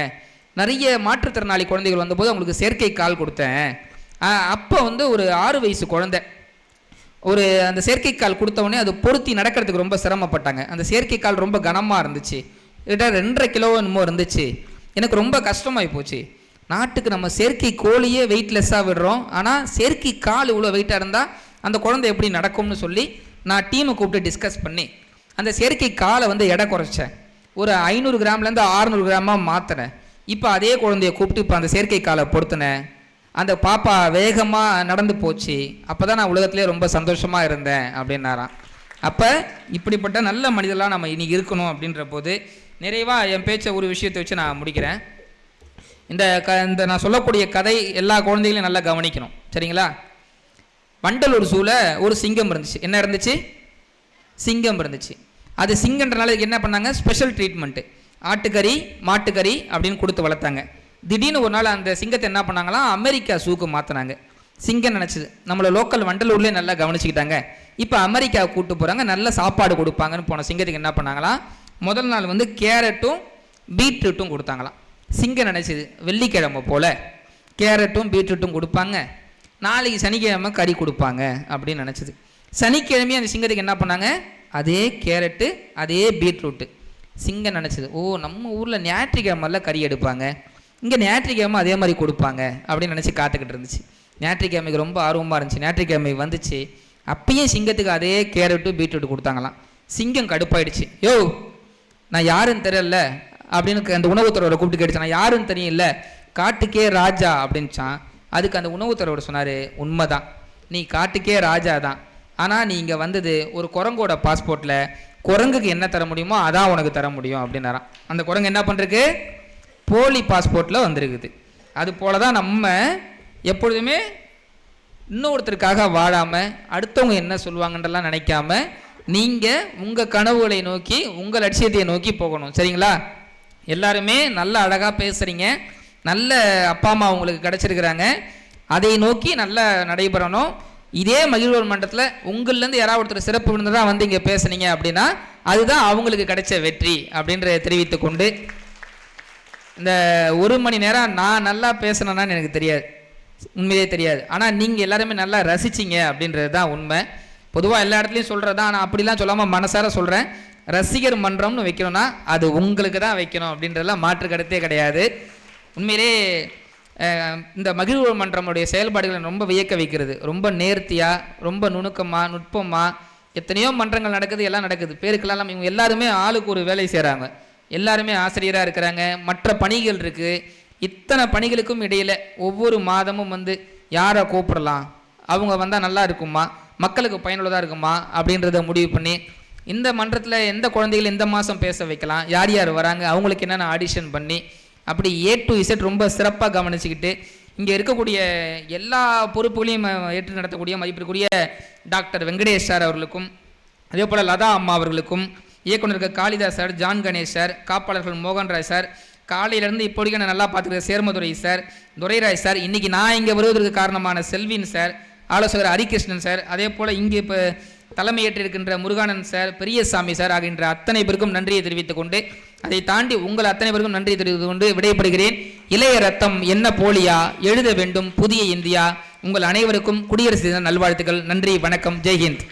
நிறைய மாற்றுத்திறனாளி குழந்தைகள் வந்தபோது அவங்களுக்கு செயற்கைக்கால் கொடுத்தேன். அப்போ வந்து ஒரு 6 வயசு குழந்தை ஒரு அந்த செயற்கைக்கால் கொடுத்தவொடனே அது பொருத்தி நடக்கிறதுக்கு ரொம்ப சிரமப்பட்டாங்க. அந்த செயற்கைக்கால் ரொம்ப கனமாக இருந்துச்சு, கிட்ட 2.5 கிலோ என்னமோ இருந்துச்சு. எனக்கு ரொம்ப கஷ்டமாகி போச்சு. நாட்டுக்கு நம்ம செயற்கை கோழியே வெயிட்லெஸ்ஸாக விடுறோம், ஆனால் செயற்கை கால் இவ்வளோ வெயிட்டாக இருந்தால் அந்த குழந்தை எப்படி நடக்கும்னு சொல்லி நான் டீமை கூப்பிட்டு டிஸ்கஸ் பண்ணி அந்த செயற்கை காலை வந்து எடை குறைச்சேன். ஒரு 500 கிராம்லேருந்து 600 கிராமாக மாற்றினேன். இப்போ அதே குழந்தைய கூப்பிட்டு இப்போ அந்த செயற்கை காலை பொருத்தினேன். அந்த பாப்பா வேகமாக நடந்து போச்சு. அப்போ தான் நான் உலகத்திலே ரொம்ப சந்தோஷமாக இருந்தேன் அப்படின்னாராம். அப்போ இப்படிப்பட்ட நல்ல மனிதர்களாக நம்ம இன்றைக்கி இருக்கணும். அப்படின்ற போது நிறைவாக என் பேச்சை ஒரு விஷயத்தை வச்சு நான் முடிக்கிறேன். இந்த நான் சொல்லக்கூடிய கதை எல்லா குழந்தைகளையும் நல்லா கவனிக்கணும், சரிங்களா? வண்டலூர் ஜூவில் ஒரு சிங்கம் இருந்துச்சு. என்ன இருந்துச்சு? சிங்கம் இருந்துச்சு. அது சிங்கன்றனால என்ன பண்ணாங்க, ஸ்பெஷல் ட்ரீட்மெண்ட்டு, ஆட்டுக்கறி மாட்டுக்கறி அப்படின்னு கொடுத்து வளர்த்தாங்க. திடீர்னு ஒரு நாள் அந்த சிங்கத்தை என்ன பண்ணாங்களாம், அமெரிக்கா ஜூக்கு மாற்றினாங்க. சிங்கம் நினச்சிது நம்மளை லோக்கல் வண்டலூர்லேயே நல்லா கவனிச்சுக்கிட்டாங்க, இப்போ அமெரிக்கா கூப்பிட்டு போகிறாங்க, நல்ல சாப்பாடு கொடுப்பாங்கன்னு போன சிங்கத்துக்கு என்ன பண்ணாங்களாம், முதல் நாள் வந்து கேரட்டும் பீட்ரூட்டும் கொடுத்தாங்களாம். சிங்கம் நினச்சிது வெள்ளிக்கிழமை போல் கேரட்டும் பீட்ரூட்டும் கொடுப்பாங்க, நாளைக்கு சனிக்கிழமை கறி கொடுப்பாங்க அப்படின்னு நினச்சிது. சனிக்கிழமையும் அந்த சிங்கத்துக்கு என்ன பண்ணாங்க, அதே கேரட்டு அதே பீட்ரூட்டு. சிங்கம் நினச்சிது, ஓ நம்ம ஊரில் ஞாயிற்றுக்கிழமெல்லாம் கறி எடுப்பாங்க, இங்கே ஞாயிற்றுக்கிழமை அதே மாதிரி கொடுப்பாங்க அப்படின்னு நினச்சி காத்துக்கிட்டு இருந்துச்சு. ஞாயிற்றுக்கிழமைக்கு ரொம்ப ஆர்வமாக இருந்துச்சு. ஞாயிற்றுக்கிழமை வந்துச்சு, அப்பயும் சிங்கத்துக்கு அதே கேரட்டு பீட்ரூட்டு கொடுத்தாங்களாம். சிங்கம் கடுப்பாயிடுச்சு, யோ நான் யாருன்னு தெரியல அப்படின்னு அந்த உணவுத்துறையோட கூப்பிட்டு கேட்டுச்சு. நான் யாருன்னு தெரியல, காட்டுக்கே ராஜா அப்படின்ச்சான். அதுக்கு அந்த உணவுத்துறையோட சொன்னார், உண்மைதான் நீ காட்டுக்கே ராஜா தான், ஆனால் நீ இங்கே வந்தது ஒரு குரங்கோட பாஸ்போர்ட்டில் குரங்குக்கு என்ன தர முடியுமோ அதான் உனக்கு தர முடியும் அப்படின்னாராம். அந்த குரங்கு என்ன பண்ணுறதுக்கு போலி பாஸ்போர்ட்டில் வந்திருக்குது. அது போல தான் நம்ம எப்பொழுதுமே இன்னொருத்தருக்காக வாழாமல் அடுத்தவங்க என்ன சொல்லுவாங்கன்றலாம் நினைக்காம நீங்கள் உங்கள் கனவுகளை நோக்கி உங்கள் லட்சியத்தை நோக்கி போகணும், சரிங்களா? எல்லாருமே நல்ல அழகாக பேசுகிறீங்க, நல்ல அப்பா அம்மா உங்களுக்கு கிடச்சிருக்கிறாங்க, அதை நோக்கி நல்லா நடைபெறணும். இதே மகிழ்வோர் மன்றத்தில் உங்கள்லேருந்து யாராவது ஒருத்தர் சிறப்பு விருந்தினராக வந்து இங்கே பேசுனீங்க அப்படின்னா அதுதான் அவங்களுக்கு கிடைச்ச வெற்றி அப்படின்ற தெரிவித்து கொண்டு இந்த 1 மணி நேரம் நான் நல்லா பேசணும்னான்னு எனக்கு தெரியாது, உண்மையிலே தெரியாது. ஆனால் நீங்கள் எல்லாருமே நல்லா ரசிச்சிங்க அப்படின்றது தான் உண்மை. பொதுவாக எல்லா இடத்துலையும் சொல்கிறது தான், ஆனால் அப்படிலாம் சொல்லாமல் மனசார சொல்கிறேன். ரசிகர் மன்றம்னு வைக்கணும்னா அது உங்களுக்கு தான் வைக்கணும் அப்படின்றதெல்லாம் மாற்று கருத்தே கிடையாது. உண்மையிலே இந்த மகிழ்வு மன்றமுடைய செயல்பாடுகளை ரொம்ப வியக்க வைக்கிறது. ரொம்ப நேர்த்தியாக, ரொம்ப நுணுக்கமாக, நுட்பமாக எத்தனையோ மன்றங்கள் நடக்குது, எல்லாம் நடக்குது. பேருக்கெல்லாம் இவங்க எல்லாருமே ஆளுக்கு ஒரு வேலை செய்கிறாங்க. எல்லாருமே ஆசிரியராக இருக்கிறாங்க, மற்ற பணிகள் இருக்குது. இத்தனை பணிகளுக்கும் இடையில் ஒவ்வொரு மாதமும் வந்து யாரை கூப்பிடலாம், அவங்க வந்தால் நல்லா இருக்குமா, மக்களுக்கு பயனுள்ளதாக இருக்குமா அப்படின்றத முடிவு பண்ணி இந்த மன்றத்தில் எந்த குழந்தைகள் இந்த மாதம் பேச வைக்கலாம், யார் யார் வராங்க, அவங்களுக்கு என்னென்ன ஆடிஷன் பண்ணி அப்படி A to Z ரொம்ப சிறப்பாக கவனிச்சுக்கிட்டு இங்கே இருக்கக்கூடிய எல்லா பொறுப்புகளையும் ஏற்று நடத்தக்கூடிய மதிப்பிற்குரிய டாக்டர் வெங்கடேஷ் சார் அவர்களுக்கும், அதே போல் லதா அம்மா அவர்களுக்கும், இயக்குநர்கள் Kalidas sir, John Ganesh sir, காப்பாளர்கள் மோகன்ராய் சார், காலையிலேருந்து இப்போதைக்கு நான் நல்லா பார்த்துக்கிற சேர்மதுரை சார், துரைராய் சார், இன்றைக்கி நான் இங்கே வருவதற்கு காரணமான செல்வின் சார், ஆலோசகர் ஹரிகிருஷ்ணன் சார், அதே போல் இங்கே இப்போ தலைமையேற்றிருக்கின்ற முருகானந்த் சார், பெரியசாமி சார் ஆகின்ற அத்தனை பேருக்கும் நன்றியை தெரிவித்துக் கொண்டு, அதை தாண்டி உங்கள் அத்தனை பேருக்கும் நன்றியை தெரிவித்துக் கொண்டு விடைபெறுகிறேன். இளைய ரத்தம் என்ன போலியா, எழுத வேண்டும் புதிய இந்தியா. உங்கள் அனைவருக்கும் குடியரசு தின நல்வாழ்த்துக்கள். நன்றி, வணக்கம், ஜெய்ஹிந்த்.